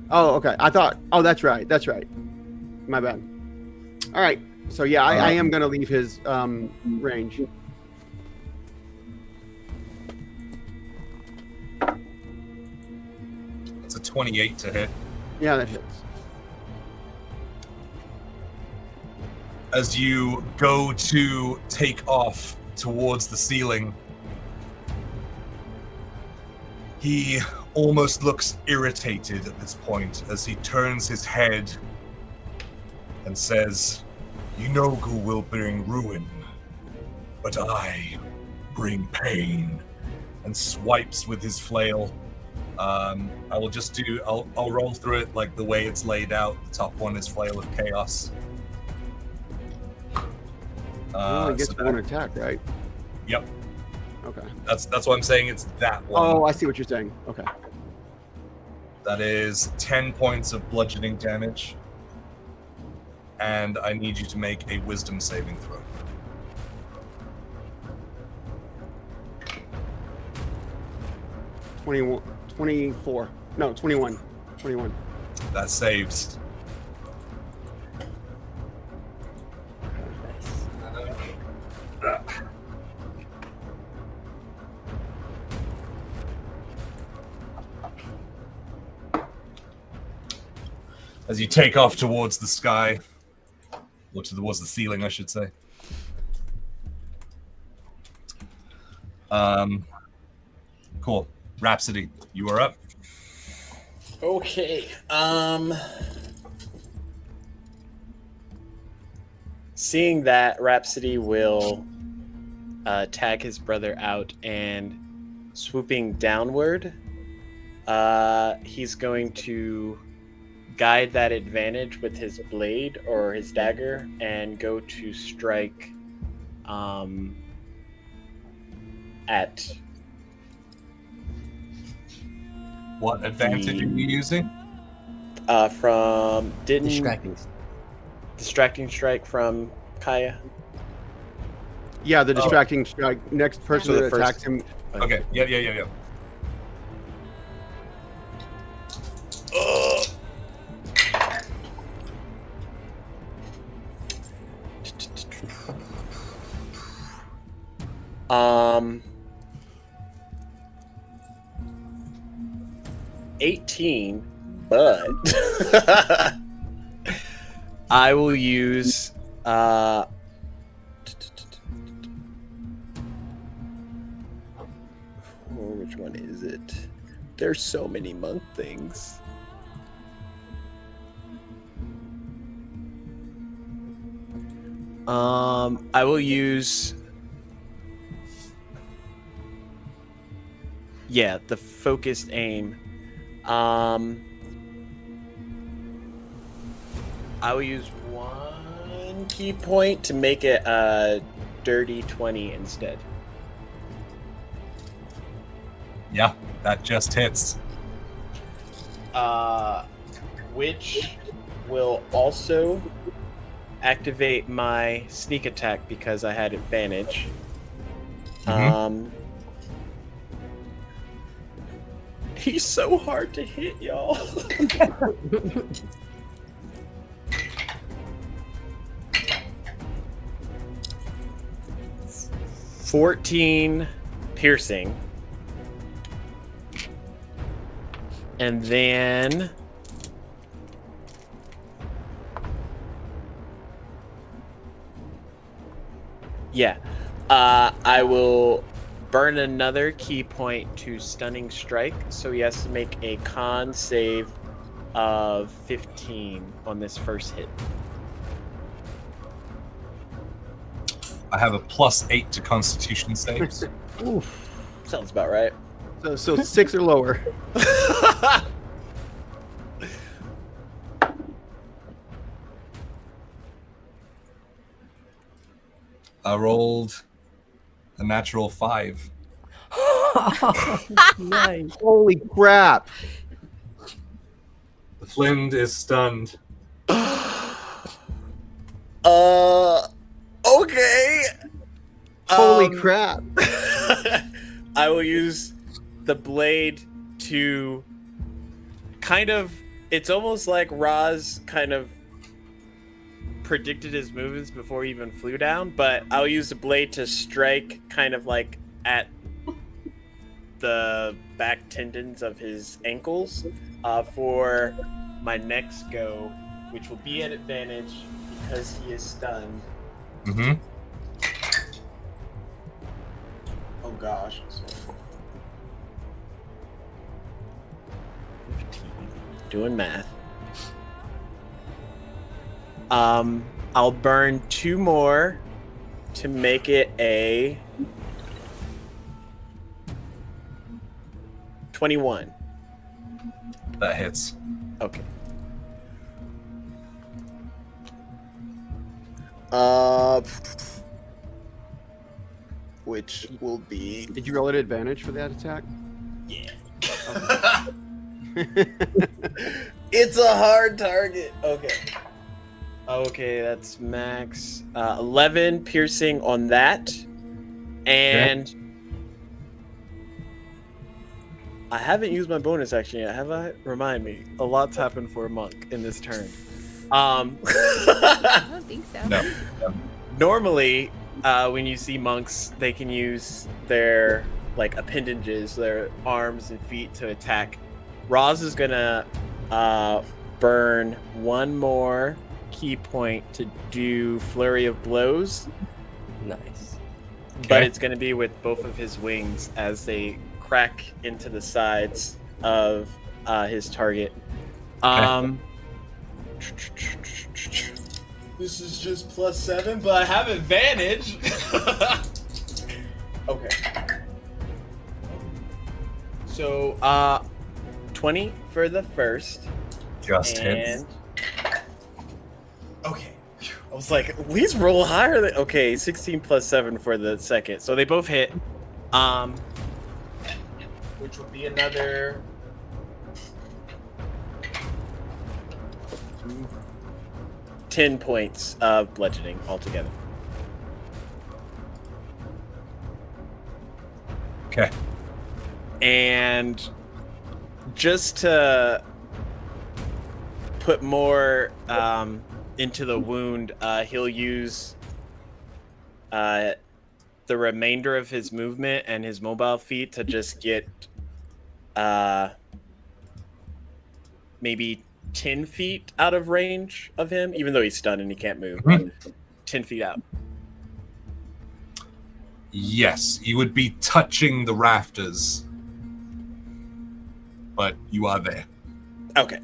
Oh, okay. I thought. Oh, that's right. That's right. My bad. All right. So yeah, I am gonna leave his range. It's a 28 to hit. Yeah, that hits. As you go to take off towards the ceiling, he almost looks irritated at this point as he turns his head and says, "You know who will bring ruin, but I bring pain," and swipes with his flail. I will just do, I'll roll through it like the way it's laid out. The top one is Flail of Chaos. He only gets so one attack, right? Yep. Okay. That's what I'm saying. It's that one. Oh, I see what you're saying. Okay. That is 10 points of bludgeoning damage. And I need you to make a wisdom saving throw. $21, 24. No, 21. 21. That saves. As you take off towards the sky, or towards the ceiling, I should say. Cool. Rhapsody, you are up. Okay. Seeing that, Rhapsody will tag his brother out, and swooping downward, he's going to guide that advantage with his blade or his dagger and go to strike at What advantage are you using? from Distracting. distracting strike from Kaya. Yeah, the distracting strike. Next person So the that first- attacks him. Okay, yeah. Um, 18, but I will use which one is it? There's so many monk things. I will use the focused aim. I will use 1 key point to make it a dirty 20 instead. Yeah, that just hits. Which will also activate my sneak attack because I had advantage. He's so hard to hit, y'all. $14 piercing. And then I will burn another key point to stunning strike, so he has to make a con save of 15 on this first hit. I have a +8 to Constitution saves. Sounds about right. So 6 or lower. rolled a natural 5. Nice. Holy crap! The Flind is stunned. Okay. Holy crap! I will use the blade to kind of. It's almost like Roz kind of predicted his movements before he even flew down, but I'll use the blade to strike kind of like at the back tendons of his ankles for my next go, which will be at advantage because he is stunned. Mm-hmm. Oh gosh. 15. Doing math. I'll burn 2 more to make it a 21. That hits. Okay. Which will be Did you roll at advantage for that attack? yeah. It's a hard target. Okay. Okay, that's max 11 piercing on that, and I haven't used my bonus action yet, have I? Remind me. A lot's happened for a monk in this turn. I don't think so. No. Normally, when you see monks, they can use their like appendages, their arms and feet to attack. Roz is gonna burn 1 more key point to do flurry of blows, Nice. but it's gonna be with both of his wings as they crack into the sides of his target. This is just +7, but I have advantage. Okay. So 20 for the first. Just hits. Okay. I was like, at least roll higher than. Okay, 16 plus 7 for the second. So they both hit. Which would be another 10 points of bludgeoning altogether. Okay. And just to put more into the wound, he'll use the remainder of his movement and his mobile feat to just get maybe 10 feet out of range of him, even though he's stunned and he can't move. 10 feet out. Yes, you would be touching the rafters, but you are there. Okay.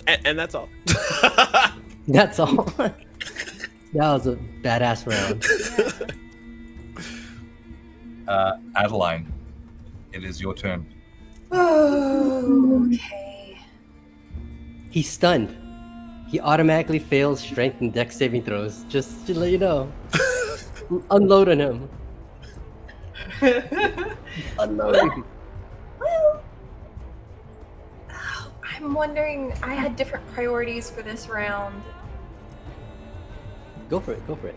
And that's all. That's all. That was a badass round. Adeline, it is your turn. Okay. He's stunned. He automatically fails strength and dex saving throws. Just to let you know. Unload on him. Unload. Well, I'm wondering. I had different priorities for this round. Go for it. Go for it.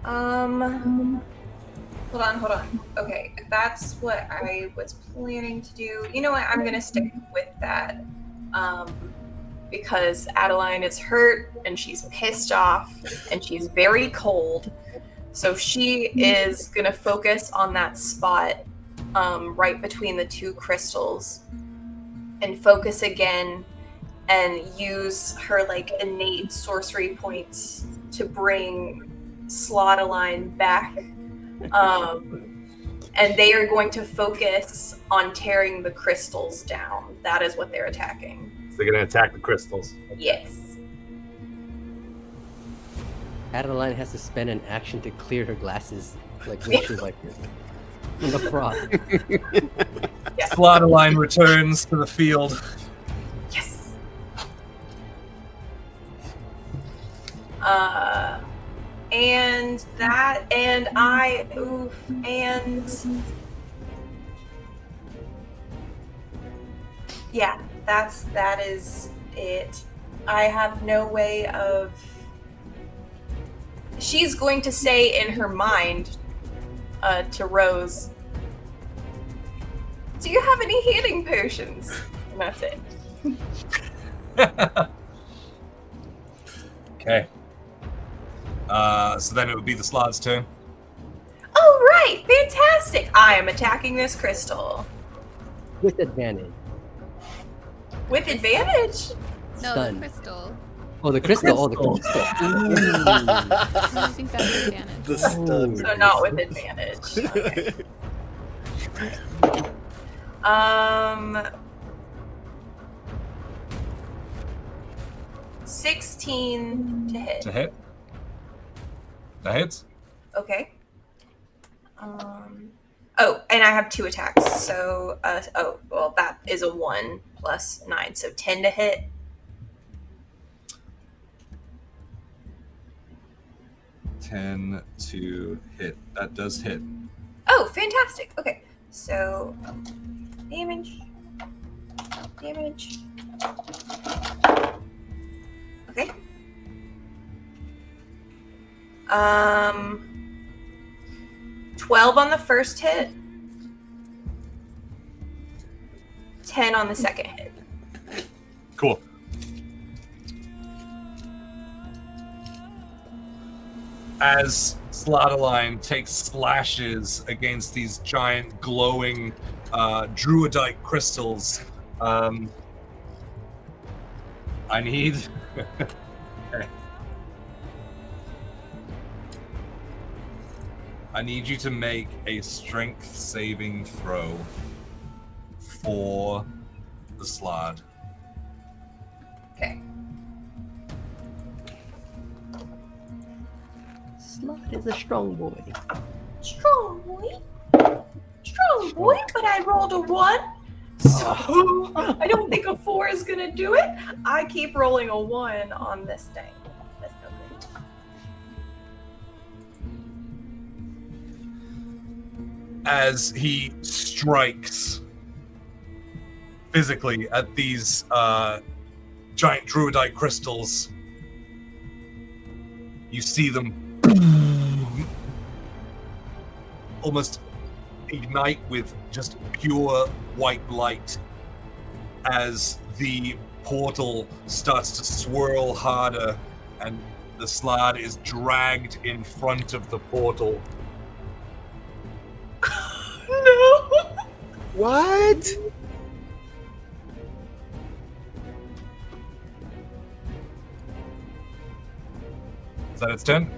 Hold on. Okay, that's what I was planning to do. You know what? I'm gonna stick with that. Because Adeline is hurt and she's pissed off and she's very cold. So she is gonna focus on that spot right between the 2 crystals and focus again and use her like innate sorcery points to bring Slaughterline back. And they are going to focus on tearing the crystals down. That is what they're attacking. So they're going to attack the crystals. Yes. Adeline has to spend an action to clear her glasses, like when she's like in the froth. Slaughterline returns to the field. Yes. And that, and I, oof, and yeah, that is it. I have no way of. She's going to say in her mind to Rose, "Do you have any healing potions?" And that's it. Okay. So then it would be the Slard's turn. Oh, right! Fantastic! I am attacking this crystal. With advantage. With advantage? No, Stun. the crystal. Oh, the crystal. Oh, the crystal. I think that's advantage. The stun. So not with advantage. Okay. 16 to hit. To hit. That hits. Okay. Oh, and I have 2 attacks. So, oh, well, that is a 1 plus 9, so 10 to hit. Ten to hit. That does hit. Oh, fantastic. Okay. So, damage. Damage. Okay. 12 on the first hit. 10 on the second hit. Cool. As Slaughterline takes slashes against these giant glowing Druadite crystals, I need. Okay. I need you to make a strength saving throw for the Slard. Okay. Slard is a strong boy. Strong boy. Strong boy, but I rolled a 1. So I don't think a 4 is gonna do it. I keep rolling a 1 on this thing. That's no good. As he strikes physically at these giant Druadite crystals, you see them almost ignite with just pure white light as the portal starts to swirl harder and the Slard is dragged in front of the portal. No. What? Is that its turn?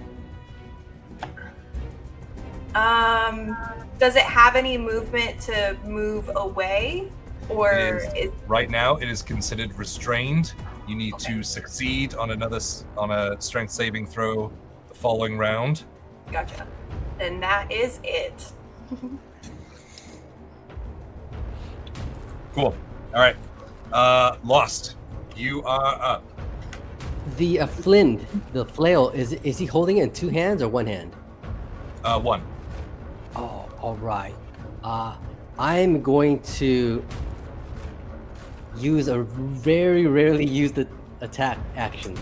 Does it have any movement to move away, or is Right now, it is considered restrained. You need to succeed on a strength saving throw the following round. Gotcha? And that is it. Cool. All right. Lost. You are up. The Flind, the flail, is he holding it in 2 hands or 1 hand? 1. Oh, all right. I'm going to use a very rarely used attack action.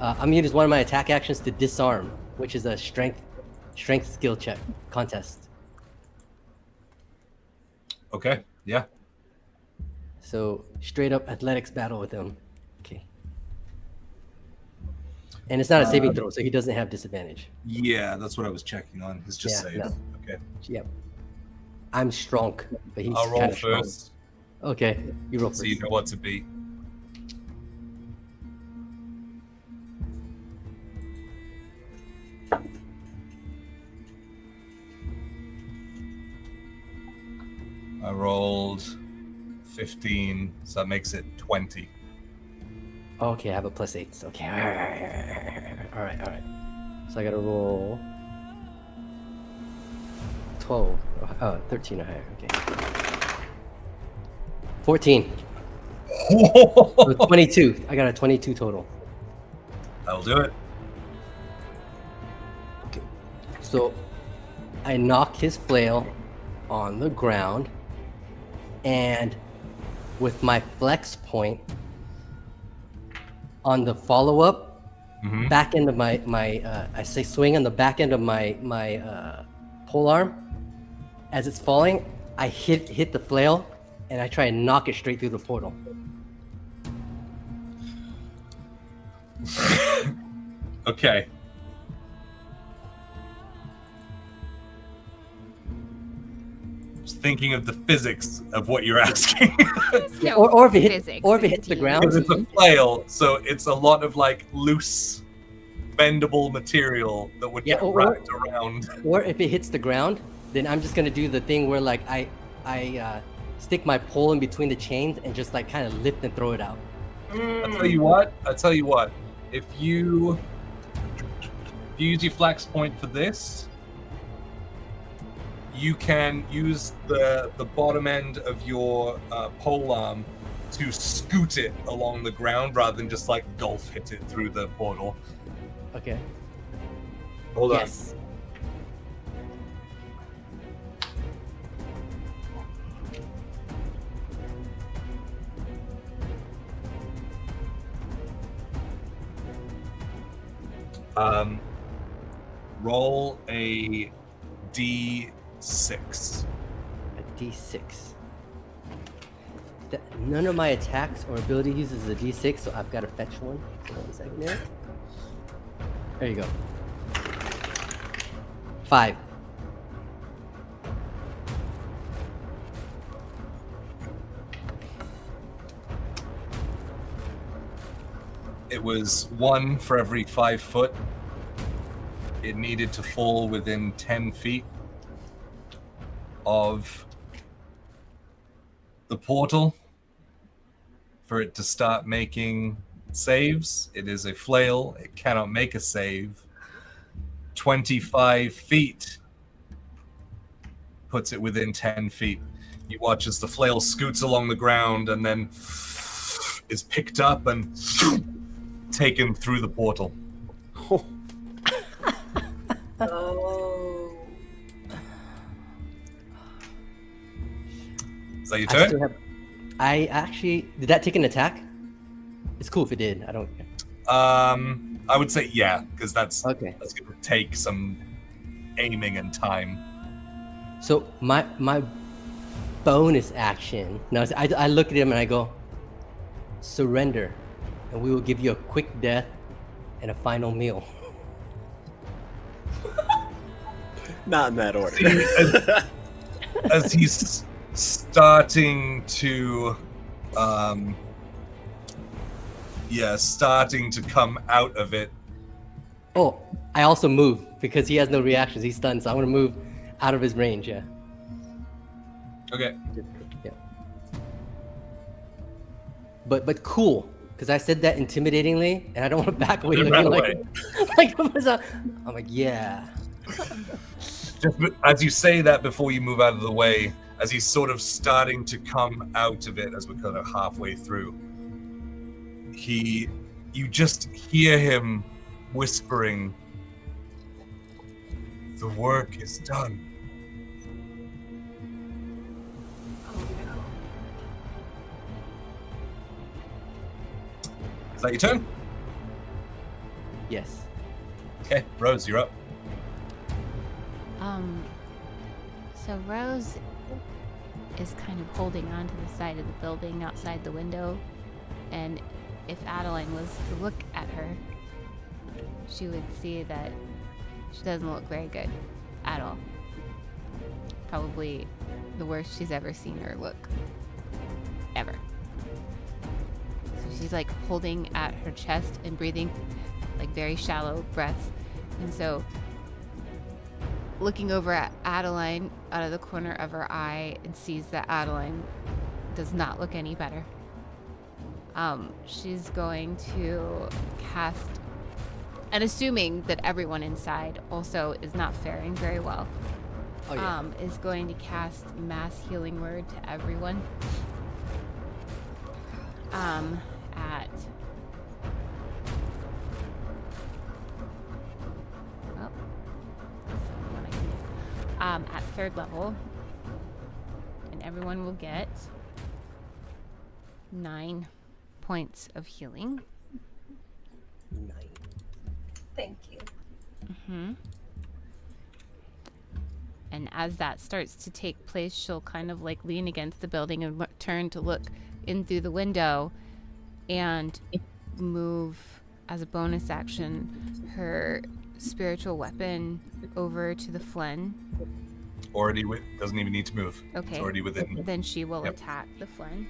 I'm gonna use one of my attack actions to disarm, which is a strength skill check contest. Okay. Yeah. So straight up athletics battle with him. Okay. And it's not a saving throw, so he doesn't have disadvantage. Yeah, that's what I was checking on. It's just Yeah, saved. no. Okay. Yep. I'm strong, but he's I'll roll kind of strong. first, Okay, you roll so first. you know what to beat. I rolled 15, so that makes it 20. Okay, I have a +8. Okay. All right. So I gotta roll 12. 13 or higher. Okay. 14. So 22. I got a 22 total. That'll do it. So I knock his flail on the ground, and with my flex point on the follow-up, back end of my I say swing on the back end of my pole arm. As it's falling, I hit the flail, and I try and knock it straight through the portal. Okay. Just thinking of the physics of what you're asking. Yeah, or if it hits the ground. Because it's a flail, so it's a lot of like loose, bendable material that would get wrapped around. Or if it hits the ground, then I'm just gonna do the thing where like I stick my pole in between the chains and just like kind of lift and throw it out. I'll tell you what. If you use your flex point for this, you can use the bottom end of your pole arm to scoot it along the ground rather than just like golf hit it through the portal. Okay. Hold on. Yes. Roll a D6. A D6. None of my attacks or ability uses a D6, so I've got to fetch one. So 1 second there. There you go. 5. It was 1 for every 5 foot. It needed to fall within 10 feet of the portal for it to start making saves. It is a flail. It cannot make a save. 25 feet puts it within 10 feet. You watch as the flail scoots along the ground and then is picked up and taken through the portal. Oh. Is that your turn? I actually did that take an attack? It's cool if it did. I don't. I would say yeah, because that's Okay. That's gonna take some aiming and time. So my bonus action. Now I look at him and I go, surrender, and we will give you a quick death and a final meal. Not in that order. As he's starting to starting to come out of it. Oh, I also move because he has no reactions. He's stunned, so I'm gonna move out of his range. Yeah. Okay. Yeah. But cool, because I said that intimidatingly, and I don't want to back away. Looking like I'm like, yeah. Just as you say that before you move out of the way, as he's sort of starting to come out of it, as we're kind of halfway through, you just hear him whispering, "The work is done." Oh no. Is that your turn? Yes. Okay, Rose, you're up. So Rose is kind of holding on to the side of the building outside the window, and if Adeline was to look at her, she would see that she doesn't look very good at all. Probably the worst she's ever seen her look. Ever. So she's like holding at her chest and breathing like very shallow breaths. And so looking over at Adeline out of the corner of her eye and sees that Adeline does not look any better. She's going to cast, and assuming that everyone inside also is not faring very well, is going to cast Mass Healing Word to everyone. At at 3rd level. And everyone will get 9 points of healing. 9. Thank you. Mm-hmm. And as that starts to take place, she'll kind of like lean against the building and turn to look in through the window and move as a bonus action her spiritual weapon over to the Flind. Already doesn't even need to move. Okay. It's already within. Then she will attack the Flind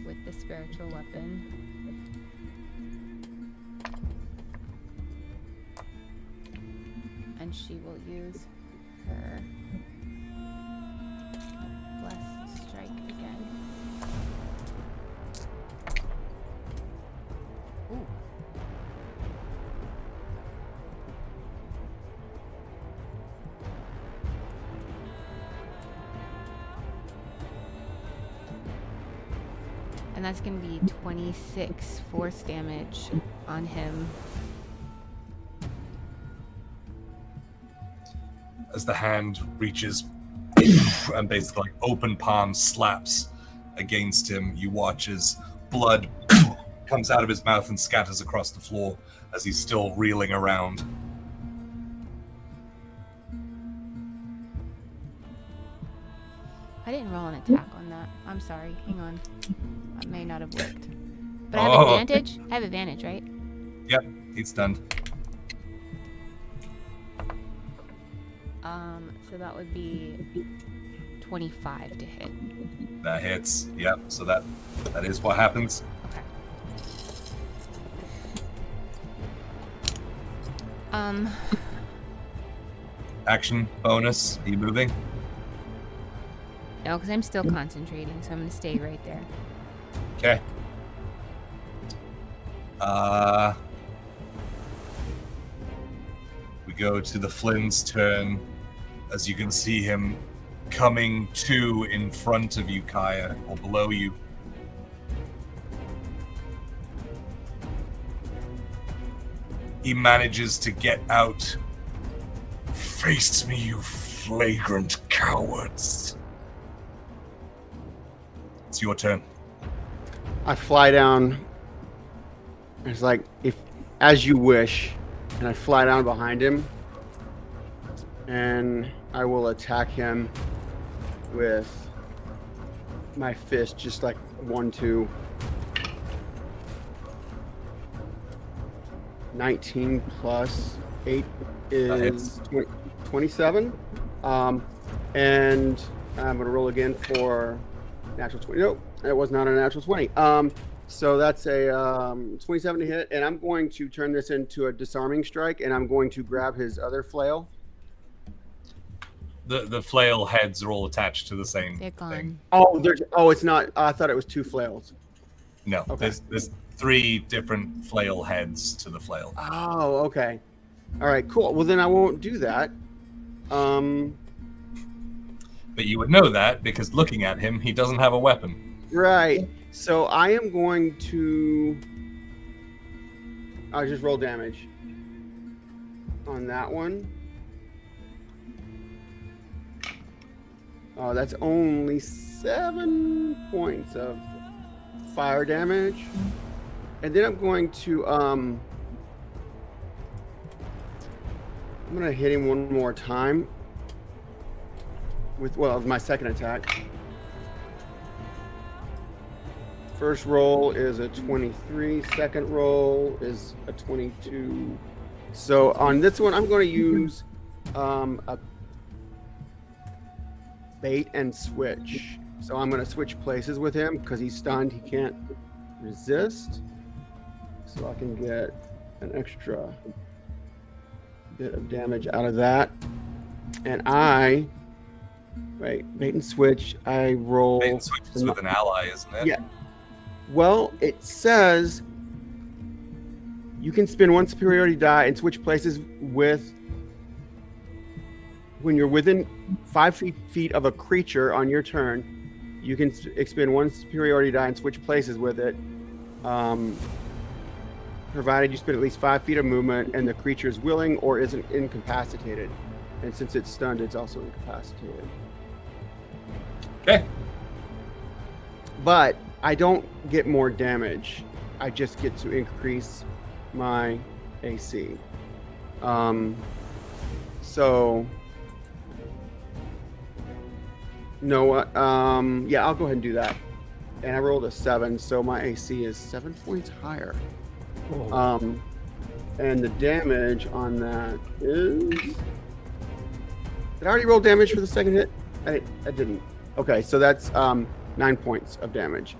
with the spiritual weapon. And she will use her blessed strike again. Ooh. And that's going to be 26 force damage on him. As the hand reaches and basically like open palm slaps against him, you watch as blood comes out of his mouth and scatters across the floor as he's still reeling around. I didn't roll an attack on that. I'm sorry. Hang on. That may not have worked. But I have advantage? I have advantage, right? Yep, he's stunned. So that would be 25 to hit. That hits. Yep, so that is what happens. Okay. Action bonus. Are you moving? No, because I'm still concentrating, so I'm going to stay right there. Okay. We go to the Flind's turn. As you can see him coming to in front of you, Kaya, or below you. He manages to get out. Face me, you flagrant cowards. It's your turn. I fly down. It's like, if as you wish, and I fly down behind him, and I will attack him with my fist, just like 1-2. 19 plus 8 is 27. And I'm gonna roll again for natural 20. Nope, it was not a natural 20. So that's a 27 to hit, and I'm going to turn this into a disarming strike, and I'm going to grab his other flail. The flail heads are all attached to the same They're gone. thing. Oh, it's not. I thought it was 2 flails. No, Okay. there's 3 different flail heads to the flail. Oh, okay. All right, cool. Well, then I won't do that. But you would know that because looking at him, he doesn't have a weapon. Right. So I am going to. I'll just roll damage on that one. Oh, that's only 7 points of fire damage. And then I'm going to I'm gonna hit him one more time with my second attack. First roll is a 23, second roll is a 22. So on this one I'm going to use a bait and switch. So I'm going to switch places with him because he's stunned, he can't resist. So I can get an extra bit of damage out of that. And bait and switch, I roll. Bait and switch is with an ally, isn't it? Yeah. Well, it says you can spend 1 superiority die and switch places with when you're within 5 feet of a creature on your turn. You can expend 1 superiority die and switch places with it, provided you spend at least 5 feet of movement and the creature is willing or isn't incapacitated. And since it's stunned, it's also incapacitated. Okay. But I don't get more damage. I just get to increase my AC. So no, yeah, I'll go ahead and do that. And I rolled a 7, so my AC is 7 points higher. Oh. And the damage on that is. Did I already roll damage for the second hit? I didn't. Okay, so that's 9 points of damage.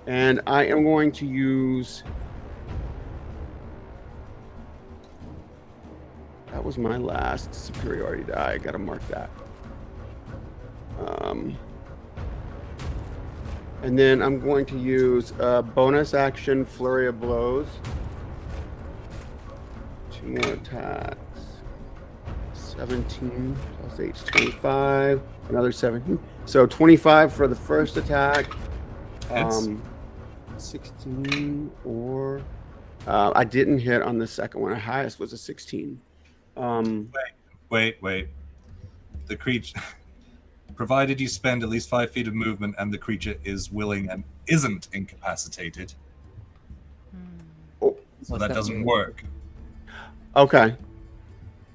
And I am going to use. That was my last superiority die. I gotta mark that. And then I'm going to use a bonus action flurry of blows. 2 more attacks. 17 plus 8 is 25. Another 17. So 25 for the first attack. 16 or I didn't hit on the second one. Our highest was a 16. Wait. The creature, provided you spend at least 5 feet of movement and the creature is willing and isn't incapacitated. Oh, so that doesn't work. Okay.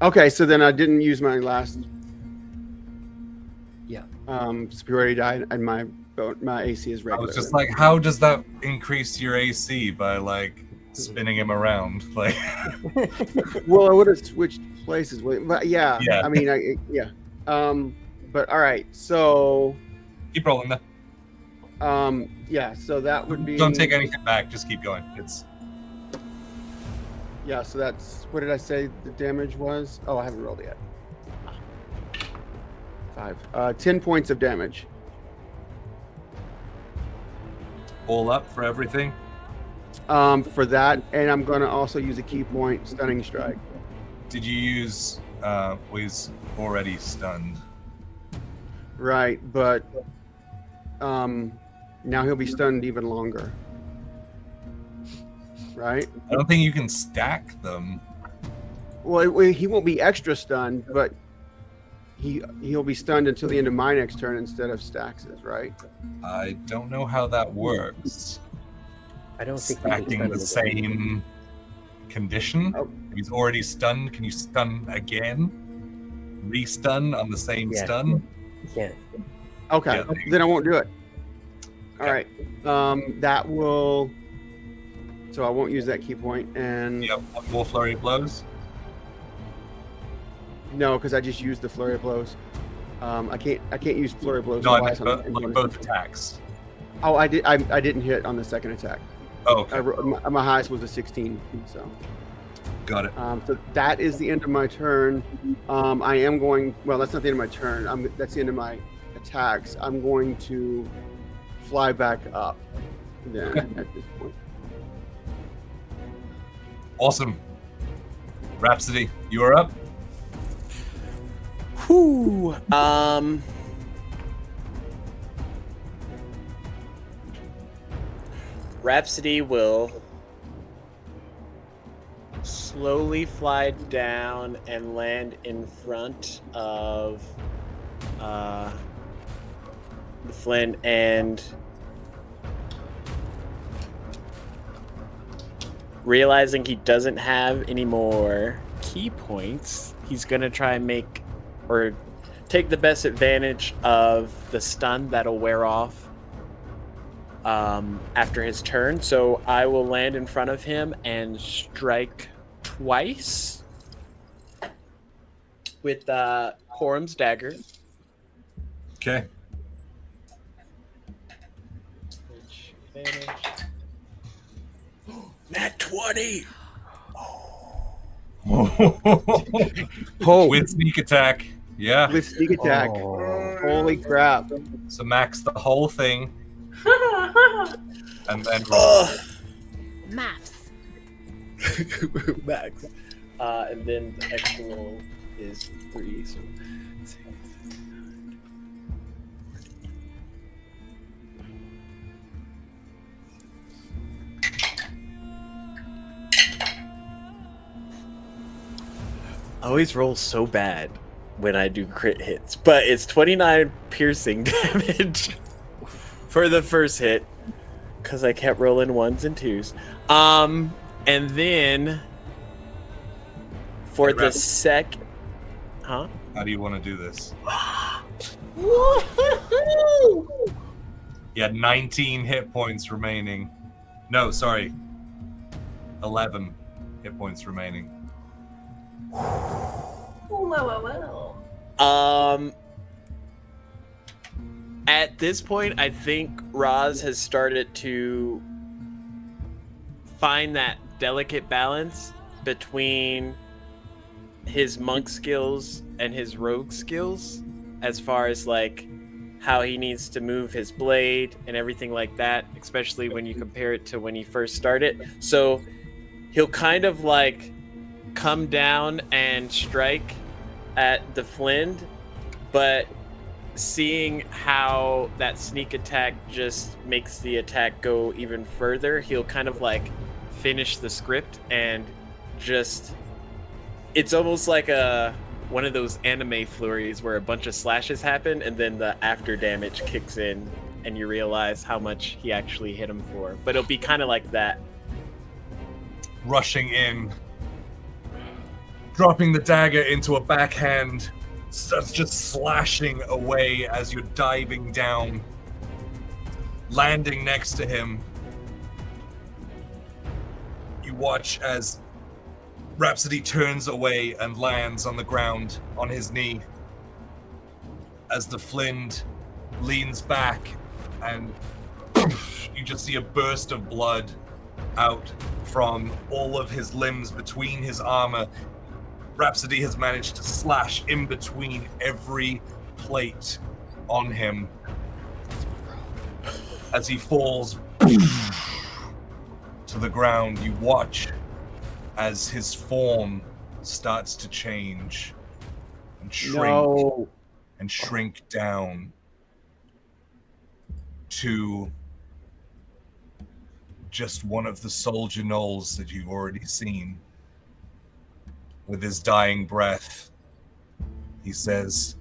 Okay, so then I didn't use my last superiority die, and my AC is regular. I was just like, how does that increase your AC by like spinning him around? Like, well, I would have switched places, but yeah. I mean, but all right, so keep rolling then. Yeah, so that would be. Don't take anything back. Just keep going. It's. Yeah, so that's, what did I say the damage was? Oh, I haven't rolled it yet. 5. 10 points of damage. All up for everything? For that, and I'm going to also use a key point, Stunning Strike. Did you use, he's already stunned. Right, but now he'll be stunned even longer. Right? I don't think you can stack them. Well, he won't be extra stunned, but he'll be stunned until the end of my next turn instead of Stax's, right? I don't know how that works. I don't think stacking the same condition. If he's already stunned, can you stun again? Re-stun on the same stun? Yeah. Okay, then I won't do it. All right. That will. So I won't use that key point, and one more flurry of blows. No, because I just used the flurry of blows. I can't use flurry of blows. No, I meant both attacks. Oh, I did. I didn't hit on the second attack. Oh, okay. My highest was a 16. So. Got it. So that is the end of my turn. I am going. Well, that's not the end of my turn. That's the end of my attacks. I'm going to fly back up. Then at this point. Awesome. Rhapsody, you are up. Whew. Rhapsody will slowly fly down and land in front of Flind, and realizing he doesn't have any more key points, he's gonna try and take the best advantage of the stun that'll wear off after his turn. So I will land in front of him and strike twice with Korum's dagger. Okay. Nat 20. With sneak attack. Yeah. With sneak attack. Holy crap. So max the whole thing. And then roll. Maths. Max. And then the extra roll is 3. So I always roll so bad. when I do crit hits, but it's 29 piercing damage for the first hit because I kept rolling 1s and 2s. And then for the second, huh? How do you want to do this? Woo-hoo-hoo! You had 19 hit points remaining. No, sorry. 11 hit points remaining. Well. At this point, I think Roz has started to find that delicate balance between his monk skills and his rogue skills, as far as like how he needs to move his blade and everything like that, especially when you compare it to when he first started. So he'll kind of like come down and strike at the Flind, but seeing how that sneak attack just makes the attack go even further, he'll kind of like finish the script and just, it's almost like one of those anime flurries where a bunch of slashes happen and then the after damage kicks in and you realize how much he actually hit him for. But it'll be kind of like that. Rushing in, dropping the dagger into a backhand, starts just slashing away as you're diving down, landing next to him. You watch as Rhapsody turns away and lands on the ground on his knee as the Flind leans back, and you just see a burst of blood out from all of his limbs between his armor. Rhapsody has managed to slash in between every plate on him as he falls to the ground. You watch as his form starts to change and shrink and shrink down to just one of the soldier gnolls that you've already seen. With his dying breath, he says,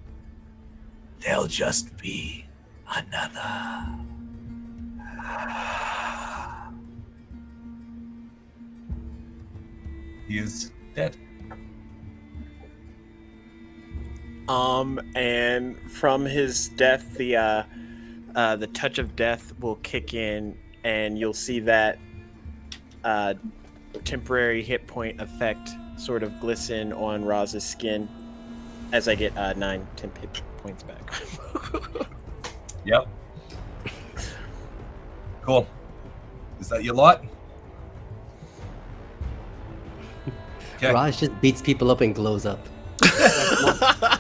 "There'll just be another." He is dead. And from his death, the touch of death will kick in, and you'll see that temporary hit point effect sort of glisten on Roz's skin as I get 9 temp hit points back. Yep. Cool. Is that your lot? Okay. Roz just beats people up and glows up.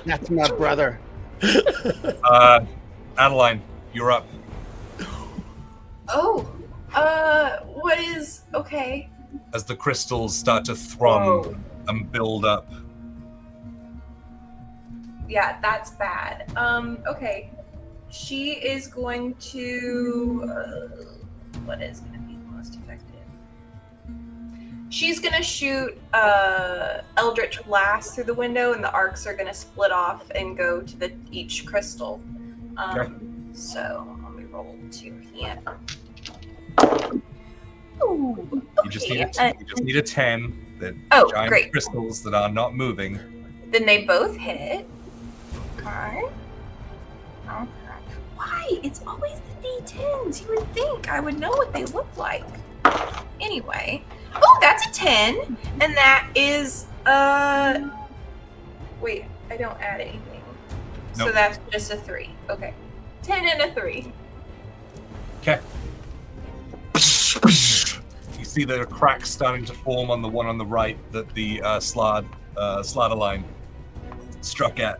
That's my brother. Adeline, you're up. Oh, what is okay? As the crystals start to thrum and build up. Yeah, that's bad. Okay. She is going to. What is going to be most effective? She's going to shoot Eldritch Blast through the window, and the arcs are going to split off and go to each crystal. Okay. So let me roll 2 here. Ooh, okay. You just need a 10. The giant great. crystals that are not moving. Then they both hit. Okay. Why? It's always the D10s. You would think I would know what they look like. Anyway. Oh, that's a 10. And that is, wait, I don't add anything. Nope. So that's just a 3. Okay. 10 and a 3. Okay. You see there are cracks starting to form on the one on the right that the Slaughter line struck at.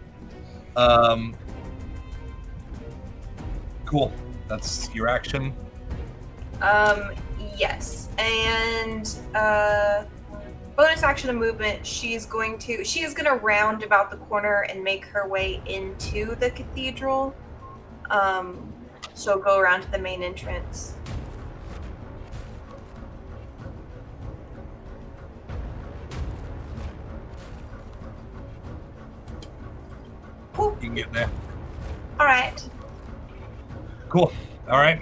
Cool. That's your action. Yes. And bonus action of movement, she is going to round about the corner and make her way into the cathedral. So go around to the main entrance. Cool. You can get there. All right. Cool. All right.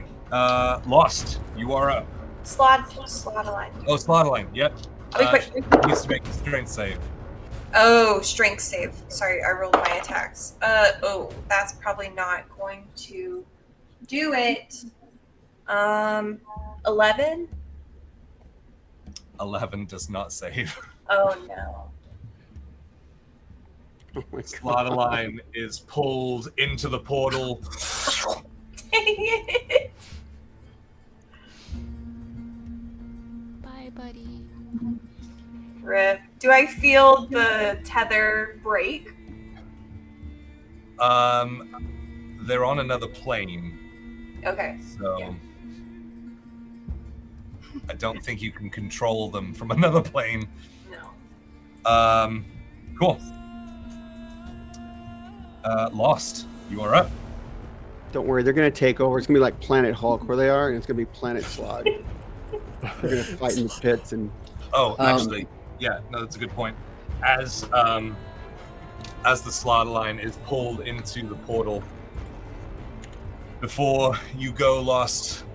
Lost. You are up. Slaughter line. Oh, Slaughterline. Yep. I'll be quick. Needs to make a strength save. Oh, strength save. Sorry, I rolled my attacks. That's probably not going to do it. 11? 11 does not save. Oh no. Oh my God. Slaughterline is pulled into the portal. Dang it. Bye, buddy. Rip. Do I feel the tether break? They're on another plane, Okay. so Yeah. I don't think you can control them from another plane. No. Cool. Lost. You are up. Don't worry, they're gonna take over. It's gonna be like Planet Hulk, where they are, and it's gonna be Planet Slog. They're gonna fight in the pits and. Oh, actually, yeah, no, that's a good point. As the Slaughterline is pulled into the portal, before you go, Lost,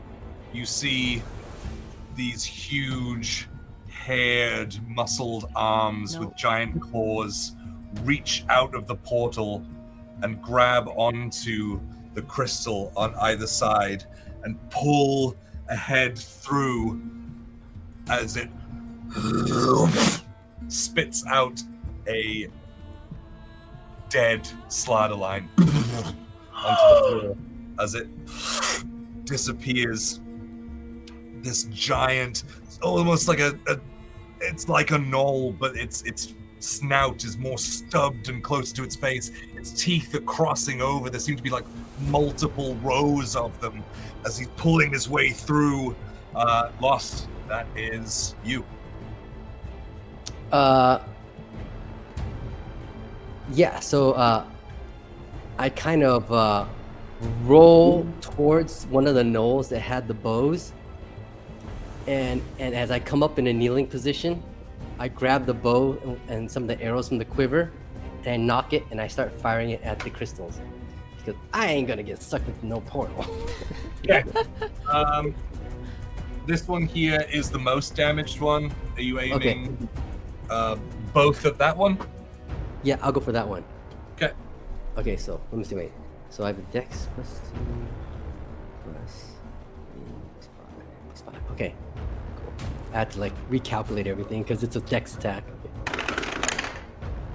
you see these huge, haired, muscled arms with giant claws reach out of the portal and grab onto the crystal on either side and pull ahead through as it spits out a dead Slaughterline onto the floor as it disappears. This giant, almost like it's like a knoll, but its snout is more stubbed and close to its face. Its teeth are crossing over. There seem to be like multiple rows of them as he's pulling his way through. Lost, that is you. Yeah, so I kind of roll towards one of the knolls that had the bows, and as I come up in a kneeling position, I grab the bow and some of the arrows from the quiver, and I knock it, and I start firing it at the crystals, because I ain't gonna get sucked into no portal. Okay. This one here is the most damaged one. Are you aiming both at that one? Yeah, I'll go for that one. Okay. Okay, so let me see. Wait. So I have a dex plus 2 plus 5. Okay, cool. I had to like recalculate everything because it's a dex attack. Okay.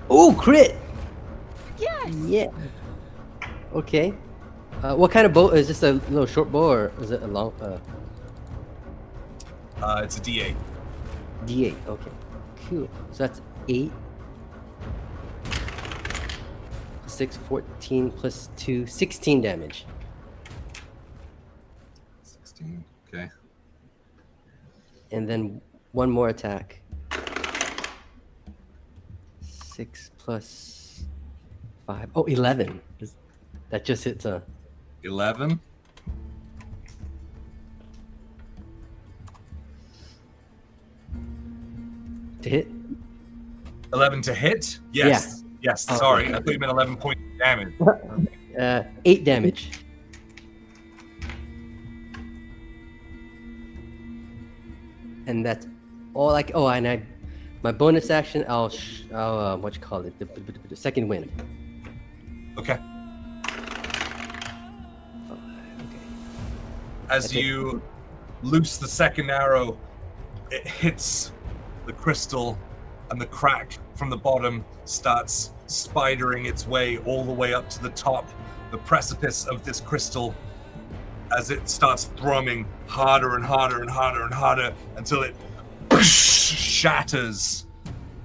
Oh, crit! Yes. Yeah. Okay. What kind of bow? Is this a little short bow or is it a long? It's a D8. D8. Okay. Cool. So that's 8. 6, 14 plus 2, 16 damage. 16. Okay. And then one more attack. 6 plus 5. Oh, 11. That just hits a 11. to hit. 11 to hit? Yes. Yes. Oh, Sorry, okay. I thought you meant 11 points of damage. 8 damage. And that's all I. Oh, and my bonus action. I'll what you call it? The second win. Okay. Okay. As you loose the second arrow, it hits the crystal, and the crack from the bottom starts spidering its way all the way up to the top, the precipice of this crystal, as it starts thrumming harder and harder and harder and harder until it shatters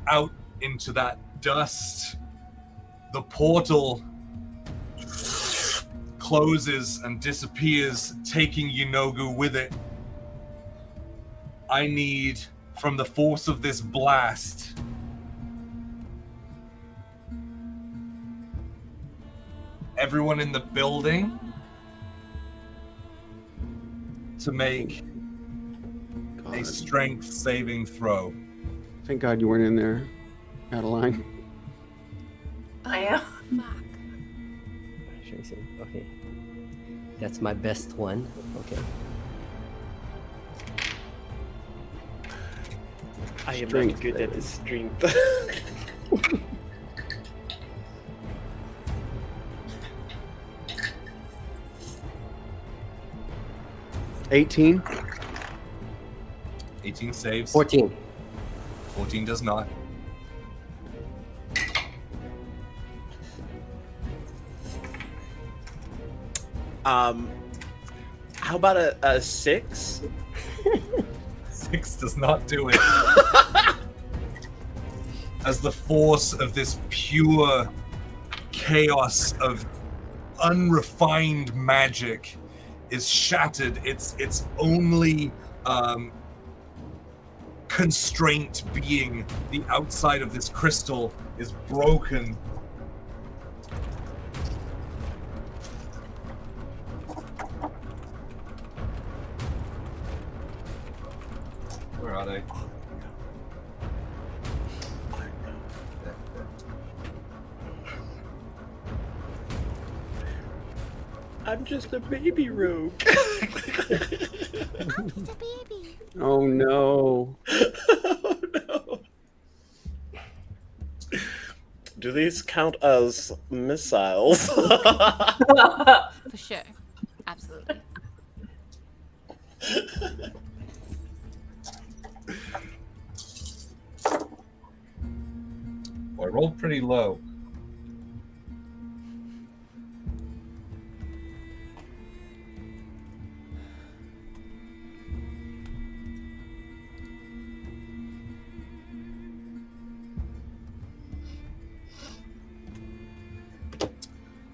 out into that dust. The portal closes and disappears, taking Yinogu with it. I need, from the force of this blast, everyone in the building to make a strength saving throw. Thank God you weren't in there, Adeline. I am. Fuck. Tracer. Okay. That's my best one. Okay. I am Strength not good at saving. this strength. 18. 18 saves. 14. 14 does not. How about a 6? 6 does not do it. As the force of this pure chaos of unrefined magic is shattered, its only constraint being the outside of this crystal is broken. Where are they? I'm just a baby rogue. Oh no. Oh no. Do these count as missiles? For sure. Absolutely. Well, I rolled pretty low.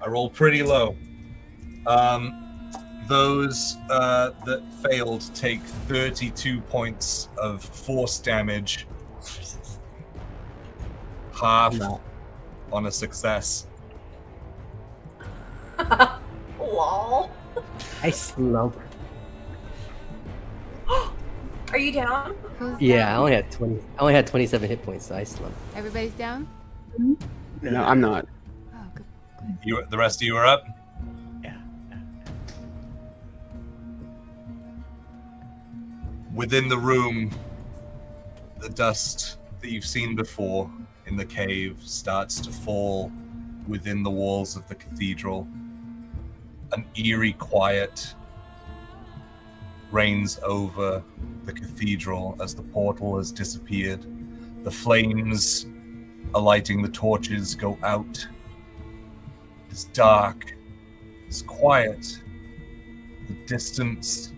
I rolled pretty low. Those that failed take 32 points of force damage. Half on a success. Lol. I slump. Are you down? Who's Yeah, I down? only had 20. I only had 27 hit points, so I slumped. Everybody's down? No, I'm not. Oh, good. The rest of you are up. Yeah. Within the room, the dust that you've seen before in the cave starts to fall within the walls of the cathedral. An eerie quiet reigns over the cathedral as the portal has disappeared. The flames alighting the torches go out. It's dark. It's quiet. The distance,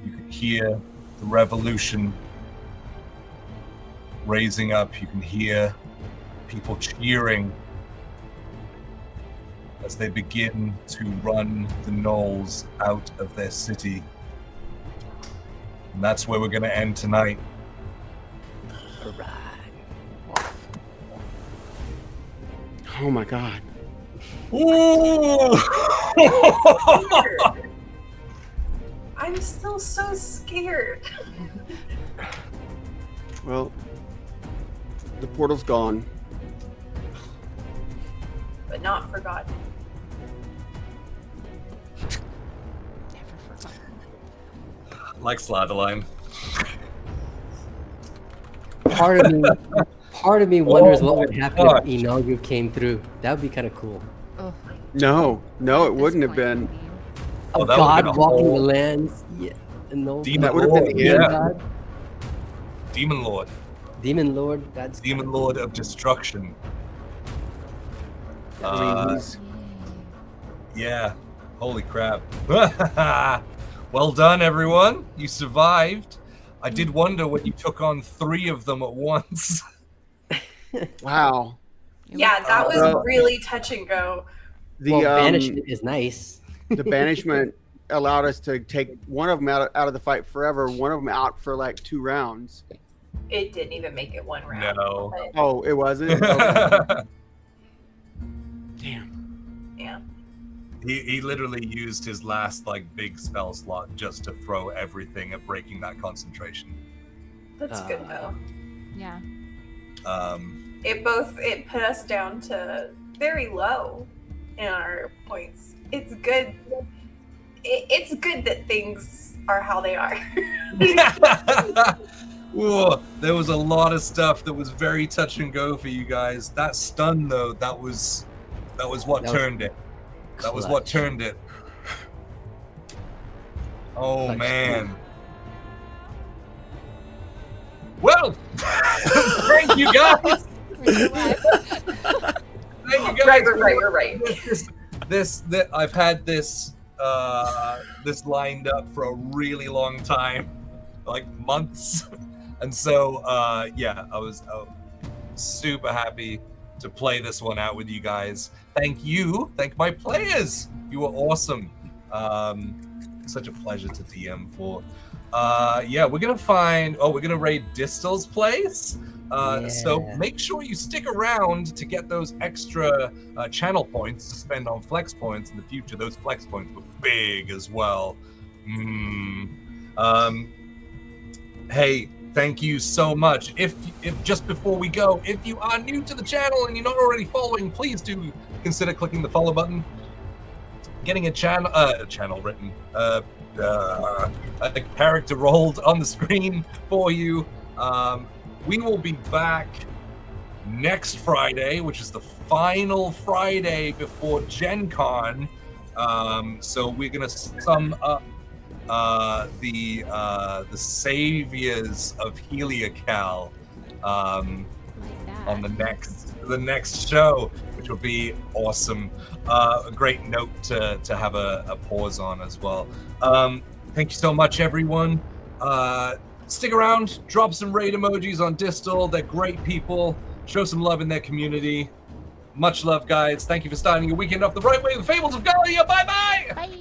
you can hear the revolution raising up. You can hear people cheering as they begin to run the gnolls out of their city. And that's where we're going to end tonight. Oh my god. Ooh! I'm still so scared. Well, the portal's gone. But not forgotten. Never forgotten. Like Slatherline. Part of me wonders Oh what my would happen gosh. if Inagu came through. That would be kind of cool. Oh, No, it at this wouldn't have point, been. would be- Oh, A that would've god been a walking whole- the lands. Yeah. No. Demon That would have been Lord, the Demon end. god. Demon Lord. Demon Lord. That's Demon Lord of Destruction. I mean, Uh, he's Yeah. Holy crap. Well done, everyone. You survived. I did wonder when you took on 3 of them at once. wow. It Yeah, was- that was Well- really touch and go. The well, banishment is nice. the banishment allowed us to take one of them out of the fight forever. One of them out for like 2 rounds. It didn't even make it one round. No. But, Oh, it wasn't. Okay. Damn. yeah. He literally used his last big spell slot just to throw everything at breaking that concentration. That's good though. Yeah. It put us down to very low. in our points. It's good. It's good that things are how they are. Ooh, there was a lot of stuff that was very touch and go for you guys. That stun though, that was what turned it. That was what turned it. Oh Clutch. man. Well, thank you guys. Thank you guys. Right. This I've had this lined up for a really long time, like months, and so yeah, I was super happy to play this one out with you guys. Thank my players. You were awesome. Such a pleasure to DM for. Yeah, we're gonna raid Distal's place. So make sure you stick around to get those extra channel points to spend on flex points in the future. Those flex points were big as well. Hey, thank you so much. If just before we go, if you are new to the channel and you're not already following, please do consider clicking the follow button. Getting a channel written, a character rolled on the screen for you. We will be back next Friday, which is the final Friday before Gen Con. So we're gonna sum up the saviors of Heliacal on the next show, which will be awesome. A great note to have a pause on as well. Thank you so much, everyone. Stick around, drop some raid emojis on Distal. They're great people. Show some love in their community. Much love, guys. Thank you for starting your weekend off the right way with Fables of Gahlia. Bye-bye! Bye.